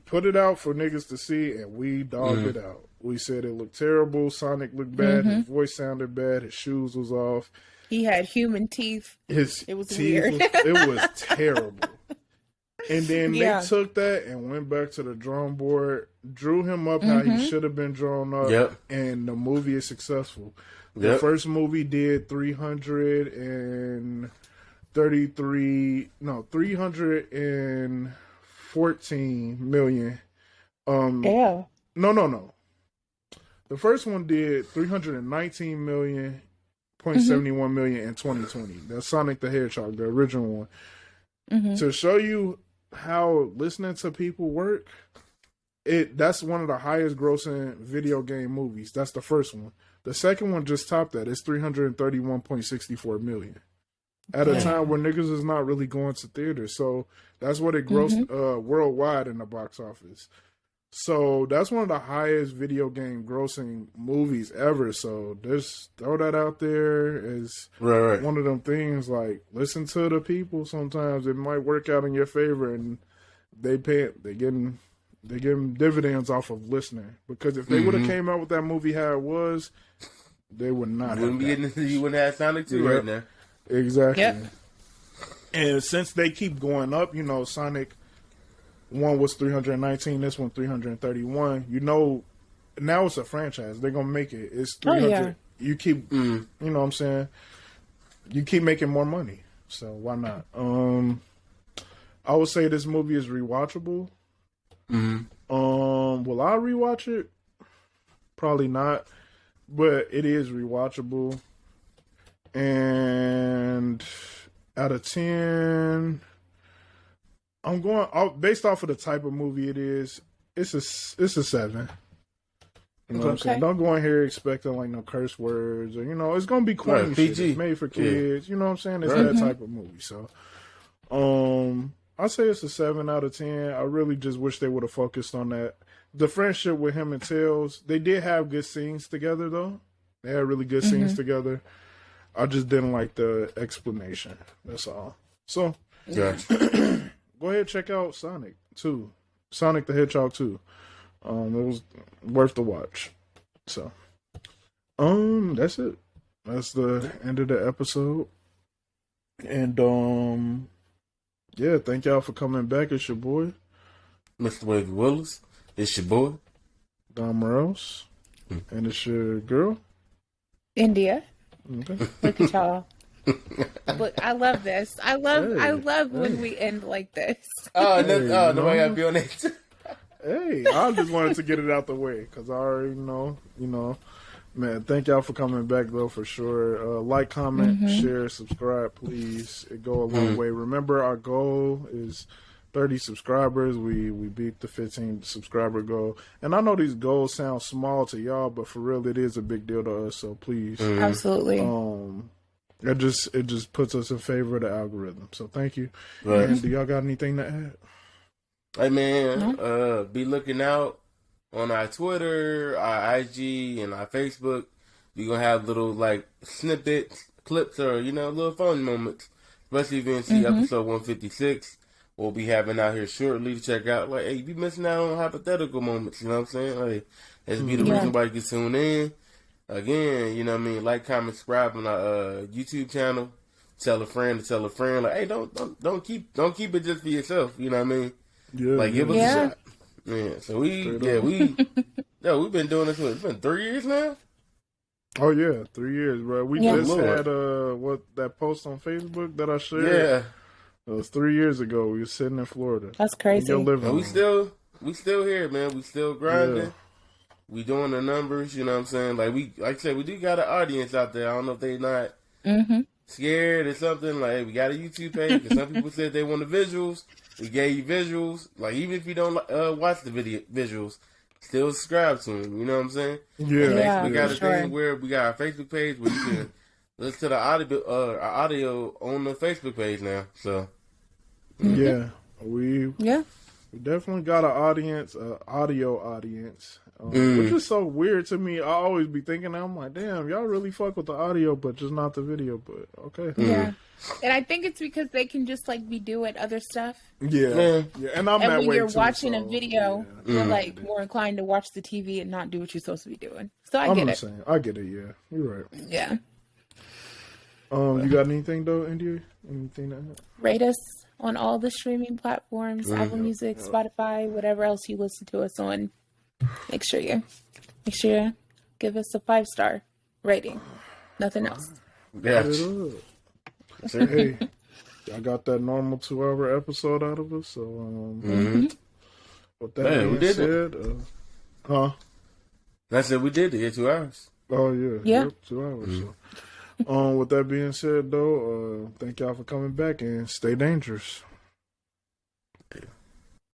put it out for niggas to see, and we dogged it out. We said it looked terrible. Sonic looked bad. His voice sounded bad. His shoes was off. He had human teeth. It was weird. It was terrible. And then they took that and went back to the drawing board, drew him up how he should have been drawn up, and the movie is successful. The first movie did 314 million. No. The first one did 319 million, 0.71 million in 2020. That's Sonic the Hedgehog, the original one. To show you how listening to people work, that's one of the highest grossing video game movies. That's the first one. The second one just topped that. It's 331.64 million. At a time where niggas is not really going to theaters. So that's what it grossed worldwide in the box office. So that's one of the highest video game grossing movies ever. So just throw that out there as one of them things. Like, listen to the people. Sometimes it might work out in your favor, and they getting dividends off of listening. Because if they would have came out with that movie how it was, they would not. You wouldn't have Sonic 2 right now. Exactly. Yep. And since they keep going up, Sonic. One was 319, this one 331. Now it's a franchise. They're gonna make it. It's 300. You keep, you know what I'm saying? You keep making more money, so why not? I would say this movie is rewatchable. Will I rewatch it? Probably not, but it is rewatchable. And out of 10. I'm going based off of the type of movie it is. It's a 7. You know what I'm saying? Don't go in here expecting like no curse words or it's gonna be corny Right, shit. PG. It's made for kids. You know what I'm saying? It's Right. that type of movie. So, I say it's a 7 out of 10. I really just wish they would have focused on that. The friendship with him and Tails. They did have good scenes together though. They had really good scenes together. I just didn't like the explanation. That's all. So, Gotcha. go ahead and check out Sonic 2. Sonic the Hedgehog 2. It was worth the watch. So, that's it. That's the end of the episode. And, yeah, thank y'all for coming back. It's your boy, Mr. Wavy Willis. It's your boy. DommOrElse. And it's your girl, India. Okay. Look at y'all. Look, I love this. I love when we end like this. Nobody got to be on that. Hey, I just wanted to get it out the way because I already know, man, thank y'all for coming back, though, for sure. Like, comment, share, subscribe, please. It go a long way. Remember, our goal is 30 subscribers. We beat the 15 subscriber goal. And I know these goals sound small to y'all, but for real, it is a big deal to us, so please. Absolutely. It just puts us in favor of the algorithm. So thank you. Right. And do y'all got anything to add? Hey man, be looking out on our Twitter, our IG, and our Facebook. We gonna have little like snippets, clips, or little fun moments. Especially if you see episode 156, we'll be having out here shortly to check out. Like, hey, you be missing out on hypothetical moments. You know what I'm saying? Like, that's be the reason why you can tune in. Again, you know what I mean? Like, comment, subscribe on our YouTube channel. Tell a friend to tell a friend. Like, hey, don't keep it just for yourself. You know what I mean? Yeah, like, give us a shot. Yeah. So we've been doing this. It's been 3 years now. Oh yeah, 3 years, bro. We just had that post on Facebook that I shared. Yeah, it was 3 years ago. We were sitting in Florida. That's crazy. And we still here, man. We still grinding. Yeah. We doing the numbers. You know what I'm saying? Like I said, we do got an audience out there. I don't know if they not scared or something. Like, we got a YouTube page. Cause some people said they want the visuals. We gave you visuals. Like, even if you don't watch the visuals, still subscribe to them. You know what I'm saying? Yeah. We got a thing where we got our Facebook page where you can listen to the audio on the Facebook page now. So we definitely got an audience, audio audience, which is so weird to me. I always be thinking, I'm like, damn, y'all really fuck with the audio, but just not the video. But okay, yeah. And I think it's because they can just like be doing other stuff. Yeah. And I'm that when way you're too, watching a video, you're like more inclined to watch the TV and not do what you're supposed to be doing. So I get it. I get it. Yeah, you're right. Yeah. You got anything though, India? Anything that? Rate us on all the streaming platforms: Apple Music, Spotify, whatever else you listen to us on. Make sure you give us a 5-star rating. Nothing else. Yeah. Hey, I got that normal 2-hour episode out of us. So, with that being said, I said we did it. 2 hours. Oh yeah. Yep, 2 hours. So, with that being said, though, thank y'all for coming back and stay dangerous.